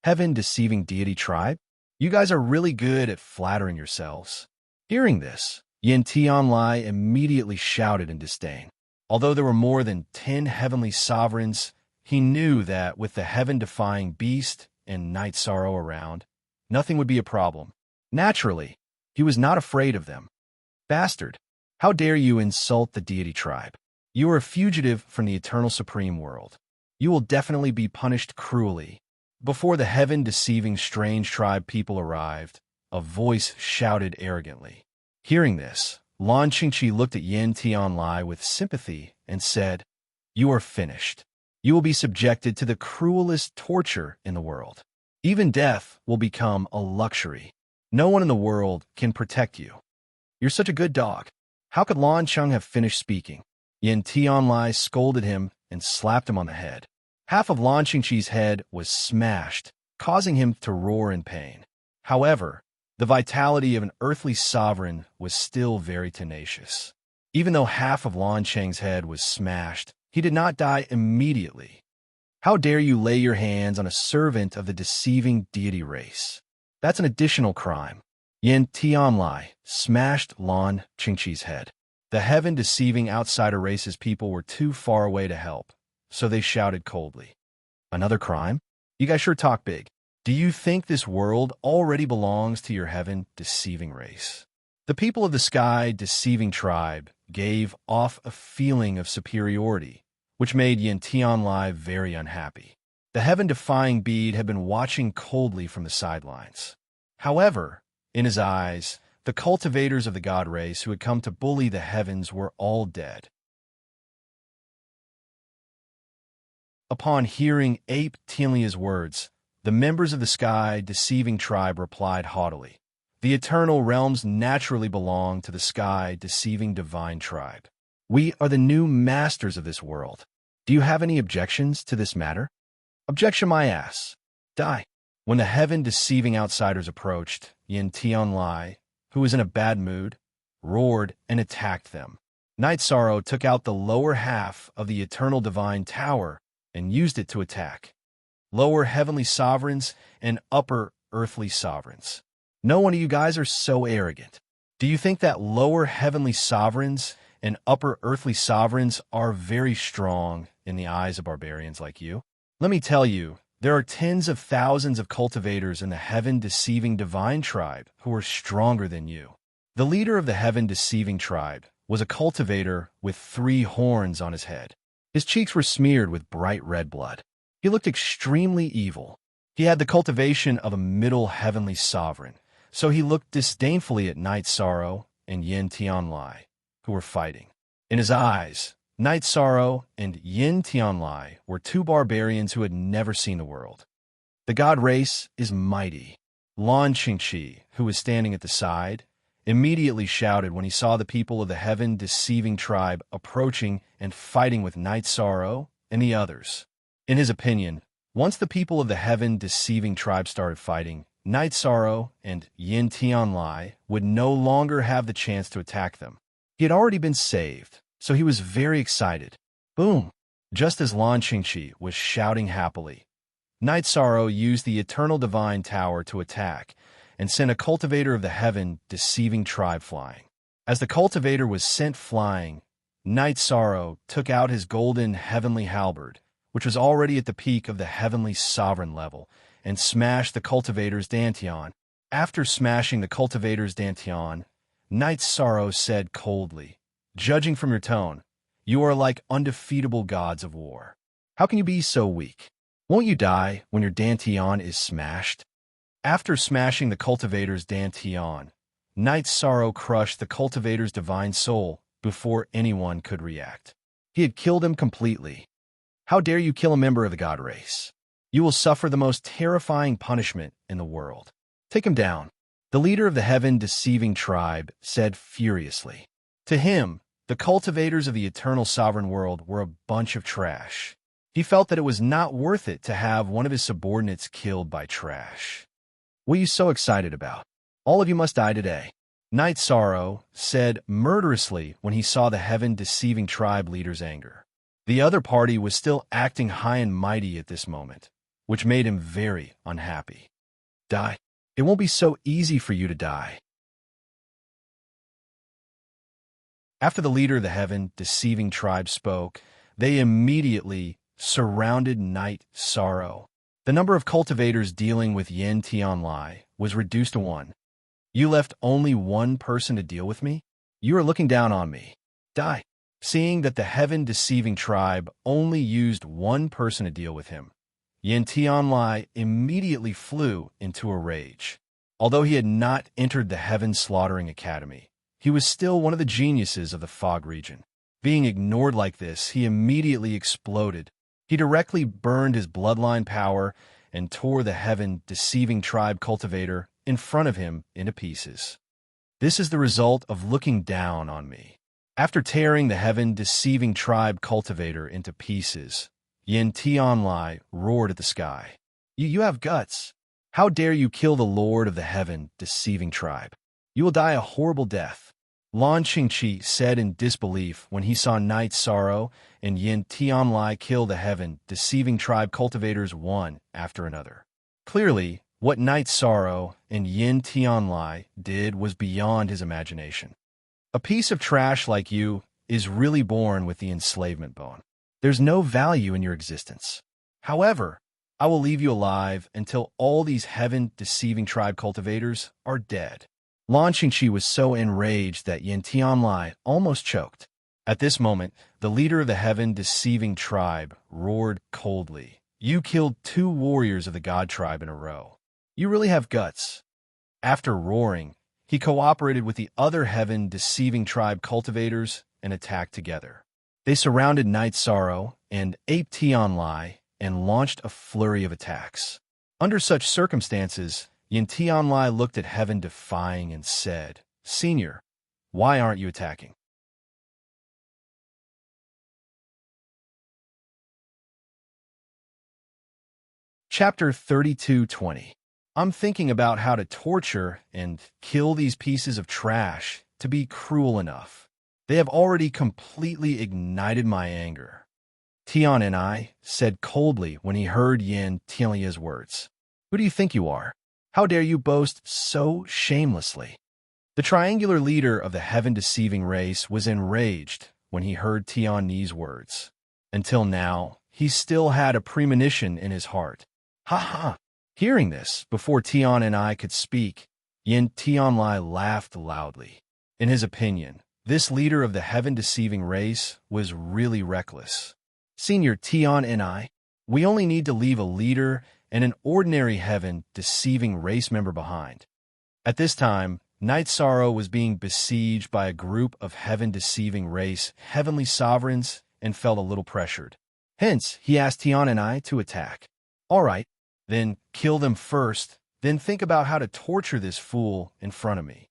"Heaven-deceiving deity tribe? You guys are really good at flattering yourselves." Hearing this, Yin Tianlai immediately shouted in disdain. Although there were more than 10 heavenly sovereigns, he knew that with the heaven-defying beast and Night Sorrow around, nothing would be a problem. Naturally, he was not afraid of them. "Bastard, how dare you insult the deity tribe? You are a fugitive from the eternal supreme world. You will definitely be punished cruelly." Before the heaven-deceiving strange tribe people arrived, a voice shouted arrogantly. Hearing this, Lan Qingqi looked at Yin Tianlai with sympathy and said, "You are finished. You will be subjected to the cruelest torture in the world. Even death will become a luxury. No one in the world can protect you. You're such a good dog." How could Lan Cheng have finished speaking? Yin Tianlai scolded him and slapped him on the head. Half of Lan Qingqi's head was smashed, causing him to roar in pain. However, the vitality of an earthly sovereign was still very tenacious. Even though half of Lan Cheng's head was smashed, he did not die immediately. "How dare you lay your hands on a servant of the deceiving deity race? That's an additional crime." Yin Tianlai smashed Lan Qingqi's head. The heaven-deceiving outsider race's people were too far away to help, so they shouted coldly, "Another crime? You guys sure talk big. Do you think this world already belongs to your heaven-deceiving race?" The people of the sky-deceiving tribe gave off a feeling of superiority, which made Yin Tianlai very unhappy. The heaven-defying bead had been watching coldly from the sidelines. However, in his eyes, the cultivators of the god race who had come to bully the heavens were all dead. Upon hearing Ape Tianlia's words, the members of the sky-deceiving tribe replied haughtily, "The eternal realms naturally belong to the sky-deceiving divine tribe. We are the new masters of this world. Do you have any objections to this matter?" "Objection my ass. Die." When the heaven-deceiving outsiders approached, Yin Tianlai, who was in a bad mood, roared and attacked them. Night Sorrow took out the lower half of the eternal divine tower and used it to attack lower heavenly sovereigns and upper earthly sovereigns. No one of you guys are so arrogant. Do you think that lower heavenly sovereigns and upper earthly sovereigns are very strong in the eyes of barbarians like you? Let me tell you, there are tens of thousands of cultivators in the heaven-deceiving divine tribe who are stronger than you. The leader of the heaven-deceiving tribe was a cultivator with 3 horns on his head. His cheeks were smeared with bright red blood. He looked extremely evil. He had the cultivation of a middle heavenly sovereign, so he looked disdainfully at Night Sorrow and Yin Tianlai, who were fighting. In his eyes, Night Sorrow and Yin Tianlai were 2 barbarians who had never seen the world. The god race is mighty. Lan Qingqi, who was standing at the side, immediately shouted when he saw the people of the heaven-deceiving tribe approaching and fighting with Night Sorrow and the others. In his opinion, once the people of the heaven-deceiving tribe started fighting, Night Sorrow and Yin Tianlai would no longer have the chance to attack them. He had already been saved, so he was very excited. Boom! Just as Lan Qingqi was shouting happily, Night Sorrow used the Eternal Divine Tower to attack and sent a cultivator of the heaven-deceiving tribe flying. As the cultivator was sent flying, Night Sorrow took out his golden heavenly halberd, which was already at the peak of the heavenly sovereign level, and smashed the cultivator's dantian. After smashing the cultivator's dantian, Night Sorrow said coldly, "Judging from your tone, you are like undefeatable gods of war. How can you be so weak? Won't you die when your dantian is smashed?" After smashing the cultivator's dantian, Night Sorrow crushed the cultivator's divine soul before anyone could react. He had killed him completely. How dare you kill a member of the god race? You will suffer the most terrifying punishment in the world. Take him down. The leader of the heaven-deceiving tribe said furiously. To him, the cultivators of the eternal sovereign world were a bunch of trash. He felt that it was not worth it to have one of his subordinates killed by trash. What are you so excited about? All of you must die today. Night Sorrow said murderously when he saw the heaven-deceiving tribe leader's anger. The other party was still acting high and mighty at this moment, which made him very unhappy. Die. It won't be so easy for you to die. After the leader of the heaven-deceiving tribe spoke, they immediately surrounded Night Sorrow. The number of cultivators dealing with Yin Tianlai was reduced to 1. You left only one person to deal with me? You are looking down on me. Die. Seeing that the heaven-deceiving tribe only used one person to deal with him, Yin Tianlai immediately flew into a rage. Although he had not entered the Heaven Slaughtering Academy, he was still one of the geniuses of the Fog region. Being ignored like this, he immediately exploded. He directly burned his bloodline power and tore the heaven-deceiving tribe cultivator in front of him into pieces. This is the result of looking down on me. After tearing the heaven-deceiving tribe cultivator into pieces, Yin Tianlai roared at the sky. You have guts. How dare you kill the lord of the heaven-deceiving tribe? You will die a horrible death. Lan Qingqi said in disbelief when he saw Night Sorrow and Yin Tianlai kill the heaven-deceiving tribe cultivators one after another. Clearly, what Night Sorrow and Yin Tianlai did was beyond his imagination. A piece of trash like you is really born with the enslavement bone. There's no value in your existence. However, I will leave you alive until all these heaven-deceiving tribe cultivators are dead. Lan Qingqi was so enraged that Yin Tianlai almost choked. At this moment, the leader of the heaven-deceiving tribe roared coldly. You killed 2 warriors of the god tribe in a row. You really have guts. After roaring, he cooperated with the other heaven-deceiving tribe cultivators and attacked together. They surrounded Night Sorrow and Ape Tianlai and launched a flurry of attacks. Under such circumstances, Yin Tianlai looked at heaven defying and said, "Senior, why aren't you attacking?" Chapter 32:20. I'm thinking about how to torture and kill these pieces of trash to be cruel enough. They have already completely ignited my anger. Tian and I said coldly when he heard Yin Tianlia's words. Who do you think you are? How dare you boast so shamelessly? The triangular leader of the heaven-deceiving race was enraged when he heard Tian Ni's words. Until now, he still had a premonition in his heart. Ha ha! Hearing this, before Tian and I could speak, Yin Tianlai laughed loudly. In his opinion, this leader of the heaven-deceiving race was really reckless. Senior Tian and I, we only need to leave a leader and an ordinary heaven-deceiving race member behind. At this time, Night Sorrow was being besieged by a group of heaven-deceiving race heavenly sovereigns and felt a little pressured. Hence, he asked Tian and I to attack. All right. Then kill them first, then think about how to torture this fool in front of me.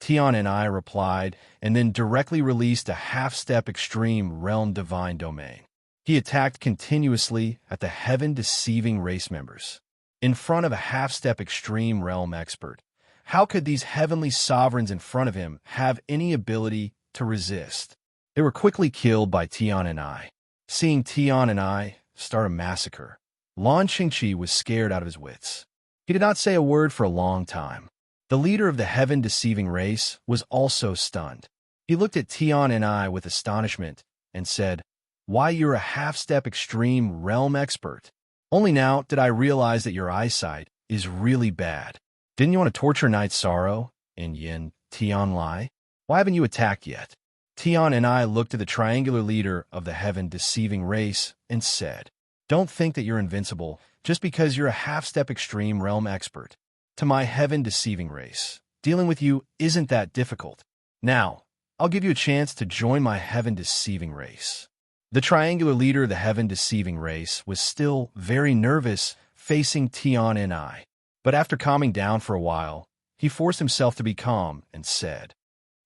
Tion and I replied, and then directly released a half-step extreme realm divine domain. He attacked continuously at the heaven-deceiving race members. In front of a half-step extreme realm expert, how could these heavenly sovereigns in front of him have any ability to resist? They were quickly killed by Tion and I. Seeing Tion and I start a massacre, Lan Qingqi was scared out of his wits. He did not say a word for a long time. The leader of the heaven-deceiving race was also stunned. He looked at Tion and I with astonishment and said, "Why, you're a half-step extreme realm expert. Only now did I realize that your eyesight is really bad. Didn't you want to torture Night Sorrow and Yin Tian Lai? Why haven't you attacked yet?" Tion and I looked at the triangular leader of the heaven-deceiving race and said, "Don't think that you're invincible just because you're a half-step extreme realm expert. To my heaven-deceiving race, dealing with you isn't that difficult. Now, I'll give you a chance to join my heaven-deceiving race." The triangular leader of the heaven-deceiving race was still very nervous facing Tion and I, but after calming down for a while, he forced himself to be calm and said,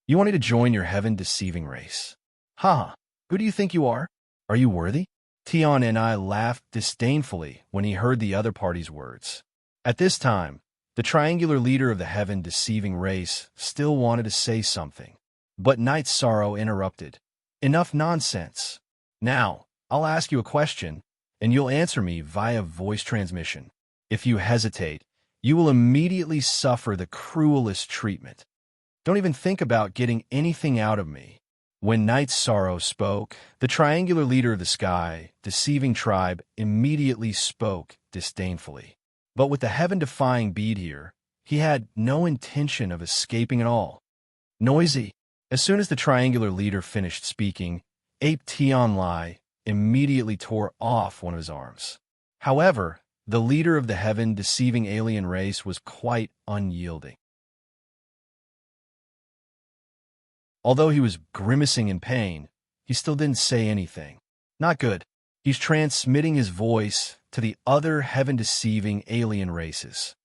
"You wanted to join your heaven-deceiving race? Ha! Who do you think you are? Are you worthy?" Tion and I laughed disdainfully when he heard the other party's words. At this time, the triangular leader of the heaven-deceiving race still wanted to say something, but Night Sorrow interrupted. "Enough nonsense. Now, I'll ask you a question, and you'll answer me via voice transmission. If you hesitate, you will immediately suffer the cruelest treatment. Don't even think about getting anything out of me." When Night Sorrow spoke, the triangular leader of the sky, deceiving tribe, immediately spoke disdainfully. But with the heaven-defying bead here, he had no intention of escaping at all. Noisy. As soon as the triangular leader finished speaking, Ape Tian Lai immediately tore off one of his arms. However, the leader of the heaven-deceiving alien race was quite unyielding. Although he was grimacing in pain, he still didn't say anything. Not good. He's transmitting his voice to the other heaven-deceiving alien races.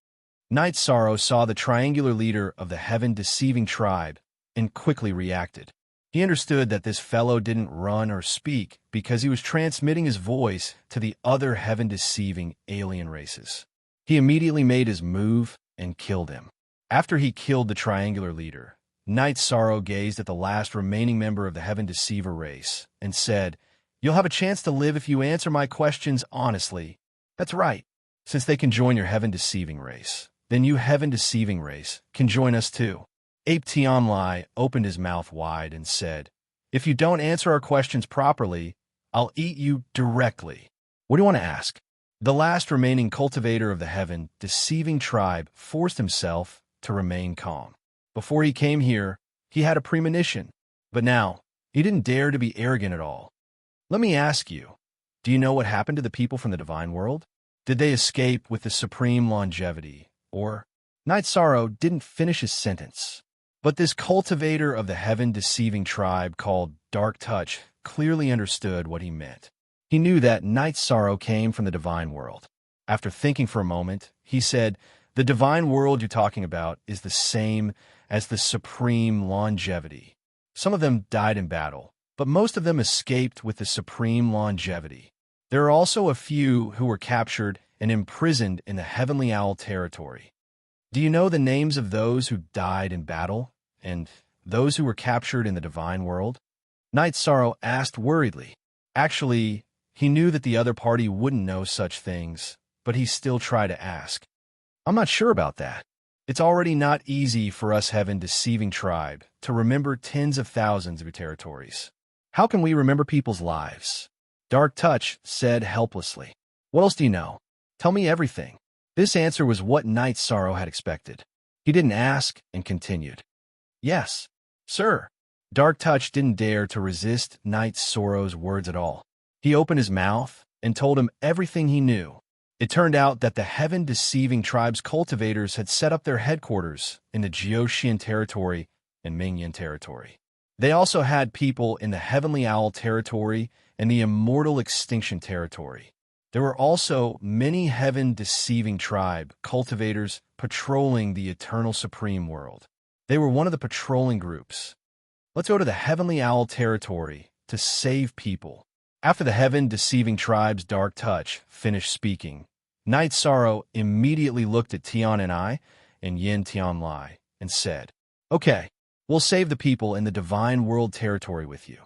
Night Sorrow saw the triangular leader of the heaven-deceiving tribe and quickly reacted. He understood that this fellow didn't run or speak because he was transmitting his voice to the other heaven-deceiving alien races. He immediately made his move and killed him. After he killed the triangular leader, Night Sorrow gazed at the last remaining member of the Heaven Deceiver race and said, "You'll have a chance to live if you answer my questions honestly." That's right. Since they can join your Heaven Deceiving race, then you Heaven Deceiving race can join us too. Ape Tian Lai opened his mouth wide and said, "If you don't answer our questions properly, I'll eat you directly. What do you want to ask?" The last remaining cultivator of the Heaven Deceiving tribe forced himself to remain calm. Before he came here, he had a premonition, but now he didn't dare to be arrogant at all. "Let me ask you, do you know what happened to the people from the divine world? Did they escape with the supreme longevity, or—" Night Sorrow didn't finish his sentence, but this cultivator of the heaven-deceiving tribe called Dark Touch clearly understood what he meant. He knew that Night Sorrow came from the divine world. After thinking for a moment, he said, "The divine world you're talking about is the same as the supreme longevity. Some of them died in battle, but most of them escaped with the supreme longevity. There are also a few who were captured and imprisoned in the Heavenly Owl territory. Do you know the names of those who died in battle and those who were captured in the divine world?" Night Sorrow asked worriedly. Actually, he knew that the other party wouldn't know such things, but he still tried to ask. "I'm not sure about that. It's already not easy for us Heaven-Deceiving tribe to remember tens of thousands of your territories. How can we remember people's lives?" Dark Touch said helplessly. "What else do you know? Tell me everything." This answer was what Night Sorrow had expected. He didn't ask and continued. "Yes, sir." Dark Touch didn't dare to resist Night Sorrow's words at all. He opened his mouth and told him everything he knew. It turned out that the Heaven-Deceiving tribe's cultivators had set up their headquarters in the Jiuxian territory and Mingyan territory. They also had people in the Heavenly Owl territory and the Immortal Extinction territory. There were also many Heaven-Deceiving tribe cultivators patrolling the Eternal Supreme world. They were one of the patrolling groups. Let's go to the Heavenly Owl territory to save people. After the heaven-deceiving tribe's dark touch finished speaking, Night Sorrow immediately looked at Tian and I and Yin Tian Lai and said, "Okay, we'll save the people in the Divine World territory with you."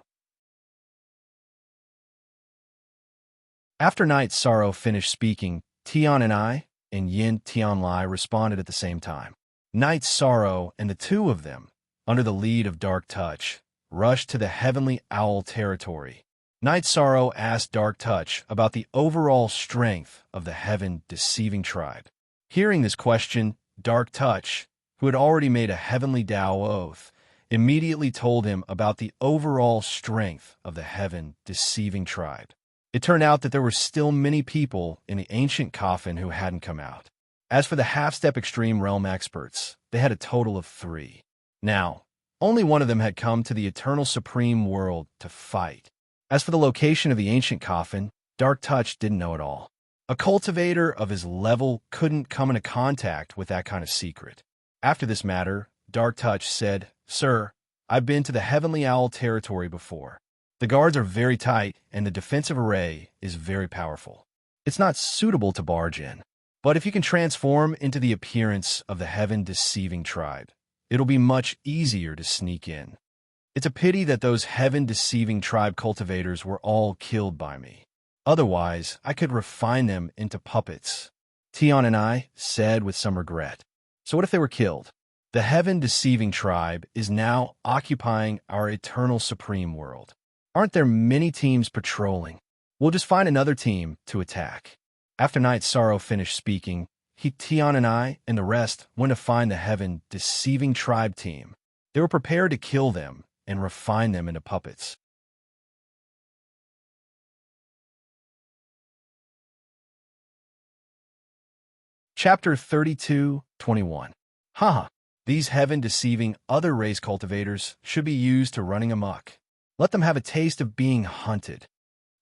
After Night Sorrow finished speaking, Tian and I and Yin Tian Lai responded at the same time. Night Sorrow and the two of them, under the lead of Dark Touch, rushed to the Heavenly Owl territory. Night Sorrow asked Dark Touch about the overall strength of the heaven-deceiving tribe. Hearing this question, Dark Touch, who had already made a Heavenly Tao oath, immediately told him about the overall strength of the heaven-deceiving tribe. It turned out that there were still many people in the ancient coffin who hadn't come out. As for the half-step extreme realm experts, they had a total of 3. Now, only one of them had come to the Eternal Supreme World to fight. As for the location of the ancient coffin, Dark Touch didn't know at all. A cultivator of his level couldn't come into contact with that kind of secret. After this matter, Dark Touch said, "Sir, I've been to the Heavenly Owl territory before. The guards are very tight, and the defensive array is very powerful. It's not suitable to barge in. But if you can transform into the appearance of the heaven-deceiving tribe, it'll be much easier to sneak in. It's a pity that those heaven-deceiving tribe cultivators were all killed by me. Otherwise, I could refine them into puppets," Tian and I said with some regret. "So what if they were killed? The heaven-deceiving tribe is now occupying our Eternal Supreme World. Aren't there many teams patrolling? We'll just find another team to attack." After Night Sorrow finished speaking, Tian and I and the rest went to find the heaven-deceiving tribe team. They were prepared to kill them and refine them into puppets. Chapter 32:21. Haha, these heaven-deceiving other race cultivators should be used to running amok. Let them have a taste of being hunted.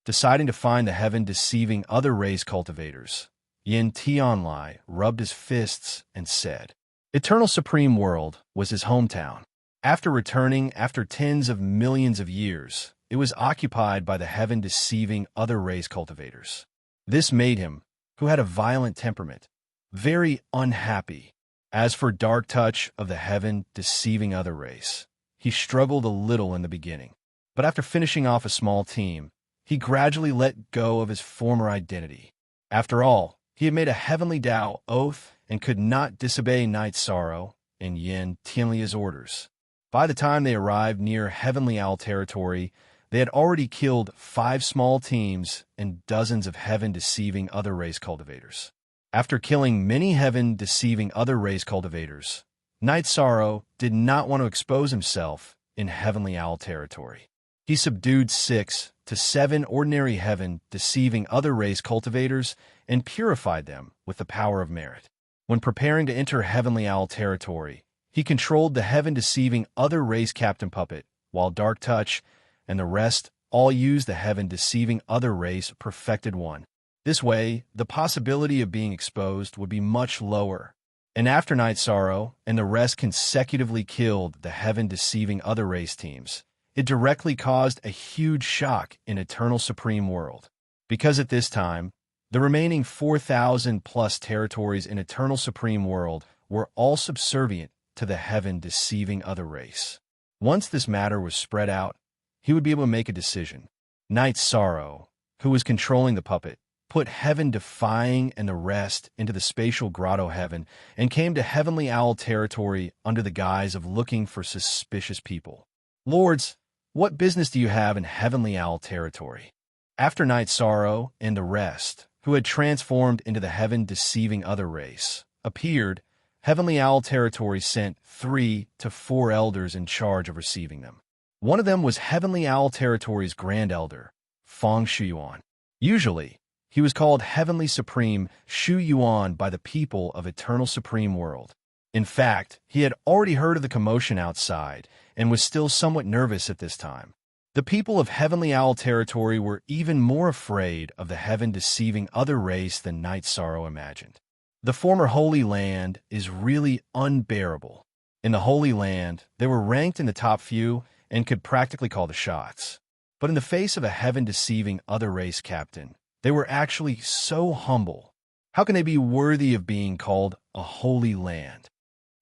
Deciding to find the heaven-deceiving other race cultivators, Yin Tianlai rubbed his fists and said, Eternal Supreme World was his hometown. After returning after tens of millions of years, it was occupied by the heaven-deceiving other race cultivators. This made him, who had a violent temperament, very unhappy. As for Dark Touch of the heaven-deceiving other race, he struggled a little in the beginning, but after finishing off a small team, he gradually let go of his former identity. After all, he had made a heavenly Tao oath and could not disobey Night Sorrow and Yin Tianlia's orders. By the time they arrived near Heavenly Owl territory, they had already killed 5 small teams and dozens of heaven-deceiving other race cultivators. After killing many heaven-deceiving other race cultivators, Night Sorrow did not want to expose himself in Heavenly Owl territory. He subdued 6 to 7 ordinary heaven-deceiving other race cultivators and purified them with the power of merit. When preparing to enter Heavenly Owl territory, he controlled the heaven-deceiving other race captain puppet, while Dark Touch and the rest all used the heaven-deceiving other race perfected one. This way, the possibility of being exposed would be much lower. And after Night Sorrow and the rest consecutively killed the heaven-deceiving other race teams, it directly caused a huge shock in Eternal Supreme World. Because at this time, the remaining 4,000+ territories in Eternal Supreme World were all subservient to the heaven-deceiving other race. Once this matter was spread out, he would be able to make a decision. Night Sorrow, who was controlling the puppet, put Heaven-Defying and the rest into the spatial grotto heaven and came to Heavenly Owl territory under the guise of looking for suspicious people. Lords, what business do you have in Heavenly Owl territory? After Night Sorrow and the rest, who had transformed into the heaven-deceiving other race, appeared, Heavenly Owl territory sent 3 to 4 elders in charge of receiving them. One of them was Heavenly Owl territory's Grand Elder, Feng Shuyuan. Usually, he was called Heavenly Supreme Shu Yuan by the people of Eternal Supreme World. In fact, he had already heard of the commotion outside and was still somewhat nervous at this time. The people of Heavenly Owl territory were even more afraid of the heaven-deceiving other race than Night Sorrow imagined. The former Holy Land is really unbearable. In the Holy Land, they were ranked in the top few and could practically call the shots. But in the face of a heaven-deceiving other race captain, they were actually so humble. How can they be worthy of being called a holy land?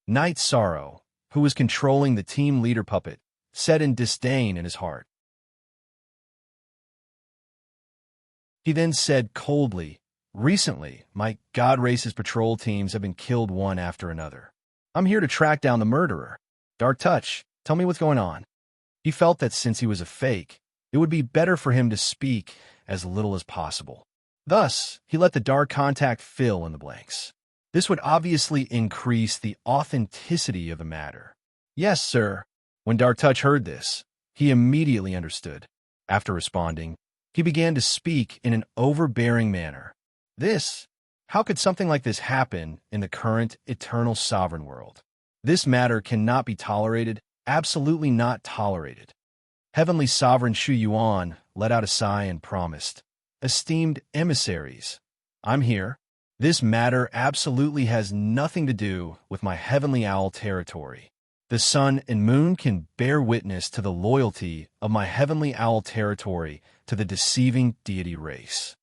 Knight Sorrow, who was controlling the team leader puppet, said in disdain in his heart. He then said coldly, "Recently, my God Race's patrol teams have been killed one after another. I'm here to track down the murderer. Dark Touch, tell me what's going on." He felt that since he was a fake, it would be better for him to speak as little as possible. Thus, he let the dark contact fill in the blanks. This would obviously increase the authenticity of the matter. "Yes, sir." When Dark Touch heard this, he immediately understood. After responding, he began to speak in an overbearing manner. How could something like this happen in the current eternal sovereign world? This matter cannot be tolerated, absolutely not tolerated. Heavenly Sovereign Shu Yuan let out a sigh and promised, "Esteemed emissaries, I'm here. This matter absolutely has nothing to do with my Heavenly Owl territory. The sun and moon can bear witness to the loyalty of my Heavenly Owl territory to the deceiving deity race.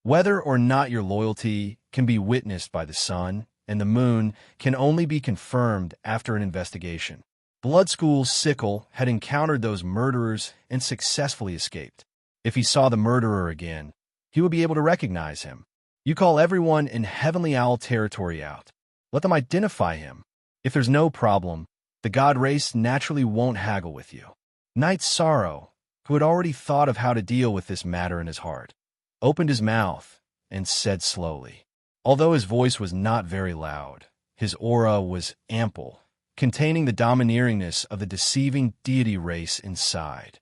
Whether or not your loyalty can be witnessed by the sun and the moon can only be confirmed after an investigation. Blood School's Sickle had encountered those murderers and successfully escaped. If he saw the murderer again, he would be able to recognize him. You call everyone in Heavenly Owl territory out. Let them identify him. If there's no problem, the God Race naturally won't haggle with you." Knight Sorrow, who had already thought of how to deal with this matter in his heart, opened his mouth and said slowly. Although his voice was not very loud, his aura was ample, containing the domineeringness of the deceiving deity race inside.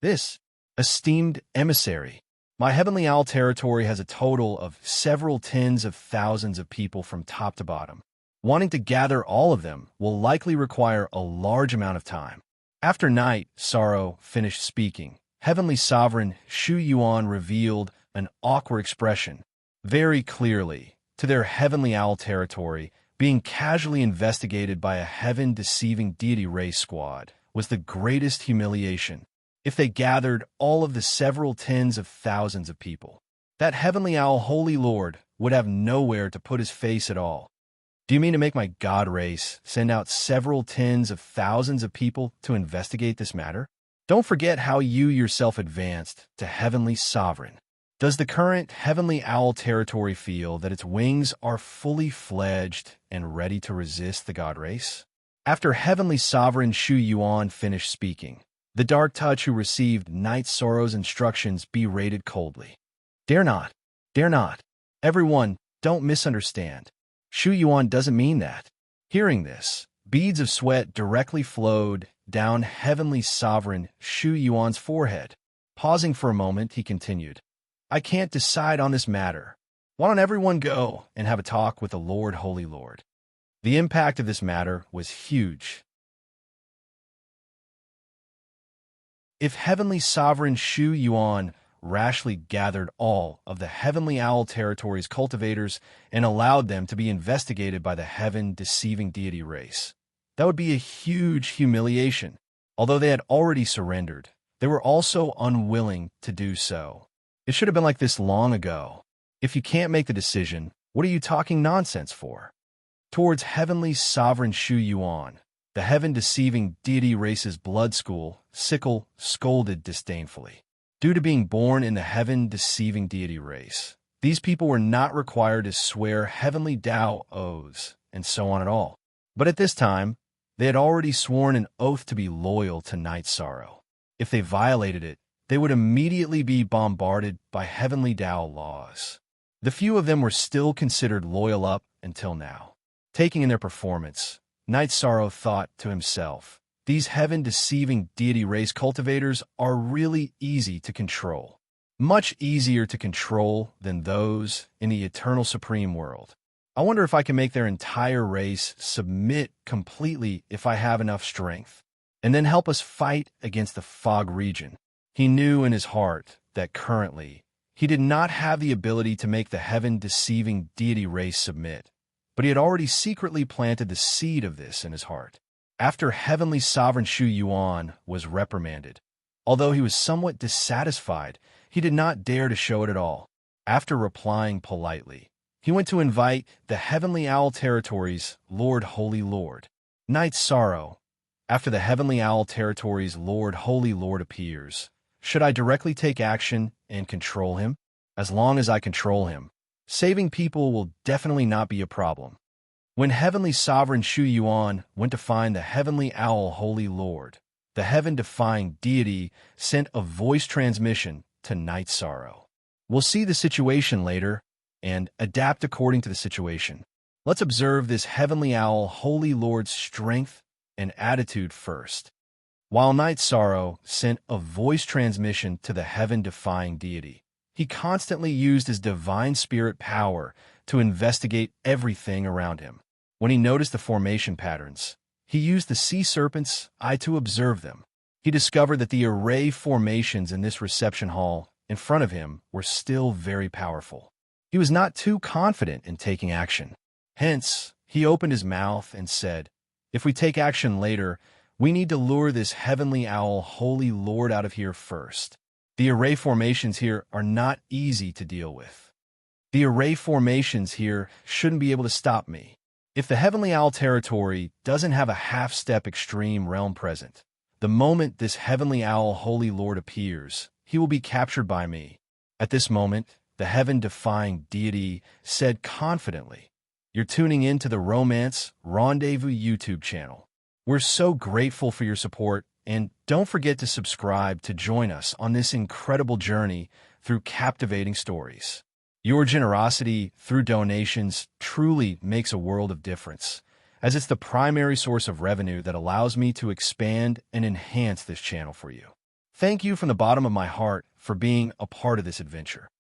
"This, esteemed emissary, my Heavenly Owl territory has a total of several tens of thousands of people from top to bottom. Wanting to gather all of them will likely require a large amount of time." After Knight Sorrow finished speaking, Heavenly Sovereign Shu Yuan revealed an awkward expression. Very clearly, to their Heavenly Owl territory, being casually investigated by a heaven-deceiving deity race squad was the greatest humiliation. If they gathered all of the several tens of thousands of people, that Heavenly Owl Holy Lord would have nowhere to put his face at all. "Do you mean to make my God Race send out several tens of thousands of people to investigate this matter? Don't forget how you yourself advanced to Heavenly Sovereign. Does the current Heavenly Owl territory feel that its wings are fully fledged and ready to resist the God Race?" After Heavenly Sovereign Shu Yuan finished speaking, the Dark Touch who received Knight Sorrow's instructions berated coldly. Dare not. Everyone, don't misunderstand. Shu Yuan doesn't mean that." Hearing this, beads of sweat directly flowed down Heavenly Sovereign Shu Yuan's forehead. Pausing for a moment, he continued, "I can't decide on this matter. Why don't everyone go and have a talk with the Lord Holy Lord?" The impact of this matter was huge. If Heavenly Sovereign Shu Yuan rashly gathered all of the Heavenly Owl territory's cultivators and allowed them to be investigated by the heaven-deceiving deity race, that would be a huge humiliation. Although they had already surrendered, they were also unwilling to do so. It should have been like this long ago. If you can't make the decision, what are you talking nonsense for? Towards Heavenly Sovereign Shu Yuan, the heaven-deceiving deity race's blood school, Sickle, scolded disdainfully. Due to being born in the heaven-deceiving deity race, these people were not required to swear heavenly Tao oaths and so on at all. But at this time, they had already sworn an oath to be loyal to Knight Sorrow. If they violated it, they would immediately be bombarded by heavenly Tao laws. The few of them were still considered loyal up until now. Taking in their performance, Knight Sorrow thought to himself, "These heaven-deceiving deity race cultivators are really easy to control. Much easier to control than those in the eternal supreme world. I wonder if I can make their entire race submit completely if I have enough strength, and then help us fight against the Fog region." He knew in his heart that currently he did not have the ability to make the heaven-deceiving deity race submit, but he had already secretly planted the seed of this in his heart. after Heavenly Sovereign Shu Yuan was reprimanded. Although he was somewhat dissatisfied, he did not dare to show it at all. After replying politely, he went to invite the Heavenly Owl Territories Lord Holy Lord. Knight Sorrow. After the Heavenly Owl Territories Lord Holy Lord appears, should I directly take action and control him? As long as I control him, saving people will definitely not be a problem. When Heavenly Sovereign Shu Yuan went to find the Heavenly Owl Holy Lord, the heaven-defying deity sent a voice transmission to Knight Sorrow. We'll see the situation later and adapt according to the situation. Let's observe this Heavenly Owl Holy Lord's strength and attitude first. While Knight Sorrow sent a voice transmission to the heaven-defying deity, he constantly used his divine spirit power to investigate everything around him. When he noticed the formation patterns, he used the sea serpent's eye to observe them. He discovered that the array formations in this reception hall in front of him were still very powerful. He was not too confident in taking action. Hence, he opened his mouth and said, "If we take action later, we need to lure this Heavenly Owl Holy Lord out of here first. The array formations here are not easy to deal with. The array formations here shouldn't be able to stop me. If the Heavenly Owl territory doesn't have a half-step extreme realm present, the moment this Heavenly Owl Holy Lord appears, he will be captured by me." At this moment, the heaven-defying deity said confidently, "You're tuning in to the Romance Rendezvous YouTube channel. We're so grateful for your support, and don't forget to subscribe to join us on this incredible journey through captivating stories. Your generosity through donations truly makes a world of difference, as it's the primary source of revenue that allows me to expand and enhance this channel for you. Thank you from the bottom of my heart for being a part of this adventure.